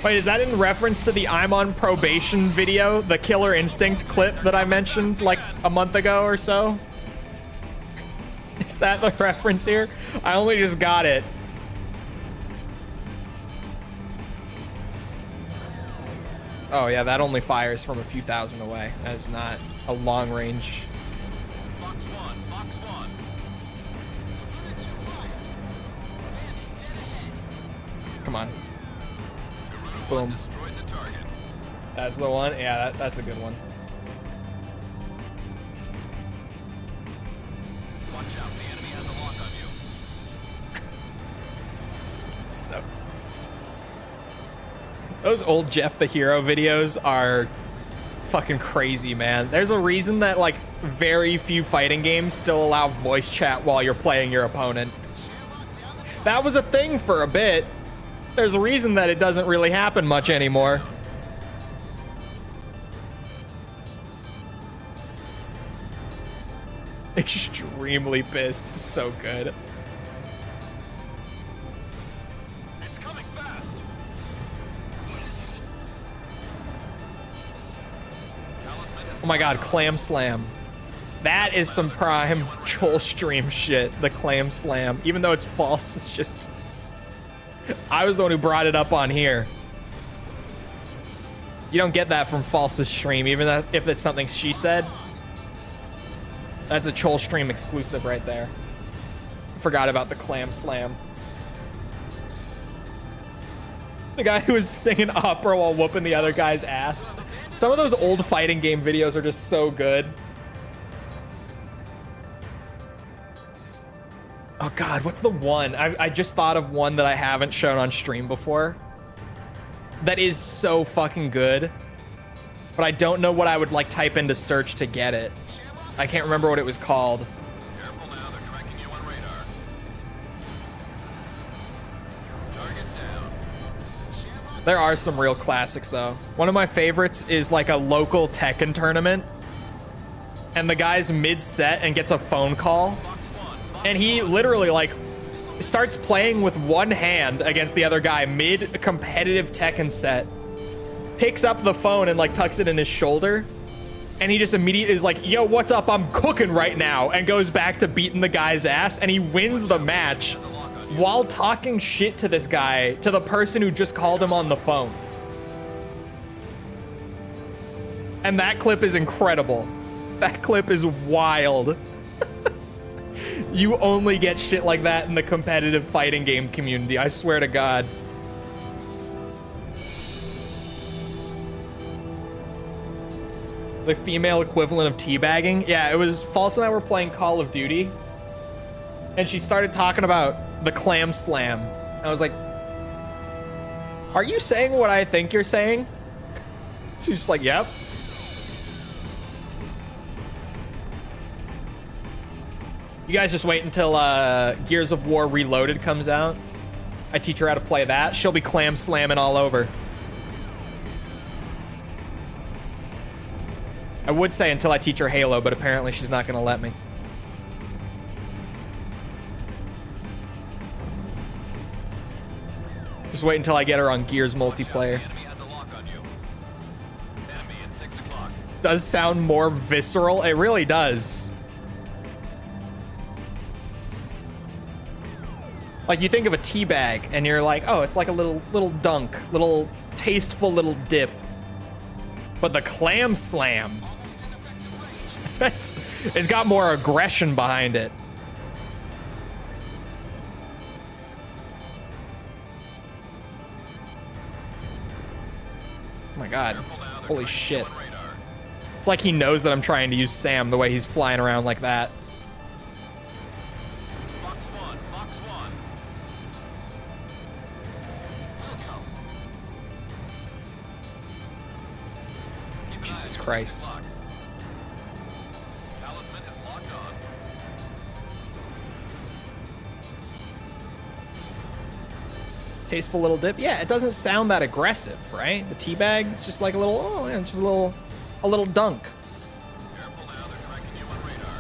Wait, is that in reference to the I'm on probation video, the Killer Instinct clip that I mentioned like a month ago or so? Is that the reference here? I only just got it. Oh yeah, that only fires from a few thousand away. That's not a long range. Box 1. Box 1. Garuda 2 fired. Landing dead ahead. Come on. Garuda 1 Boom. destroyed the target. That's the one? Yeah, that's a good one. Watch out. The enemy has a lock on you. So those old Jeff the Hero videos are fucking crazy, man. There's a reason that like very few fighting games still allow voice chat while you're playing your opponent. That was a thing for a bit. There's a reason that it doesn't really happen much anymore. Extremely pissed. So good. It's coming fast. Talisman has Oh my god, Clam Slam. That is some prime Chole stream shit. The Clam Slam. Even though it's false, it's just I was the one who brought it up on here. You don't get that from False's stream, even if it's something she said. That's a Chole stream exclusive right there. Forgot about the clam slam. The guy who was singing opera while whooping the other guy's ass. Some of those old fighting game videos are just so good. Oh God, what's the one? I just thought of one that I haven't shown on stream before. That is so fucking good. But I don't know what I would like type into search to get it. I can't remember what it was called. Careful now, they're tracking you on radar. Target down. There are some real classics though. One of my favorites is like a local Tekken tournament. And the guy's mid-set and gets a phone call. And he literally like starts playing with one hand against the other guy mid-competitive Tekken set. Picks up the phone and like tucks it in his shoulder. And he just immediately is like, yo, what's up? I'm cooking right now. And goes back to beating the guy's ass. And he wins the match while talking shit to this guy, to the person who just called him on the phone. And that clip is incredible. That clip is wild. You only get shit like that in the competitive fighting game community. I swear to God. The female equivalent of teabagging. Yeah, it was False and I were playing Call of Duty. And she started talking about the clam slam. And I was like, are you saying what I think you're saying? She's just like, yep. You guys just wait until Gears of War Reloaded comes out. I teach her how to play that. She'll be clam slamming all over. I would say until I teach her Halo, but apparently she's not going to let me. Just wait until I get her on Gears multiplayer. Does sound more visceral. It really does. Like you think of a tea bag and you're like, oh, it's like a little dunk, little tasteful little dip. But the clam slam, it's got more aggression behind it. Oh my God, holy shit. It's like he knows that I'm trying to use Sam the way he's flying around like that. Jesus Christ. Talisman is locked on. Tasteful little dip. Yeah, it doesn't sound that aggressive, right? The tea bag, it's just like a little, oh yeah, just a little dunk. Careful now, they're tracking you on radar.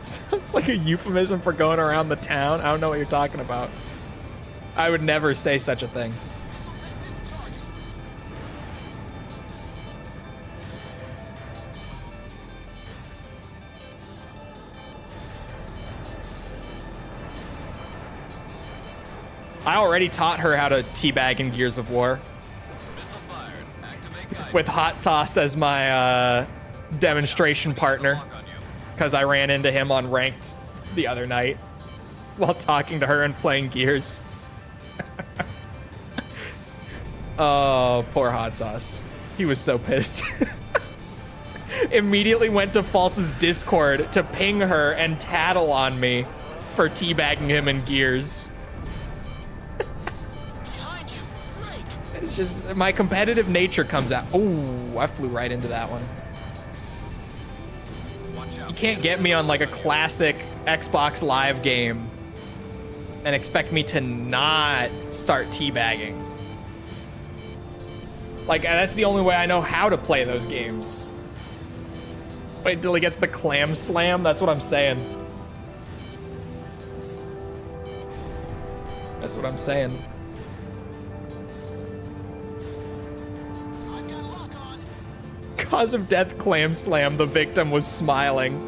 Sounds like a euphemism for going around the town. I don't know what you're talking about. I would never say such a thing. I already taught her how to teabag in Gears of War. Missile fired. Activate guidance. With Hot Sauce as my demonstration partner. Lock on you. Because I ran into him on Ranked the other night while talking to her and playing Gears. Oh, poor Hot Sauce. He was so pissed. Immediately went to False's Discord to ping her and tattle on me for teabagging him in Gears. It's just my competitive nature comes out. Oh, I flew right into that one. You can't get me on like a classic Xbox Live game and expect me to not start teabagging. Like, that's the only way I know how to play those games. Wait until he gets the clam slam. That's what I'm saying. That's what I'm saying. Cause of death clam slam, the victim was smiling.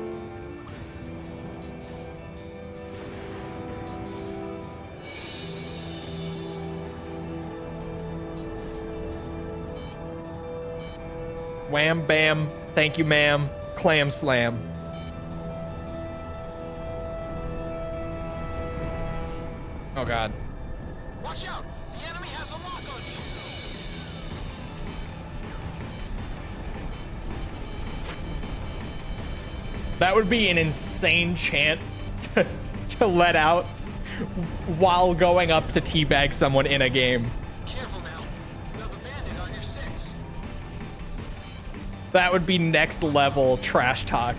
Wham, bam. Thank you, ma'am. Clam slam. Oh, God. Watch out! The enemy has a lock on you! That would be an insane chant to let out while going up to teabag someone in a game. Careful now. You have a bandit on your 6. That would be next level trash talk.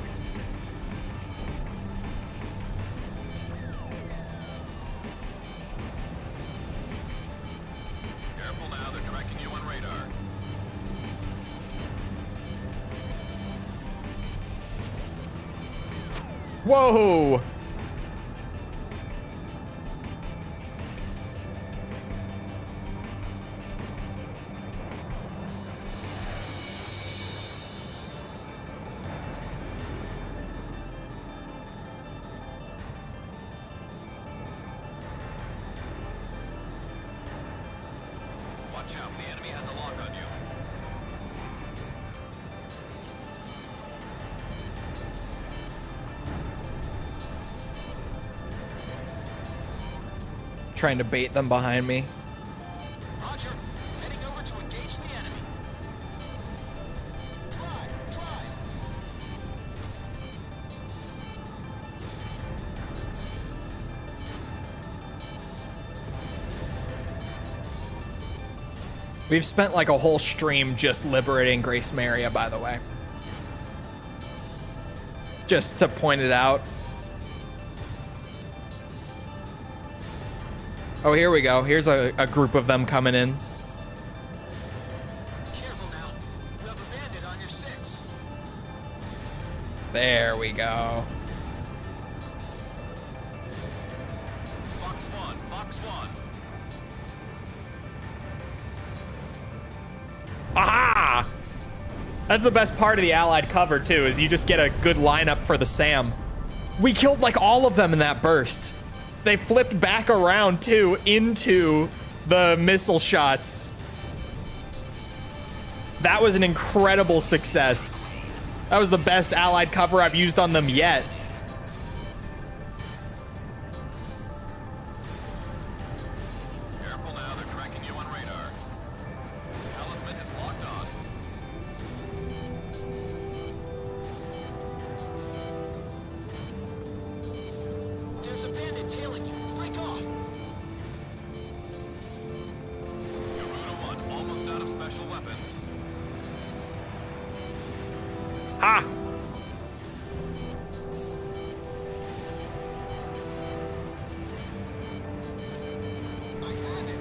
Careful now, they're tracking you on radar. Whoa! Watch out, the enemy has a lock on you. Trying to bait them behind me. Roger. Heading over to engage the enemy. Drive! We've spent like a whole stream just liberating Grace Maria, by the way. Just to point it out. Oh, here we go. Here's a group of them coming in. Careful now. You have a bandit on your 6. There we go. Fox 1, Fox 1. Aha! That's the best part of the allied cover too, is you just get a good lineup for the SAM. We killed like all of them in that burst. They flipped back around too into the missile shots. That was an incredible success. That was the best allied cover I've used on them yet. Careful now, they're tracking you on radar. Talisman is locked on. There's a bandit tailing you. Break off! Yoruda 1, almost out of special weapons. Ah! I have it!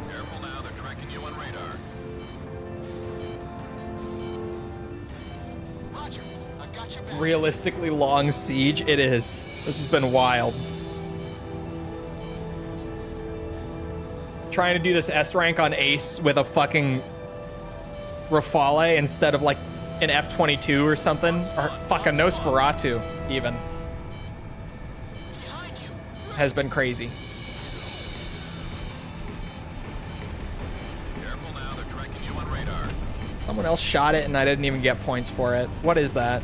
Careful now, they're tracking you on radar. Roger. I've got your back. Realistically long siege, it is. This has been wild. Trying to do this S rank on Ace with a fucking Rafale instead of like an F-22 or something, or fucking Nosferatu even, Behind you! has been crazy. Careful now, they're tracking you on radar. Someone else shot it and I didn't even get points for it. What is that?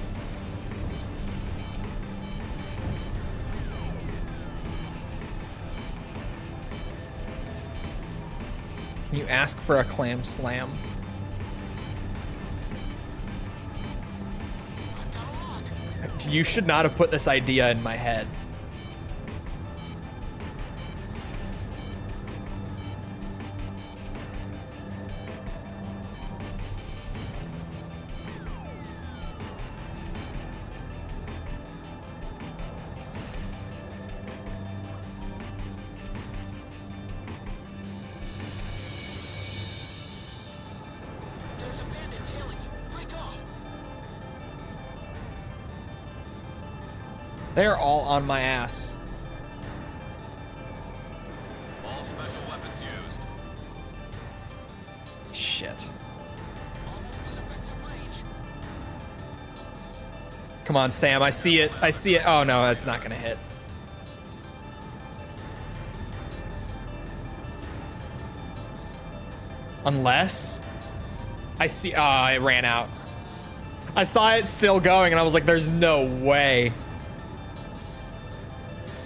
Can you ask for a clam slam? I've got a lock. You should not have put this idea in my head. There's a bandit tailing you. Break off! They're all on my ass. All special weapons used. Shit. Almost in effective range. Come on, Sam. I see it. I see it. Oh, no, that's not going to hit. Unless... I see. It ran out. I saw it still going, and I was like, "There's no way.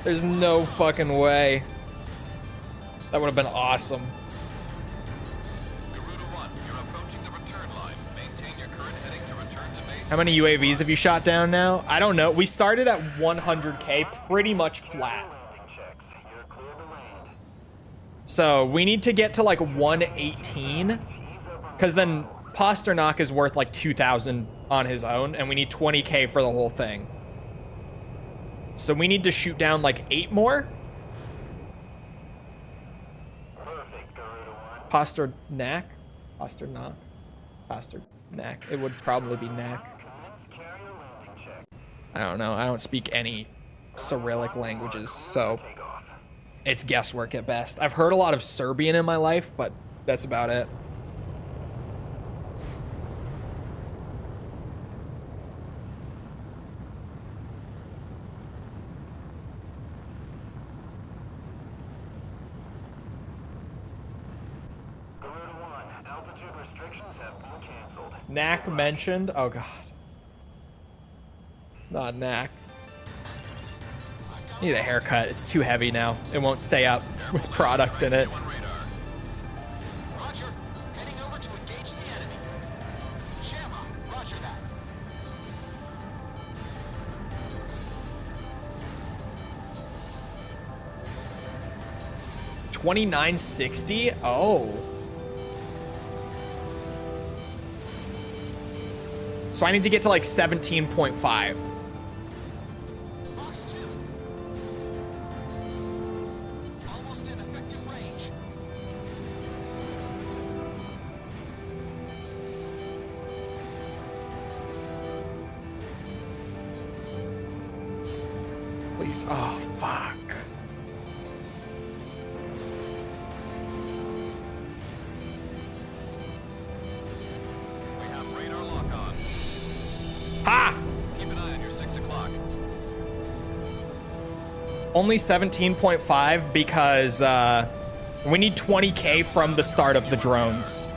There's no fucking way." That would have been awesome. How many UAVs have you shot down now? I don't know. We started at 100K, pretty much flat. So we need to get to like 118, because then Pasternak is worth like 2,000 on his own, and we need 20K for the whole thing. So we need to shoot down like 8 more. Pasternak? Pasternak? Pasternak. It would probably be Knack. I don't know. I don't speak any Cyrillic languages, so it's guesswork at best. I've heard a lot of Serbian in my life, but that's about it. Knack mentioned. Oh god. Not Knack. Need a haircut. It's too heavy now. It won't stay up with product in it. Roger. Heading over to engage the enemy. Shamrock, roger that. 2960? Oh. So I need to get to like 17.5. Box 2. Almost in effective range. Please. Oh, fuck. We have radar lock on. Ha! Keep an eye on your 6 o'clock. Only 17.5 because we need 20K from the start of the drones.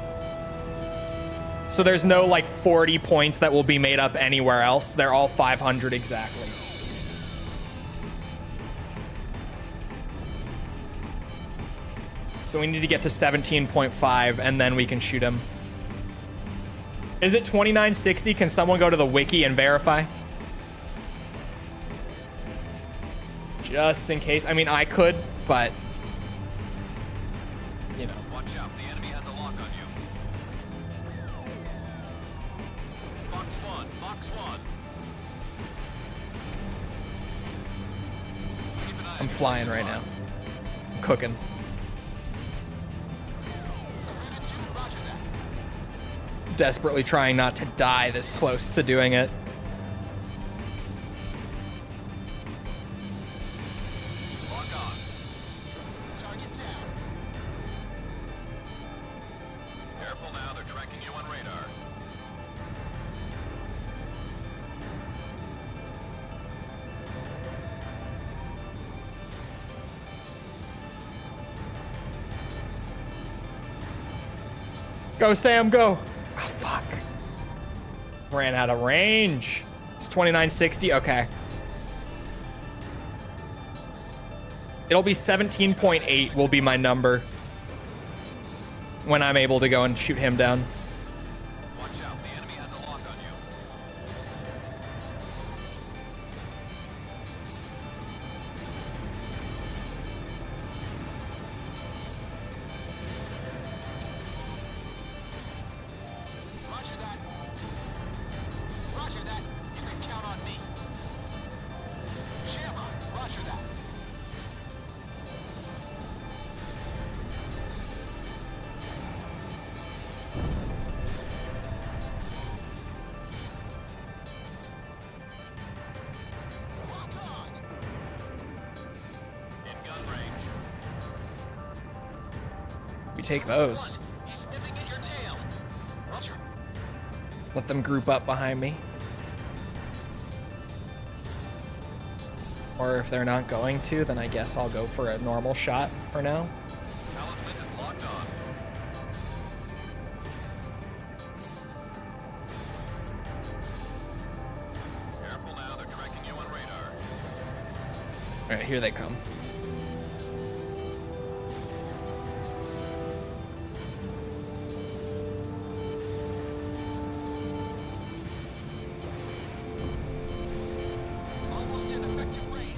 So there's no like 40 points that will be made up anywhere else. They're all 500 exactly. So we need to get to 17.5 and then we can shoot him. Is it 2960? Can someone go to the wiki and verify? Just in case. I mean, I could, but you know. Watch out, the enemy has a lock on you. Box 1, box 1. Keep an eye on I'm your flying 6 right o'clock. now. I'm cooking. Arena 2, roger that. Desperately trying not to die this close to doing it. Lock on. Target down. Careful now, they're tracking you on radar. Go, Sam, go. Oh, fuck. Ran out of range. It's 2960. Okay. It'll be 17.8 will be my number when I'm able to go and shoot him down. Watch out, the enemy has a lock on you. Roger that. Roger that. You can count on me. Shamrock, roger that. Lock on. In gun range. We take those. He's nipping at your tail. Roger. Let them group up behind me. Or if they're not going to, then I guess I'll go for a normal shot for now. Talisman is locked on. All right, here they come. Almost in effective range.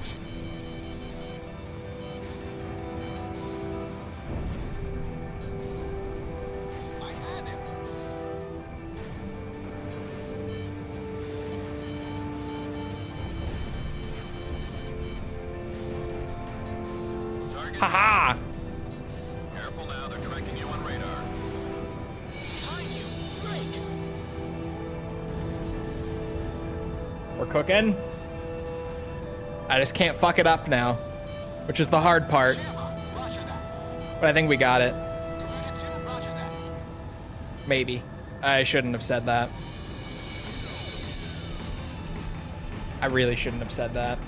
I have him. Target. Haha! Careful now, they're tracking you on radar. Behind you. Break. We're cooking. I just can't fuck it up now, which is the hard part. Shamrock. Roger that. But I think we got it. United 2. Roger that. Maybe. I shouldn't have said that. I really shouldn't have said that.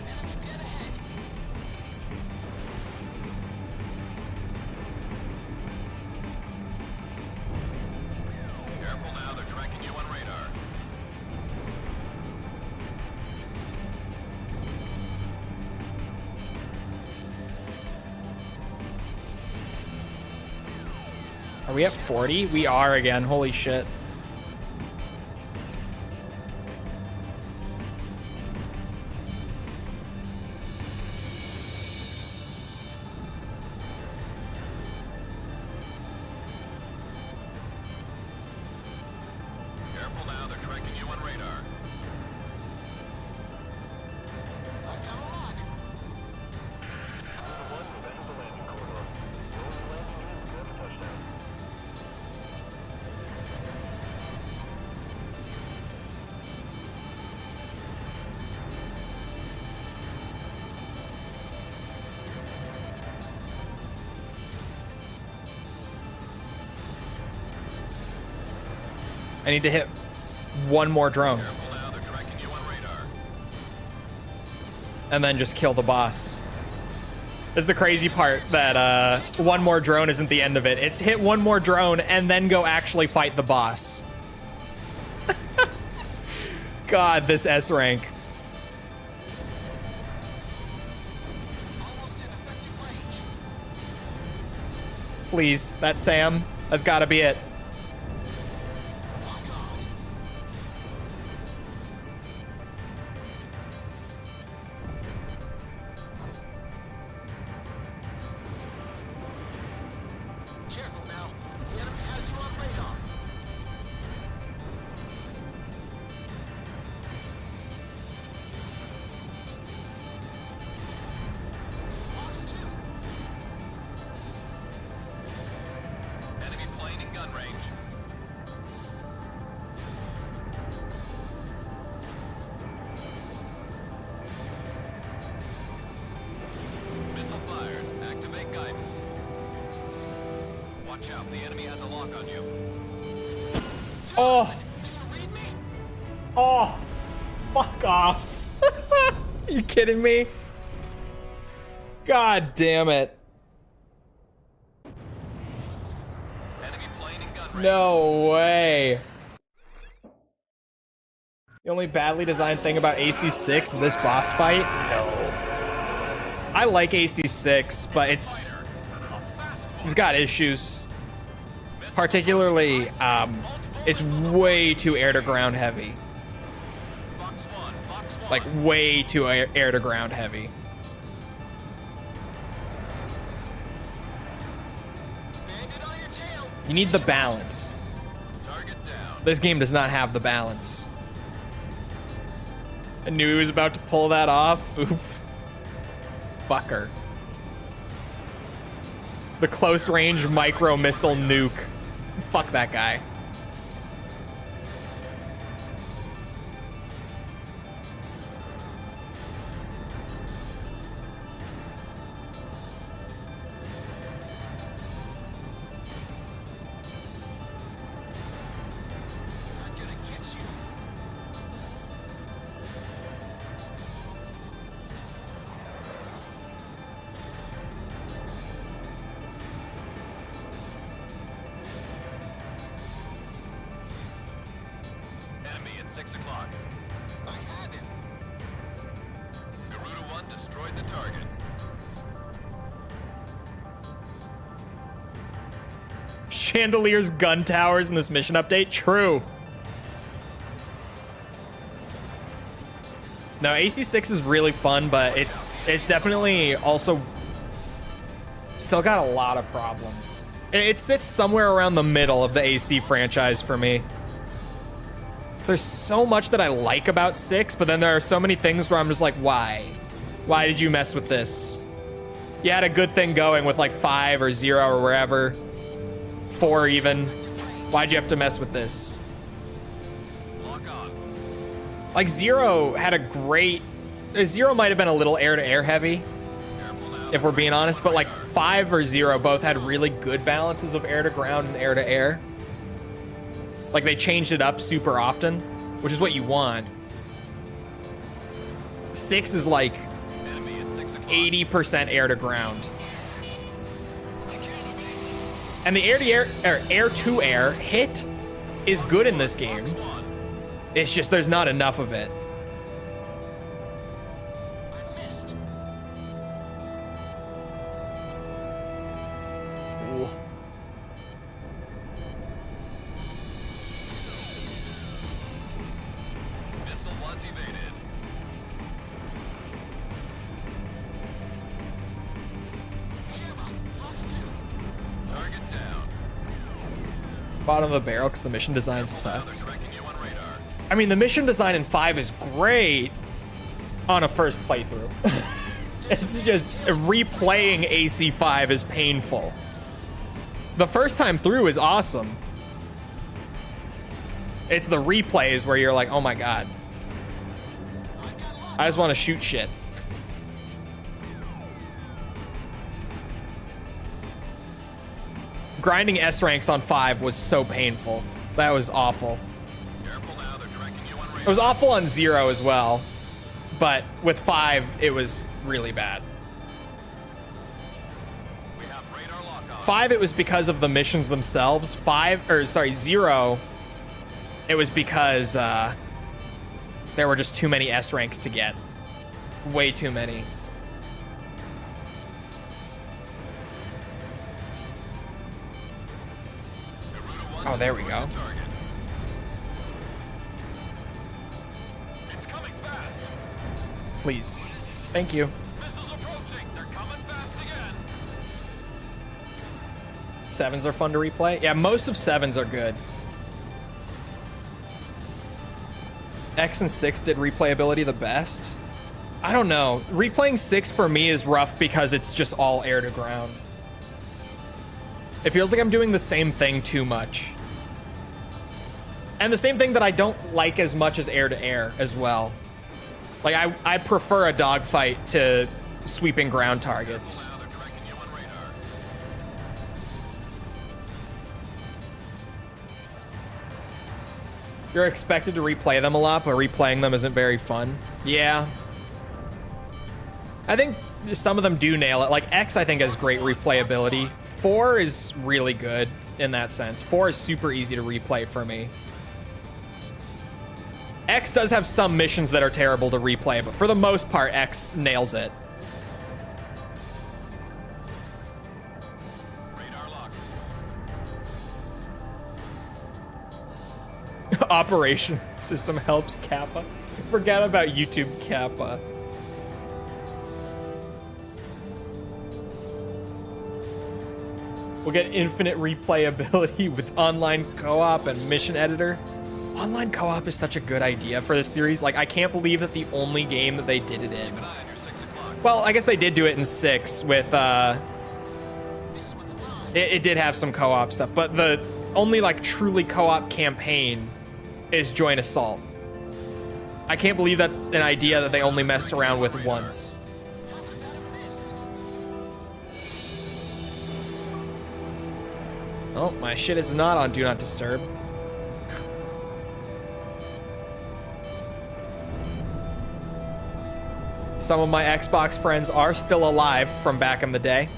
Enemy dead ahead. Careful now, they're tracking you on radar. Are we at 40? We are again. Holy shit. Careful now, they're tracking you on radar. I've got a lock. I need to hit one more drone Careful now, they're tracking you on radar. and then just kill the boss. This is the crazy part, that one more drone isn't the end of it. It's hit one more drone and then go actually fight the boss. God, this S rank. Almost in effective range. Please, that's Sam. That's gotta be it. Lock on. Careful now. The enemy has you on radar. Box 2. Enemy plane in gun range. Missile fired. Activate guidance. Watch out, the enemy has a lock on you. Oh, Do you read me? oh, fuck off. You kidding me? God damn it. Enemy plane in gun range. No way. The only badly designed thing about AC6 is this boss fight? No. I like AC6, but it's got issues. Particularly, it's way too air to ground heavy. Box 1, box 1. Like way too air to ground heavy. Bandit on your tail. You need the balance. Target down. This game does not have the balance. I knew he was about to pull that off. Oof. Fucker. The close range micro missile nuke. Fuck that guy. I'm gonna get you. airlock. I have it. Garuda 1 destroyed the target. Chandeliers, gun towers in this mission update. True. No, AC6 is really fun, but it's definitely also still got a lot of problems. It sits somewhere around the middle of the AC franchise for me. So there's so much that I like about 6, but then there are so many things where I'm just like, why? Why did you mess with this? You had a good thing going with like 5 or 0 or wherever. 4 even. Why'd you have to mess with this? Lock on. Like 0 had a great... 0 might have been a little air-to-air heavy, if we're being honest, but like 5 or 0 both had really good balances of air-to-ground and air-to-air. Like they changed it up super often, which is what you want. 6 is like Enemy at 6 o'clock. 80% air-to-ground. And the air-to-air, or air-to-air hit is good in this game. It's just there's not enough of it. I missed. Ooh. Missile was evaded. Gamma, Fox 2. Target down. Bottom of the barrel because the mission design Now they're sucks. tracking you on radar. I mean, the mission design in 5 is great on a first playthrough. It's just replaying AC5 is painful. The first time through is awesome. It's the replays where you're like, oh my god. I just want to shoot shit. Grinding S ranks on 5 was so painful. That was awful. Careful now, they're tracking you on radar. It was awful on 0 as well, but with 5, it was really bad. We have radar lock on. 5, it was because of the missions themselves. 0, it was because there were just too many S ranks to get. Way too many. Garuda 1 Oh, there we destroyed go. the target. It's coming fast. Please. Thank you. Missiles approaching. They're coming fast again. 7s are fun to replay. Yeah, most of 7s are good. X and 6 did replayability the best. I don't know. Replaying 6 for me is rough because it's just all air to ground. It feels like I'm doing the same thing too much. And the same thing that I don't like as much as air to air as well. Like I prefer a dogfight to sweeping ground targets. Now they're tracking you on radar. You're expected to replay them a lot, but replaying them isn't very fun. Yeah. I think some of them do nail it. Like X, I think, has great replayability. 4 is really good in that sense. 4 is super easy to replay for me. X does have some missions that are terrible to replay, but for the most part, X nails it. Radar lock. Operation system helps Kappa. Forget about YouTube Kappa. We'll get infinite replayability with online co-op and mission editor. Online co-op is such a good idea for this series. Like, I can't believe that the only game that they did it in. Keep an eye on your 6 o'clock. Well, I guess they did do it in 6 with, it did have some co-op stuff, but the only, like, truly co-op campaign is Joint Assault. I can't believe that's an idea that they only messed around with once. Oh, my shit is not on Do Not Disturb. Some of my Xbox friends are still alive from back in the day.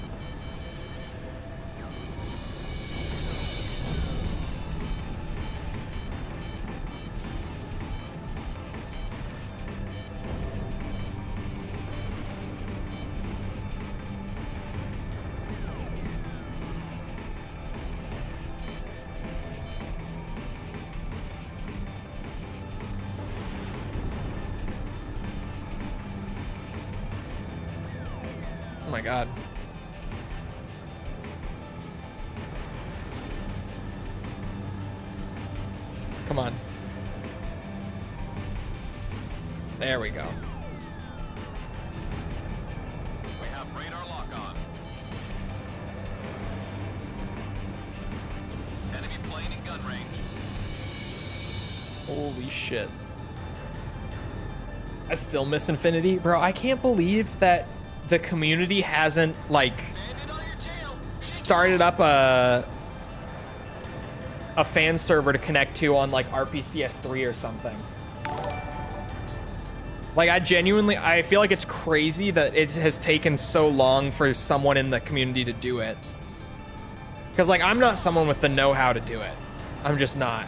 Oh my god. Come on. There we go. We have radar lock on. Enemy plane in gun range. Holy shit. I still miss Infinity. Bro, I can't believe that the community hasn't, like, Bandit on your tail. started up a fan server to connect to on, like, RPCS3 or something. Like, I feel like it's crazy that it has taken so long for someone in the community to do it. Because, like, I'm not someone with the know-how to do it. I'm just not.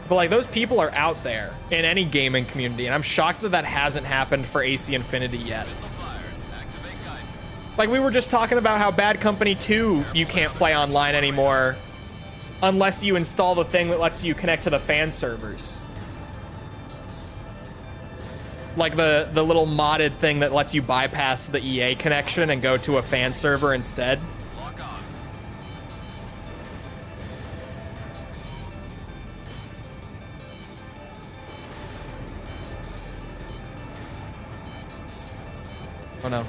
But, like, those people are out there in any gaming community, and I'm shocked that that hasn't happened for AC Infinity yet. Missile fired. Activate guidance. Like, we were just talking about how Bad Company 2, you can't play online anymore unless you install the thing that lets you connect to the fan servers. Like the little modded thing that lets you bypass the EA connection and go to a fan server instead. Lock on. Oh no.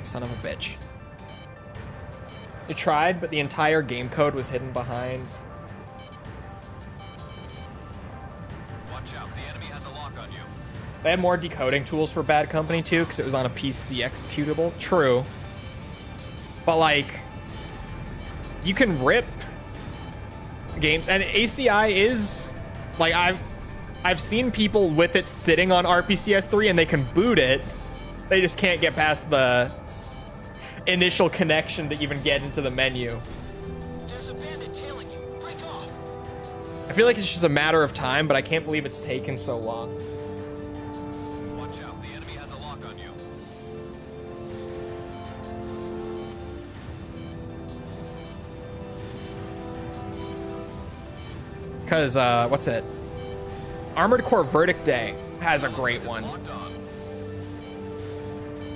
Son of a bitch. It tried, but the entire game code was hidden behind. Watch out. The enemy has a lock on you. They had more decoding tools for Bad Company too, because it was on a PC executable. True. But like, you can rip games, and ACI is like, I've seen people with it sitting on RPCS3 and they can boot it. They just can't get past the initial connection to even get into the menu. There's a bandit tailing you. Break off. I feel like it's just a matter of time, but I can't believe it's taken so long. Watch out. The enemy has a lock on you. Because, what's it? Armored Core Verdict Day has a great one. Locked on.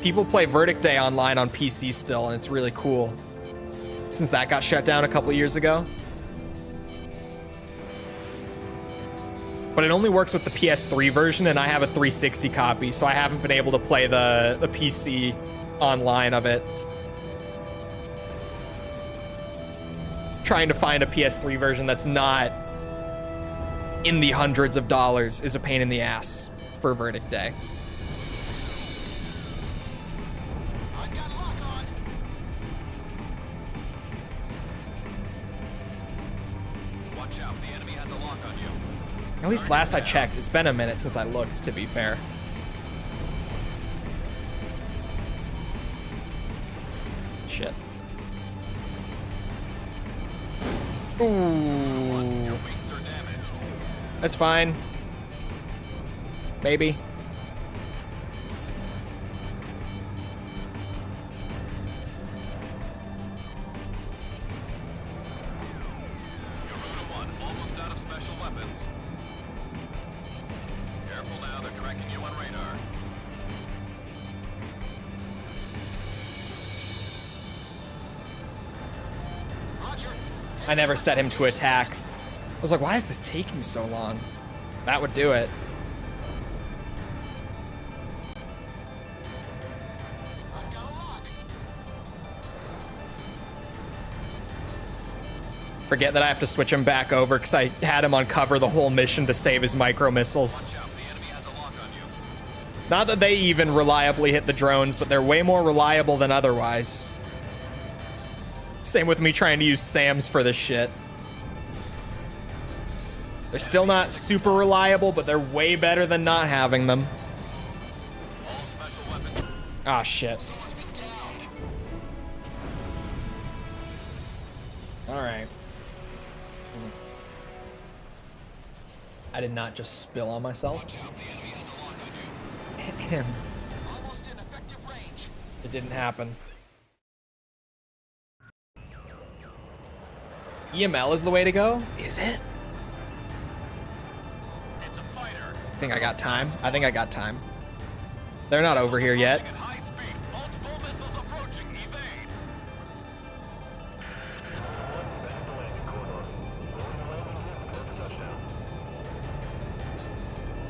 People play Verdict Day online on PC still, and it's really cool. Since that got shut down a couple years ago. But it only works with the PS3 version, and I have a 360 copy, so I haven't been able to play the PC online of it. Trying to find a PS3 version that's not in the hundreds of dollars is a pain in the ass for Verdict Day. I've got lock on. Watch out. The enemy has a lock on you. At least last I checked, it's been a minute since I looked, to be fair. Shit. Ooh. Your wings are damaged. That's fine. Maybe. You're Route 1, almost out of special weapons. Careful now, they're tracking you on radar. Roger. I never set him to attack. I was like, why is this taking so long? That would do it. I've got a lock. Forget that I have to switch him back over because I had him on cover the whole mission to save his micro missiles. Watch out. The enemy has a lock on you. Not that they even reliably hit the drones, but they're way more reliable than otherwise. Same with me trying to use SAMs for this shit. They're still not super reliable, but they're way better than not having them. All special weapons. Ah, shit. Someone's been downed. Alright. I did not just spill on myself. Watch out. The enemy has a lock on you. Almost in effective range. It didn't happen. EML is the way to go? Is it? It's a fighter. I think I got time. I think I got time. They're not over here yet. At high speed. Multiple missiles approaching. Evade.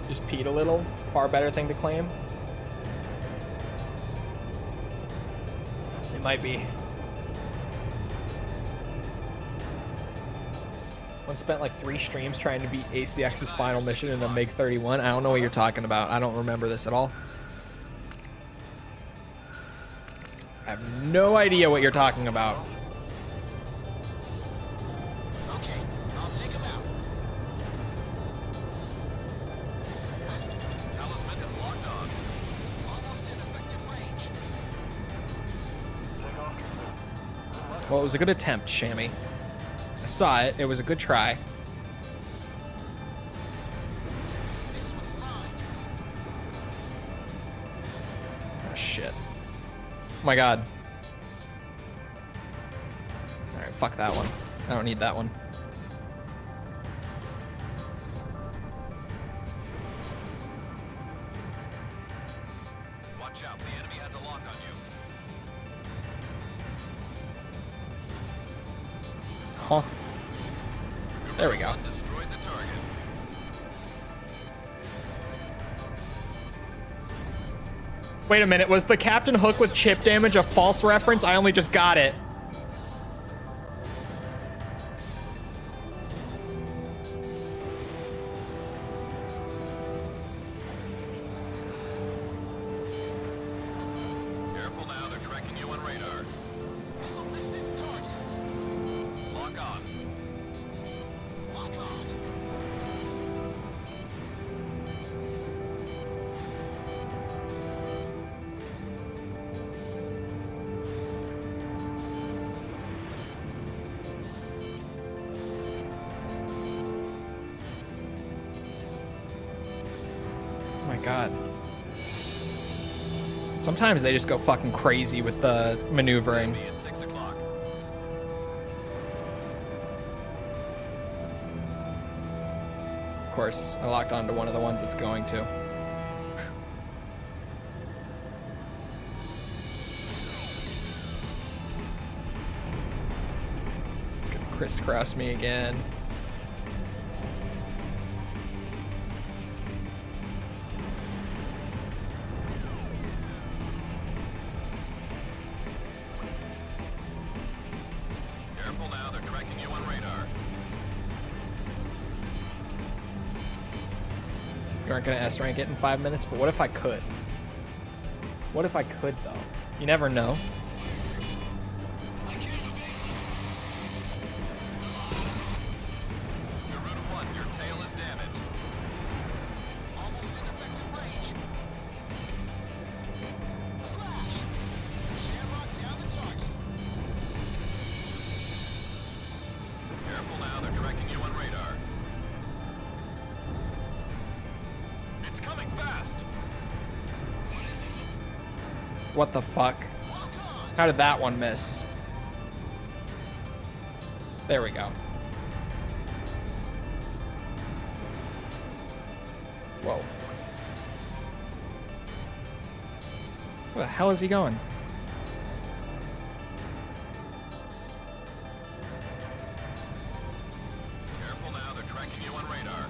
Just peed a little. Far better thing to claim. It might be. One spent like 3 streams trying to beat ACX's final mission in a MiG-31. I don't know what you're talking about. I don't remember this at all. I have no idea what you're talking about. Okay, I'll take him out. Talisman is locked on. Almost in effective range. Well, it was a good attempt, Shammy. I saw it. It was a good try. This one's mine. Oh, shit. Oh my god. Alright, fuck that one. I don't need that one. Watch out. The enemy has a lock on you. Huh. There we go. Destroyed the target. Wait a minute, was the Captain Hook with chip damage a false reference? I only just got it. Careful now. They're tracking you on radar. Missile distance target. Lock on. Lock on. Oh my god. Sometimes they just go fucking crazy with the maneuvering. Be at 6 o'clock. Of course, I locked onto one of the ones it's going to. It's gonna crisscross me again. Careful now. They're tracking you on radar. You aren't gonna S rank it in 5 minutes, but what if I could? What if I could though? You never know. Garuda 1, your tail is damaged. Almost in effective range. Slash. Shamrock down the target. Careful now. They're tracking you on radar. It's coming fast. What the fuck? How did that one miss? There we go. Whoa. Where the hell is he going? Careful now. They're tracking you on radar.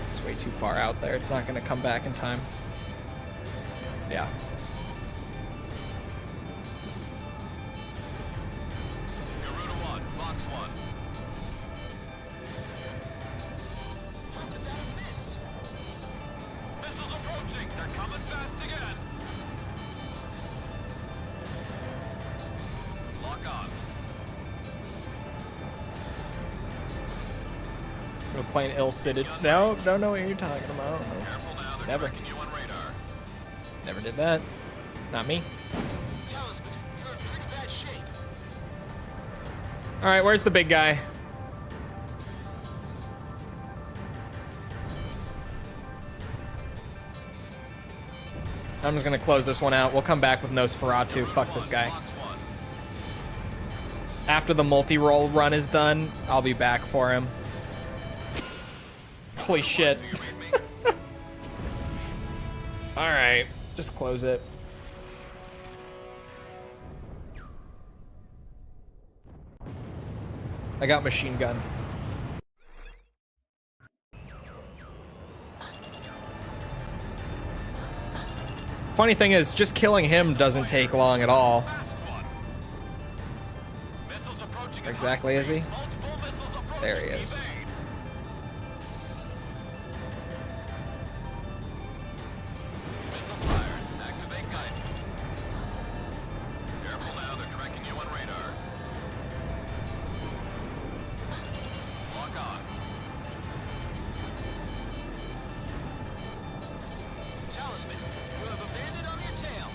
It's way too far out there. It's not gonna come back in time. Yeah. Garuda 1, Fox 1. How could that have missed? Missiles approaching. They're coming fast again. Lock on. We're playing ill-sited. No, don't know what you're talking about. No. Careful now. They're Never. tracking you on radar. Never did that. Not me. Talisman, you're in pretty bad shape. All right, where's the big guy? I'm just gonna close this one out. We'll come back with Nosferatu. Fuck this guy. Fox 1. After the multi-roll run is done, I'll be back for him. Holy shit. Do you read me? All right, just close it. I got machine gunned. Funny thing is, just killing him doesn't take long at all. Fast one. Missiles approaching at Exactly, high is he? speed. Multiple missiles approaching. There he is. Evade. Missile fired. Activate guidance. Careful now, they're tracking you on radar. Lock on. Talisman, you have a bandit on your tail.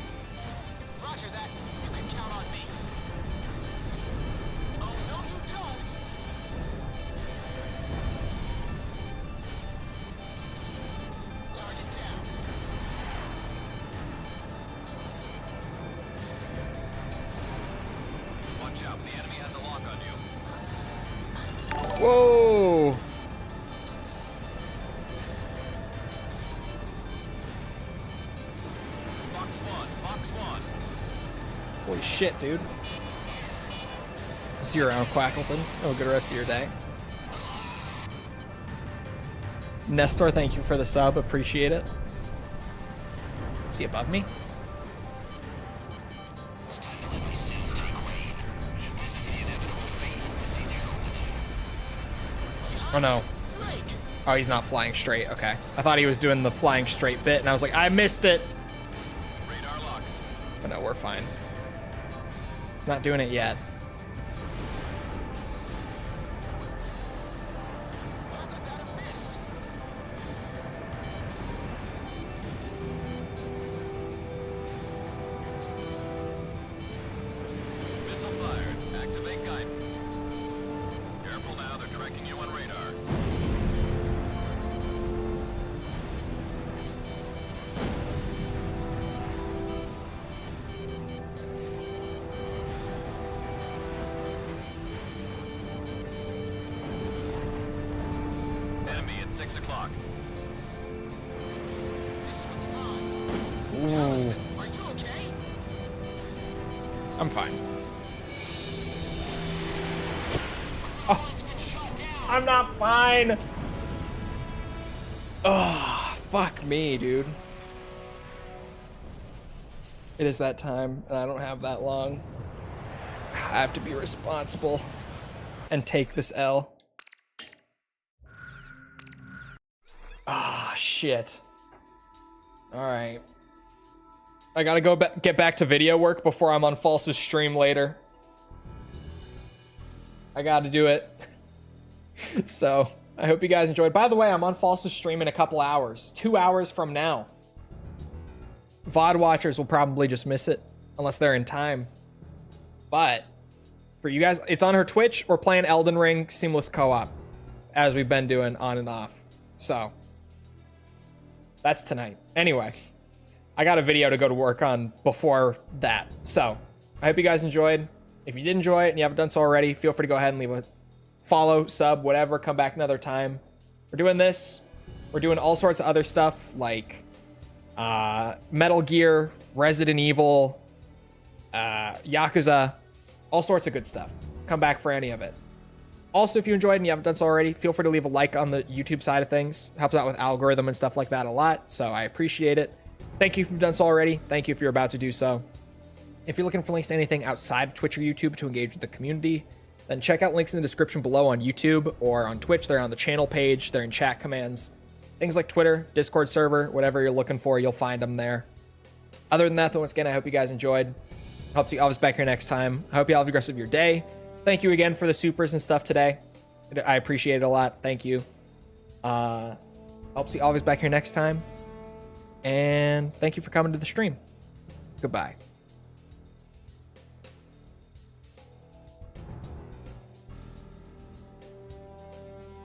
Roger that. You can count on me. Oh, no, you don't. Target down. Watch out, the enemy has a lock on you. Whoa! Box one. Holy shit, dude. See you around, Quackleton. Have a good rest of your day. Nestor, thank you for the sub. Appreciate it. Is he above me? Oh no. Oh, he's not flying straight. Okay. I thought he was doing the flying straight bit, and I was like, I missed it. Radar lock. But no, we're fine. He's not doing it yet. How could that have missed? Missile fired. Activate guidance. Careful now, they're tracking you on radar. Enemy at 6 o'clock. This one's on. Ooh, Are you okay? I'm fine. Oh, I'm not fine. Oh, fuck me, dude. It is that time, and I don't have that long. I have to be responsible and take this L. Ah, shit. All right. I gotta go get back to video work before I'm on False's stream later. I gotta do it. So, I hope you guys enjoyed. By the way, I'm on False's stream in a couple hours. 2 hours from now. VOD watchers will probably just miss it, unless they're in time. But, for you guys, it's on her Twitch. We're playing Elden Ring Seamless Co-op, as we've been doing on and off. So, that's tonight. Anyway, I got a video to go to work on before that. So, I hope you guys enjoyed. If you did enjoy it and you haven't done so already, feel free to go ahead and leave a follow, sub, whatever. Come back another time. We're doing this. We're doing all sorts of other stuff like Metal Gear, Resident Evil, Yakuza, all sorts of good stuff. Come back for any of it. Also, if you enjoyed and you haven't done so already, feel free to leave a like on the YouTube side of things. Helps out with algorithm and stuff like that a lot, so I appreciate it. Thank you if you've done so already. Thank you if you're about to do so. If you're looking for links to anything outside of Twitch or YouTube to engage with the community, then check out links in the description below on YouTube or on Twitch. They're on the channel page. They're in chat commands. Things like Twitter, Discord server, whatever you're looking for, you'll find them there. Other than that, though, once again, I hope you guys enjoyed. Hope to see all of us back here next time. I hope you all have a good rest of your day. Thank you again for the supers and stuff today. I appreciate it a lot. Thank you. Hope to see all of us back here next time. And thank you for coming to the stream. Goodbye.